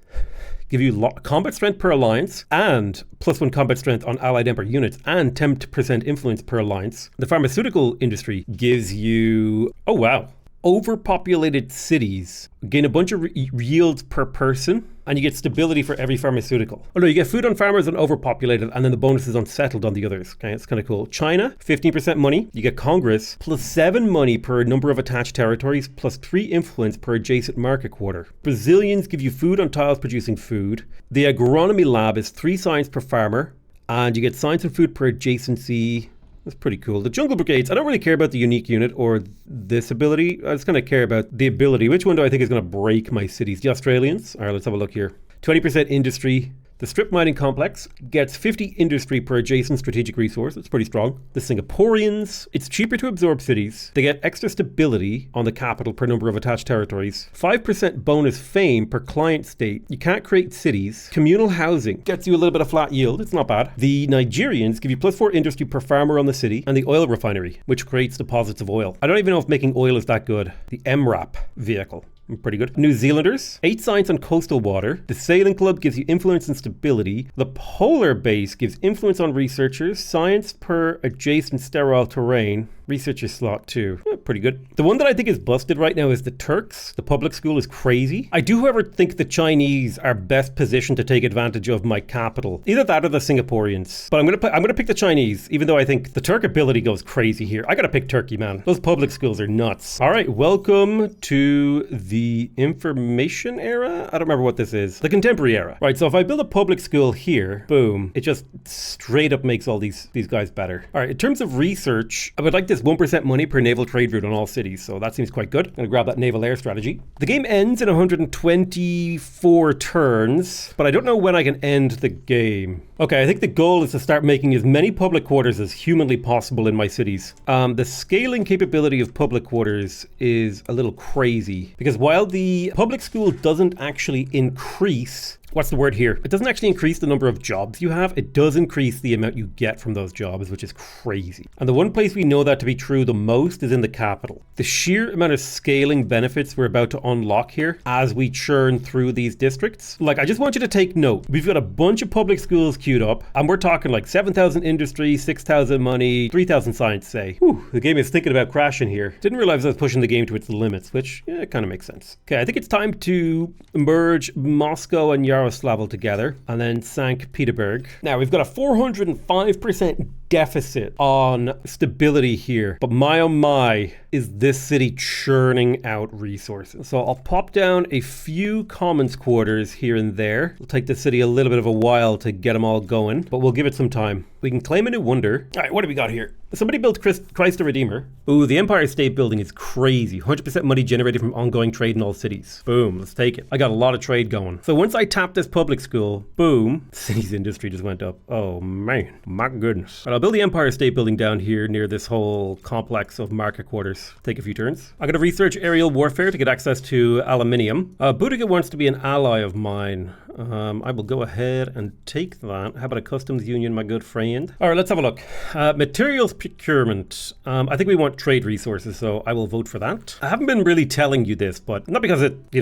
give you combat strength per alliance and plus 1 combat strength on allied emperor units and 10% influence per alliance. The pharmaceutical industry gives you, oh wow, overpopulated cities gain a bunch of yields per person, and you get stability for every pharmaceutical. Oh no, you get food on farmers and overpopulated, and then the bonus is unsettled on the others. Okay, it's kind of cool. China, 15% money. You get Congress, plus 7 money per number of attached territories, plus 3 influence per adjacent market quarter. Brazilians give you food on tiles producing food. The agronomy lab is 3 science per farmer, and you get science and food per adjacency. That's pretty cool. The jungle brigades, I don't really care about the unique unit or this ability. I just kind of care about the ability. Which one do I think is going to break my cities? The Australians? All right, let's have a look here. 20% industry. The strip mining complex gets 50 industry per adjacent strategic resource. It's pretty strong. The Singaporeans, it's cheaper to absorb cities. They get extra stability on the capital per number of attached territories. 5% bonus fame per client state. You can't create cities. Communal housing gets you a little bit of flat yield. It's not bad. The Nigerians give you plus 4 industry per farmer on the city. And the oil refinery, which creates deposits of oil. I don't even know if making oil is that good. The MRAP vehicle. Pretty good. New Zealanders, 8 science on coastal water. The Sailing Club gives you influence and stability. The Polar Base gives influence on researchers, science per adjacent sterile terrain. Researcher slot too. Pretty good. The one that I think is busted right now is the Turks. The public school is crazy. I do, however, think the Chinese are best positioned to take advantage of my capital. Either that or the Singaporeans. But I'm gonna pick the Chinese, even though I think the Turk ability goes crazy here. I gotta pick Turkey, man. Those public schools are nuts. All right, welcome to the information era. I don't remember what this is. The contemporary era. Right, so if I build a public school here, boom, it just straight up makes all these guys better. All right, in terms of research, I would like this 1% money per naval trade route on all cities, so that seems quite good. I'm gonna grab that naval air strategy. The game ends in 124 turns, but I don't know when I can end the game. Okay, I think the goal is to start making as many public quarters as humanly possible in my cities. The scaling capability of public quarters is a little crazy, because while the public school doesn't actually increase, what's the word here? It doesn't actually increase the number of jobs you have. It does increase the amount you get from those jobs, which is crazy. And the one place we know that to be true the most is in the capital. The sheer amount of scaling benefits we're about to unlock here as we churn through these districts. Like, I just want you to take note. We've got a bunch of public schools queued up, and we're talking like 7,000 industry, 6,000 money, 3,000 science, say. Whew, the game is thinking about crashing here. Didn't realize I was pushing the game to its limits, which kind of makes sense. Okay, I think it's time to merge Moscow and Yaroslavl together, and then St. Petersburg. Now, we've got a 405% deficit on stability here, but my oh my, is this city churning out resources. So I'll pop down a few commons quarters here and there. It'll take the city a little bit of a while to get them all going, but we'll give it some time. We can claim a new wonder. All right, what do we got here? Somebody built Christ the Redeemer. Ooh, the Empire State Building is crazy. 100% money generated from ongoing trade in all cities. Boom, let's take it. I got a lot of trade going. So once I tap this public school, boom, city's industry just went up. Oh man, my goodness. But I'll build the Empire State Building down here near this whole complex of market quarters. Take a few turns. I'm gonna research aerial warfare to get access to aluminium. Boudica wants to be an ally of mine. I will go ahead and take that. How about a customs union, my good friend? All right, let's have a look. Materials procurement. I think we want trade resources, so I will vote for that. I haven't been really telling you this, but not because it, I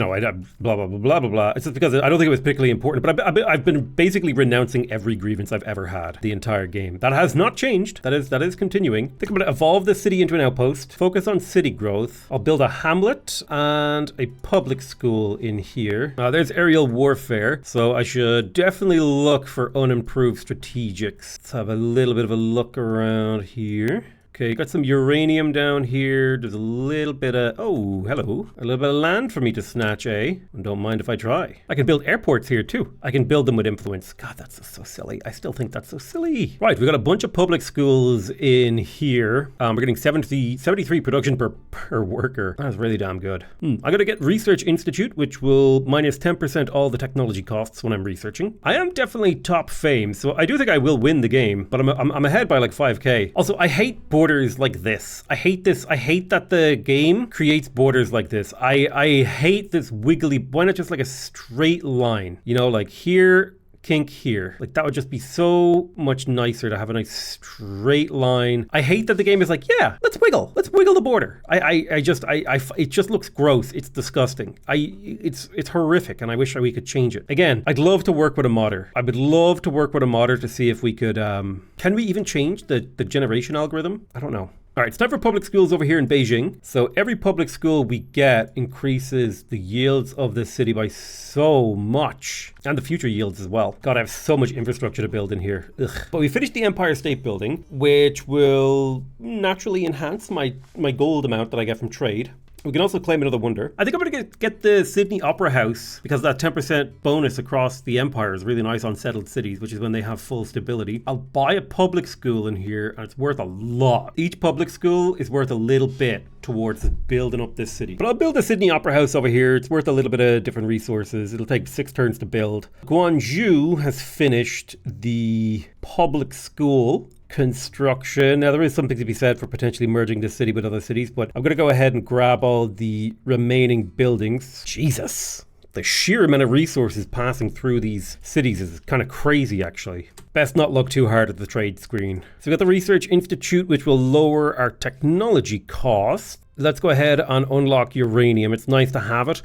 blah, blah, blah, blah, blah, blah. It's just because I don't think it was particularly important, but I've been basically renouncing every grievance I've ever had the entire game. That has not changed. That is continuing. I think I'm going to evolve this city into an outpost, focus on city growth. I'll build a hamlet and a public school in here. There's aerial warfare. So I should definitely look for unimproved strategics. Let's have a little bit of a look around here. Okay, got some uranium down here. There's a little bit of, oh, hello. A little bit of land for me to snatch, eh? And don't mind if I try. I can build airports here too. I can build them with influence. God, that's so silly. I still think that's so silly. Right, we got a bunch of public schools in here. We're getting 73 production per worker. That's really damn good. I'm gonna get Research Institute, which will minus 10% all the technology costs when I'm researching. I am definitely top fame, so I do think I will win the game, but I'm ahead by like 5k. Also, I hate borders like this. I hate this. I hate that the game creates borders like this. I hate this wiggly, why not just like a straight line? Like here, kink here. Like that would just be so much nicer to have a nice straight line. I hate that the game is like, yeah, let's wiggle the border. It just looks gross. It's disgusting. It's horrific, and I wish we could change it. Again, I'd love to work with a modder. I would love to work with a modder to see if we could, can we even change the generation algorithm? I don't know. All right, it's time for public schools over here in Beijing. So every public school we get increases the yields of the city by so much, and the future yields as well. God, I have so much infrastructure to build in here. Ugh. But we finished the Empire State Building, which will naturally enhance my gold amount that I get from trade. We can also claim another wonder. I think I'm going to get the Sydney Opera House because that 10% bonus across the empire is really nice on settled cities, which is when they have full stability. I'll buy a public school in here, and it's worth a lot. Each public school is worth a little bit towards building up this city. But I'll build the Sydney Opera House over here. It's worth a little bit of different resources. It'll take 6 turns to build. Guangzhou has finished the public school construction. Now, there is something to be said for potentially merging this city with other cities, but I'm going to go ahead and grab all the remaining buildings. Jesus. The sheer amount of resources passing through these cities is kind of crazy, actually. Best not look too hard at the trade screen. So we got the Research Institute, which will lower our technology costs. Let's go ahead and unlock uranium. It's nice to have it.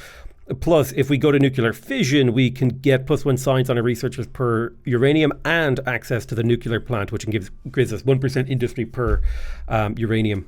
Plus, if we go to nuclear fission, we can get +1 science on our researchers per uranium and access to the nuclear plant, which gives us 1% industry per uranium.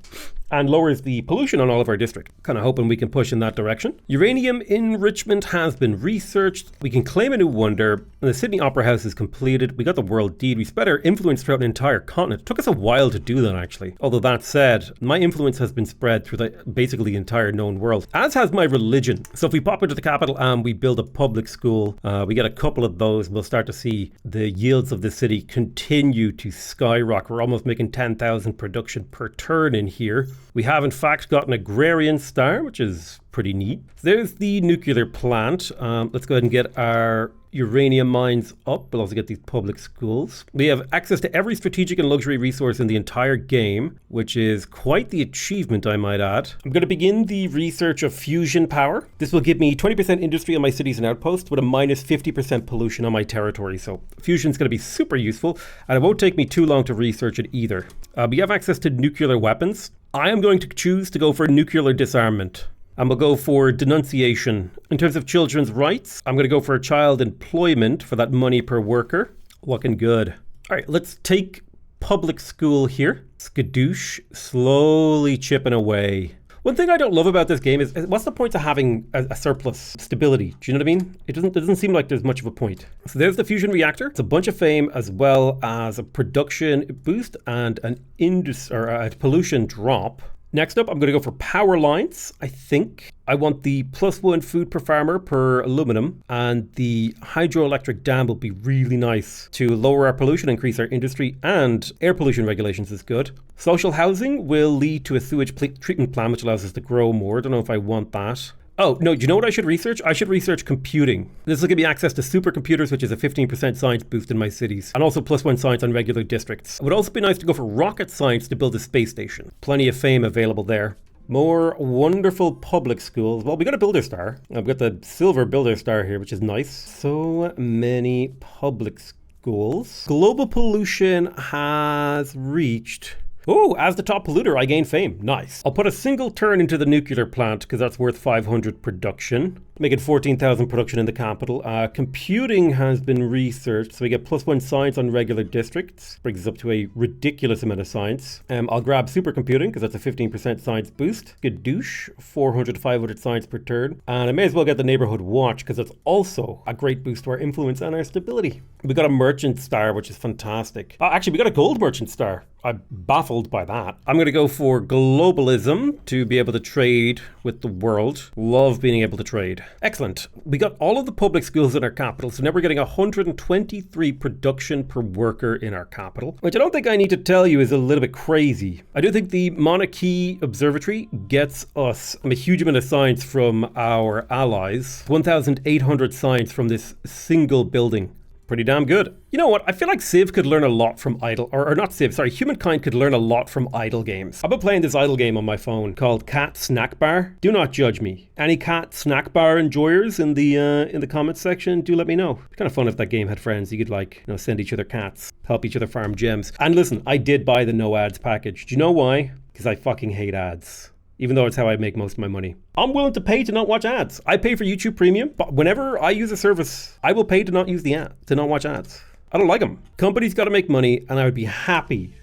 And lowers the pollution on all of our district. Kind of hoping we can push in that direction. Uranium enrichment has been researched. We can claim a new wonder. And the Sydney Opera House is completed. We got the world deed. We spread our influence throughout an entire continent. It took us a while to do that, actually. Although that said, my influence has been spread through basically the entire known world, as has my religion. So if we pop into the capital and we build a public school, we get a couple of those, we'll start to see the yields of the city continue to skyrocket. We're almost making 10,000 production per turn in here. We have, in fact, got an agrarian star, which is pretty neat. There's the nuclear plant. Let's go ahead and get our uranium mines up. We'll also get these public schools. We have access to every strategic and luxury resource in the entire game, which is quite the achievement, I might add. I'm going to begin the research of fusion power. This will give me 20% industry on my cities and outposts with a minus 50% pollution on my territory. So fusion is going to be super useful, and it won't take me too long to research it either. We have access to nuclear weapons. I am going to choose to go for nuclear disarmament. And we'll go for denunciation. In terms of children's rights, I'm going to go for child employment for that money per worker. Looking good. All right, let's take public school here. Skadoosh, slowly chipping away. One thing I don't love about this game is what's the point of having a surplus stability? Do you know what I mean? It doesn't seem like there's much of a point. So there's the fusion reactor. It's a bunch of fame as well as a production boost and a pollution drop. Next up, I'm going to go for power lines, I think. I want the +1 food per farmer per aluminum, and the hydroelectric dam will be really nice to lower our pollution, increase our industry, and air pollution regulations is good. Social housing will lead to a sewage treatment plant, which allows us to grow more. Don't know if I want that. Oh, no, do you know what I should research? I should research computing. This will give me access to supercomputers, which is a 15% science boost in my cities, and also +1 science on regular districts. It would also be nice to go for rocket science to build a space station. Plenty of fame available there. More wonderful public schools. Well, we got a builder star. I've got the silver builder star here, which is nice. So many public schools. Global pollution has reached... Oh, as the top polluter, I gain fame. Nice. I'll put a single turn into the nuclear plant because that's worth 500 production. Making 14,000 production in the capital. Computing has been researched, so we get +1 science on regular districts. Brings us up to a ridiculous amount of science. I'll grab supercomputing because that's a 15% science boost. Gadoosh, 400 to 500 science per turn. And I may as well get the neighborhood watch because that's also a great boost to our influence and our stability. We got a merchant star, which is fantastic. Actually, we got a gold merchant star. I'm baffled by that. I'm going to go for globalism to be able to trade with the world. Love being able to trade. Excellent. We got all of the public schools in our capital, so now we're getting 123 production per worker in our capital, which I don't think I need to tell you is a little bit crazy. I do think the Monarchy Observatory gets us a huge amount of science from our allies. 1,800 science from this single building. Pretty damn good. You know what? I feel like Civ could learn a lot from idle, or not Civ, sorry, Humankind could learn a lot from idle games. I've been playing this idle game on my phone called Cat Snack Bar. Do not judge me. Any Cat Snack Bar enjoyers in the comments section, do let me know. It'd be kind of fun if that game had friends. You could send each other cats, help each other farm gems. And listen, I did buy the no ads package. Do you know why? Because I fucking hate ads. Even though it's how I make most of my money. I'm willing to pay to not watch ads. I pay for YouTube Premium, but whenever I use a service, I will pay to not use the ad, to not watch ads. I don't like them. Companies got to make money, and I would be happy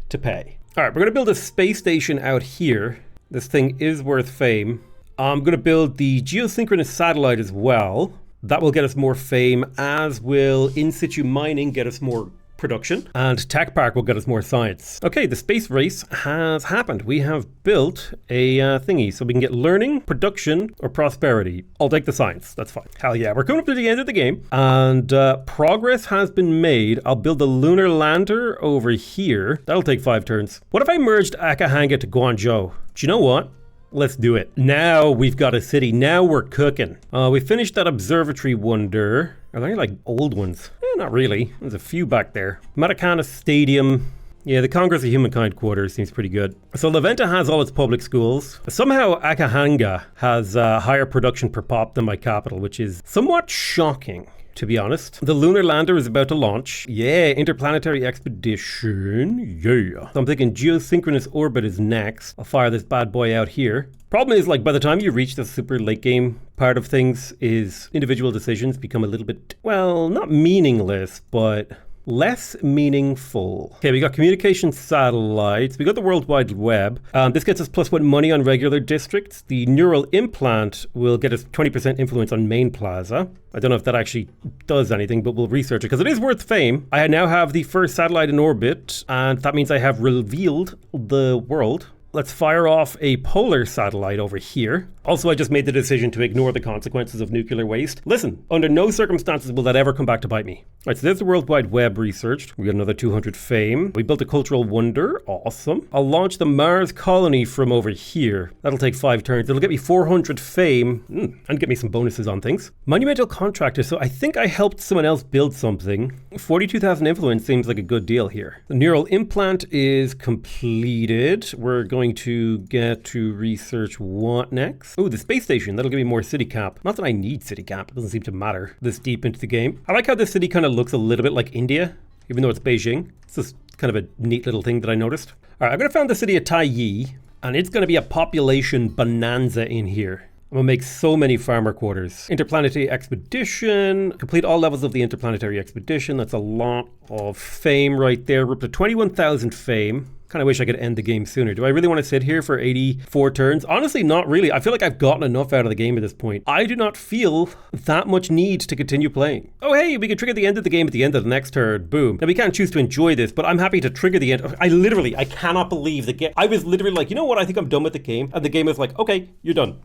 to pay. All right, we're going to build a space station out here. This thing is worth fame. I'm going to build the geosynchronous satellite as well. That will get us more fame, as will in situ mining get us more production, and Tech Park will get us more science. Okay, the space race has happened. We have built a thingy, so we can get learning, production, or prosperity. I'll take the science, that's fine. Hell yeah, we're coming up to the end of the game, and progress has been made. I'll build the lunar lander over here. That'll take 5 turns. What if I merged Akahanga to Guangzhou? Do you know what? Let's do it. Now we've got a city. Now we're cooking. We finished that observatory wonder. Are there any like old ones? Not really. There's a few back there. Maracana Stadium. Yeah, the Congress of Humankind quarters seems pretty good. So Leventa has all its public schools. Somehow Akahanga has higher production per pop than my capital, which is somewhat shocking, to be honest. The lunar lander is about to launch. Yeah, interplanetary expedition. Yeah. So I'm thinking geosynchronous orbit is next. I'll fire this bad boy out here. Problem is, like, by the time you reach the super late game part of things is individual decisions become a little bit, well, not meaningless, but less meaningful. Okay, we got communication satellites. We got the World Wide Web. This gets us +1 money on regular districts. The neural implant will get us 20% influence on main plaza. I don't know if that actually does anything, but we'll research it because it is worth fame. I now have the first satellite in orbit, and that means I have revealed the world. Let's fire off a polar satellite over here. Also, I just made the decision to ignore the consequences of nuclear waste. Listen, under no circumstances will that ever come back to bite me. All right, so there's the World Wide Web researched. We got another 200 fame. We built a cultural wonder. Awesome. I'll launch the Mars colony from over here. That'll take 5 turns. It'll get me 400 fame and get me some bonuses on things. Monumental contractor. So I think I helped someone else build something. 42,000 influence seems like a good deal here. The neural implant is completed. We're going to get to research what next? Oh, the space station. That'll give me more city cap. Not that I need city cap. It doesn't seem to matter this deep into the game. I like how this city kind of looks a little bit like India, even though it's Beijing. It's just kind of a neat little thing that I noticed. All right, I'm going to found the city of Taiyi, and it's going to be a population bonanza in here. I'm going to make so many farmer quarters. Interplanetary expedition. Complete all levels of the interplanetary expedition. That's a lot of fame right there. We're up to 21,000 fame. Kind of wish I could end the game sooner. Do I really want to sit here for 84 turns? Honestly, not really. I feel like I've gotten enough out of the game at this point. I do not feel that much need to continue playing. Oh, hey, we can trigger the end of the game at the end of the next turn. Boom. Now, we can't choose to enjoy this, but I'm happy to trigger the end. I cannot believe the game. I was literally like, you know what? I think I'm done with the game. And the game is like, okay, you're done.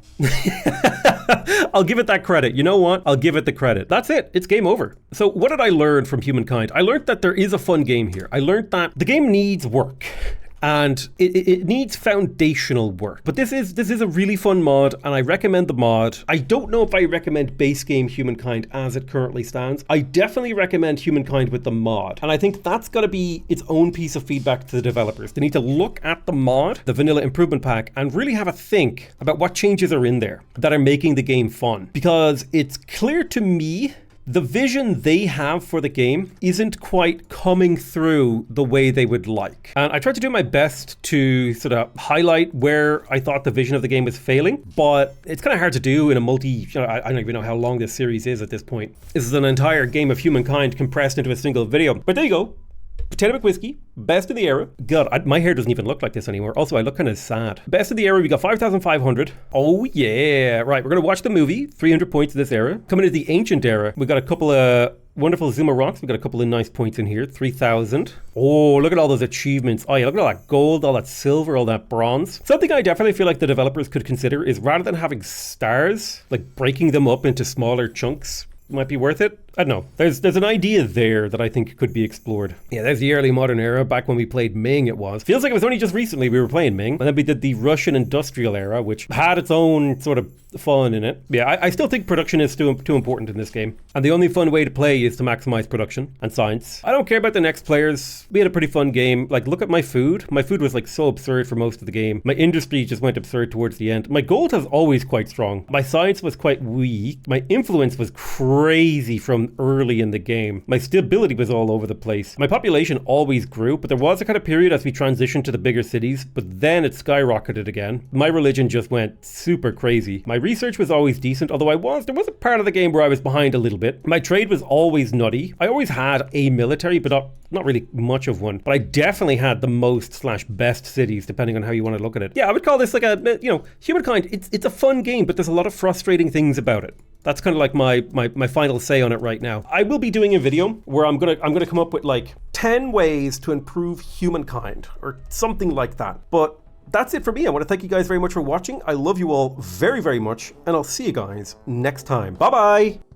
I'll give it that credit. You know what? I'll give it the credit. That's it. It's game over. So what did I learn from Humankind? I learned that there is a fun game here. I learned that the game needs work. And it needs foundational work. But this is a really fun mod, and I recommend the mod. I don't know if I recommend base game Humankind as it currently stands. I definitely recommend Humankind with the mod. And I think that's got to be its own piece of feedback to the developers. They need to look at the mod, the vanilla improvement pack, and really have a think about what changes are in there that are making the game fun. Because it's clear to me the vision they have for the game isn't quite coming through the way they would like. And I tried to do my best to sort of highlight where I thought the vision of the game was failing, but it's kind of hard to do in a I don't even know how long this series is at this point. This is an entire game of Humankind compressed into a single video. But there you go. Potato McWhiskey, best of the era. God, my hair doesn't even look like this anymore. Also, I look kind of sad. Best of the era, we got 5,500. Oh yeah, right. We're gonna watch the movie, 300 points of this era. Coming into the ancient era, we got a couple of wonderful Zuma rocks. We got a couple of nice points in here, 3,000. Oh, look at all those achievements. Oh yeah, look at all that gold, all that silver, all that bronze. Something I definitely feel like the developers could consider is rather than having stars, like breaking them up into smaller chunks, might be worth it. I don't know. There's an idea there that I think could be explored. Yeah, there's the early modern era, back when we played Ming it was. Feels like it was only just recently we were playing Ming. And then we did the Russian industrial era, which had its own sort of fun in it. Yeah, I still think production is too important in this game. And the only fun way to play is to maximize production and science. I don't care about the next players. We had a pretty fun game. Like, look at my food. My food was like so absurd for most of the game. My industry just went absurd towards the end. My gold was always quite strong. My science was quite weak. My influence was crazy from early in the game. My stability was all over the place. My population always grew, but there was a kind of period as we transitioned to the bigger cities, but then it skyrocketed again. My religion just went super crazy. My research was always decent, although there was a part of the game where I was behind a little bit. My trade was always nutty. I always had a military, but not really much of one. But I definitely had the most / best cities, depending on how you want to look at it. Yeah, I would call this like Humankind. It's a fun game, but there's a lot of frustrating things about it. That's kind of like my final say on it right now. I will be doing a video where I'm gonna come up with like 10 ways to improve Humankind or something like that. But that's it for me. I want to thank you guys very much for watching. I love you all very, very much, and I'll see you guys next time. Bye-bye!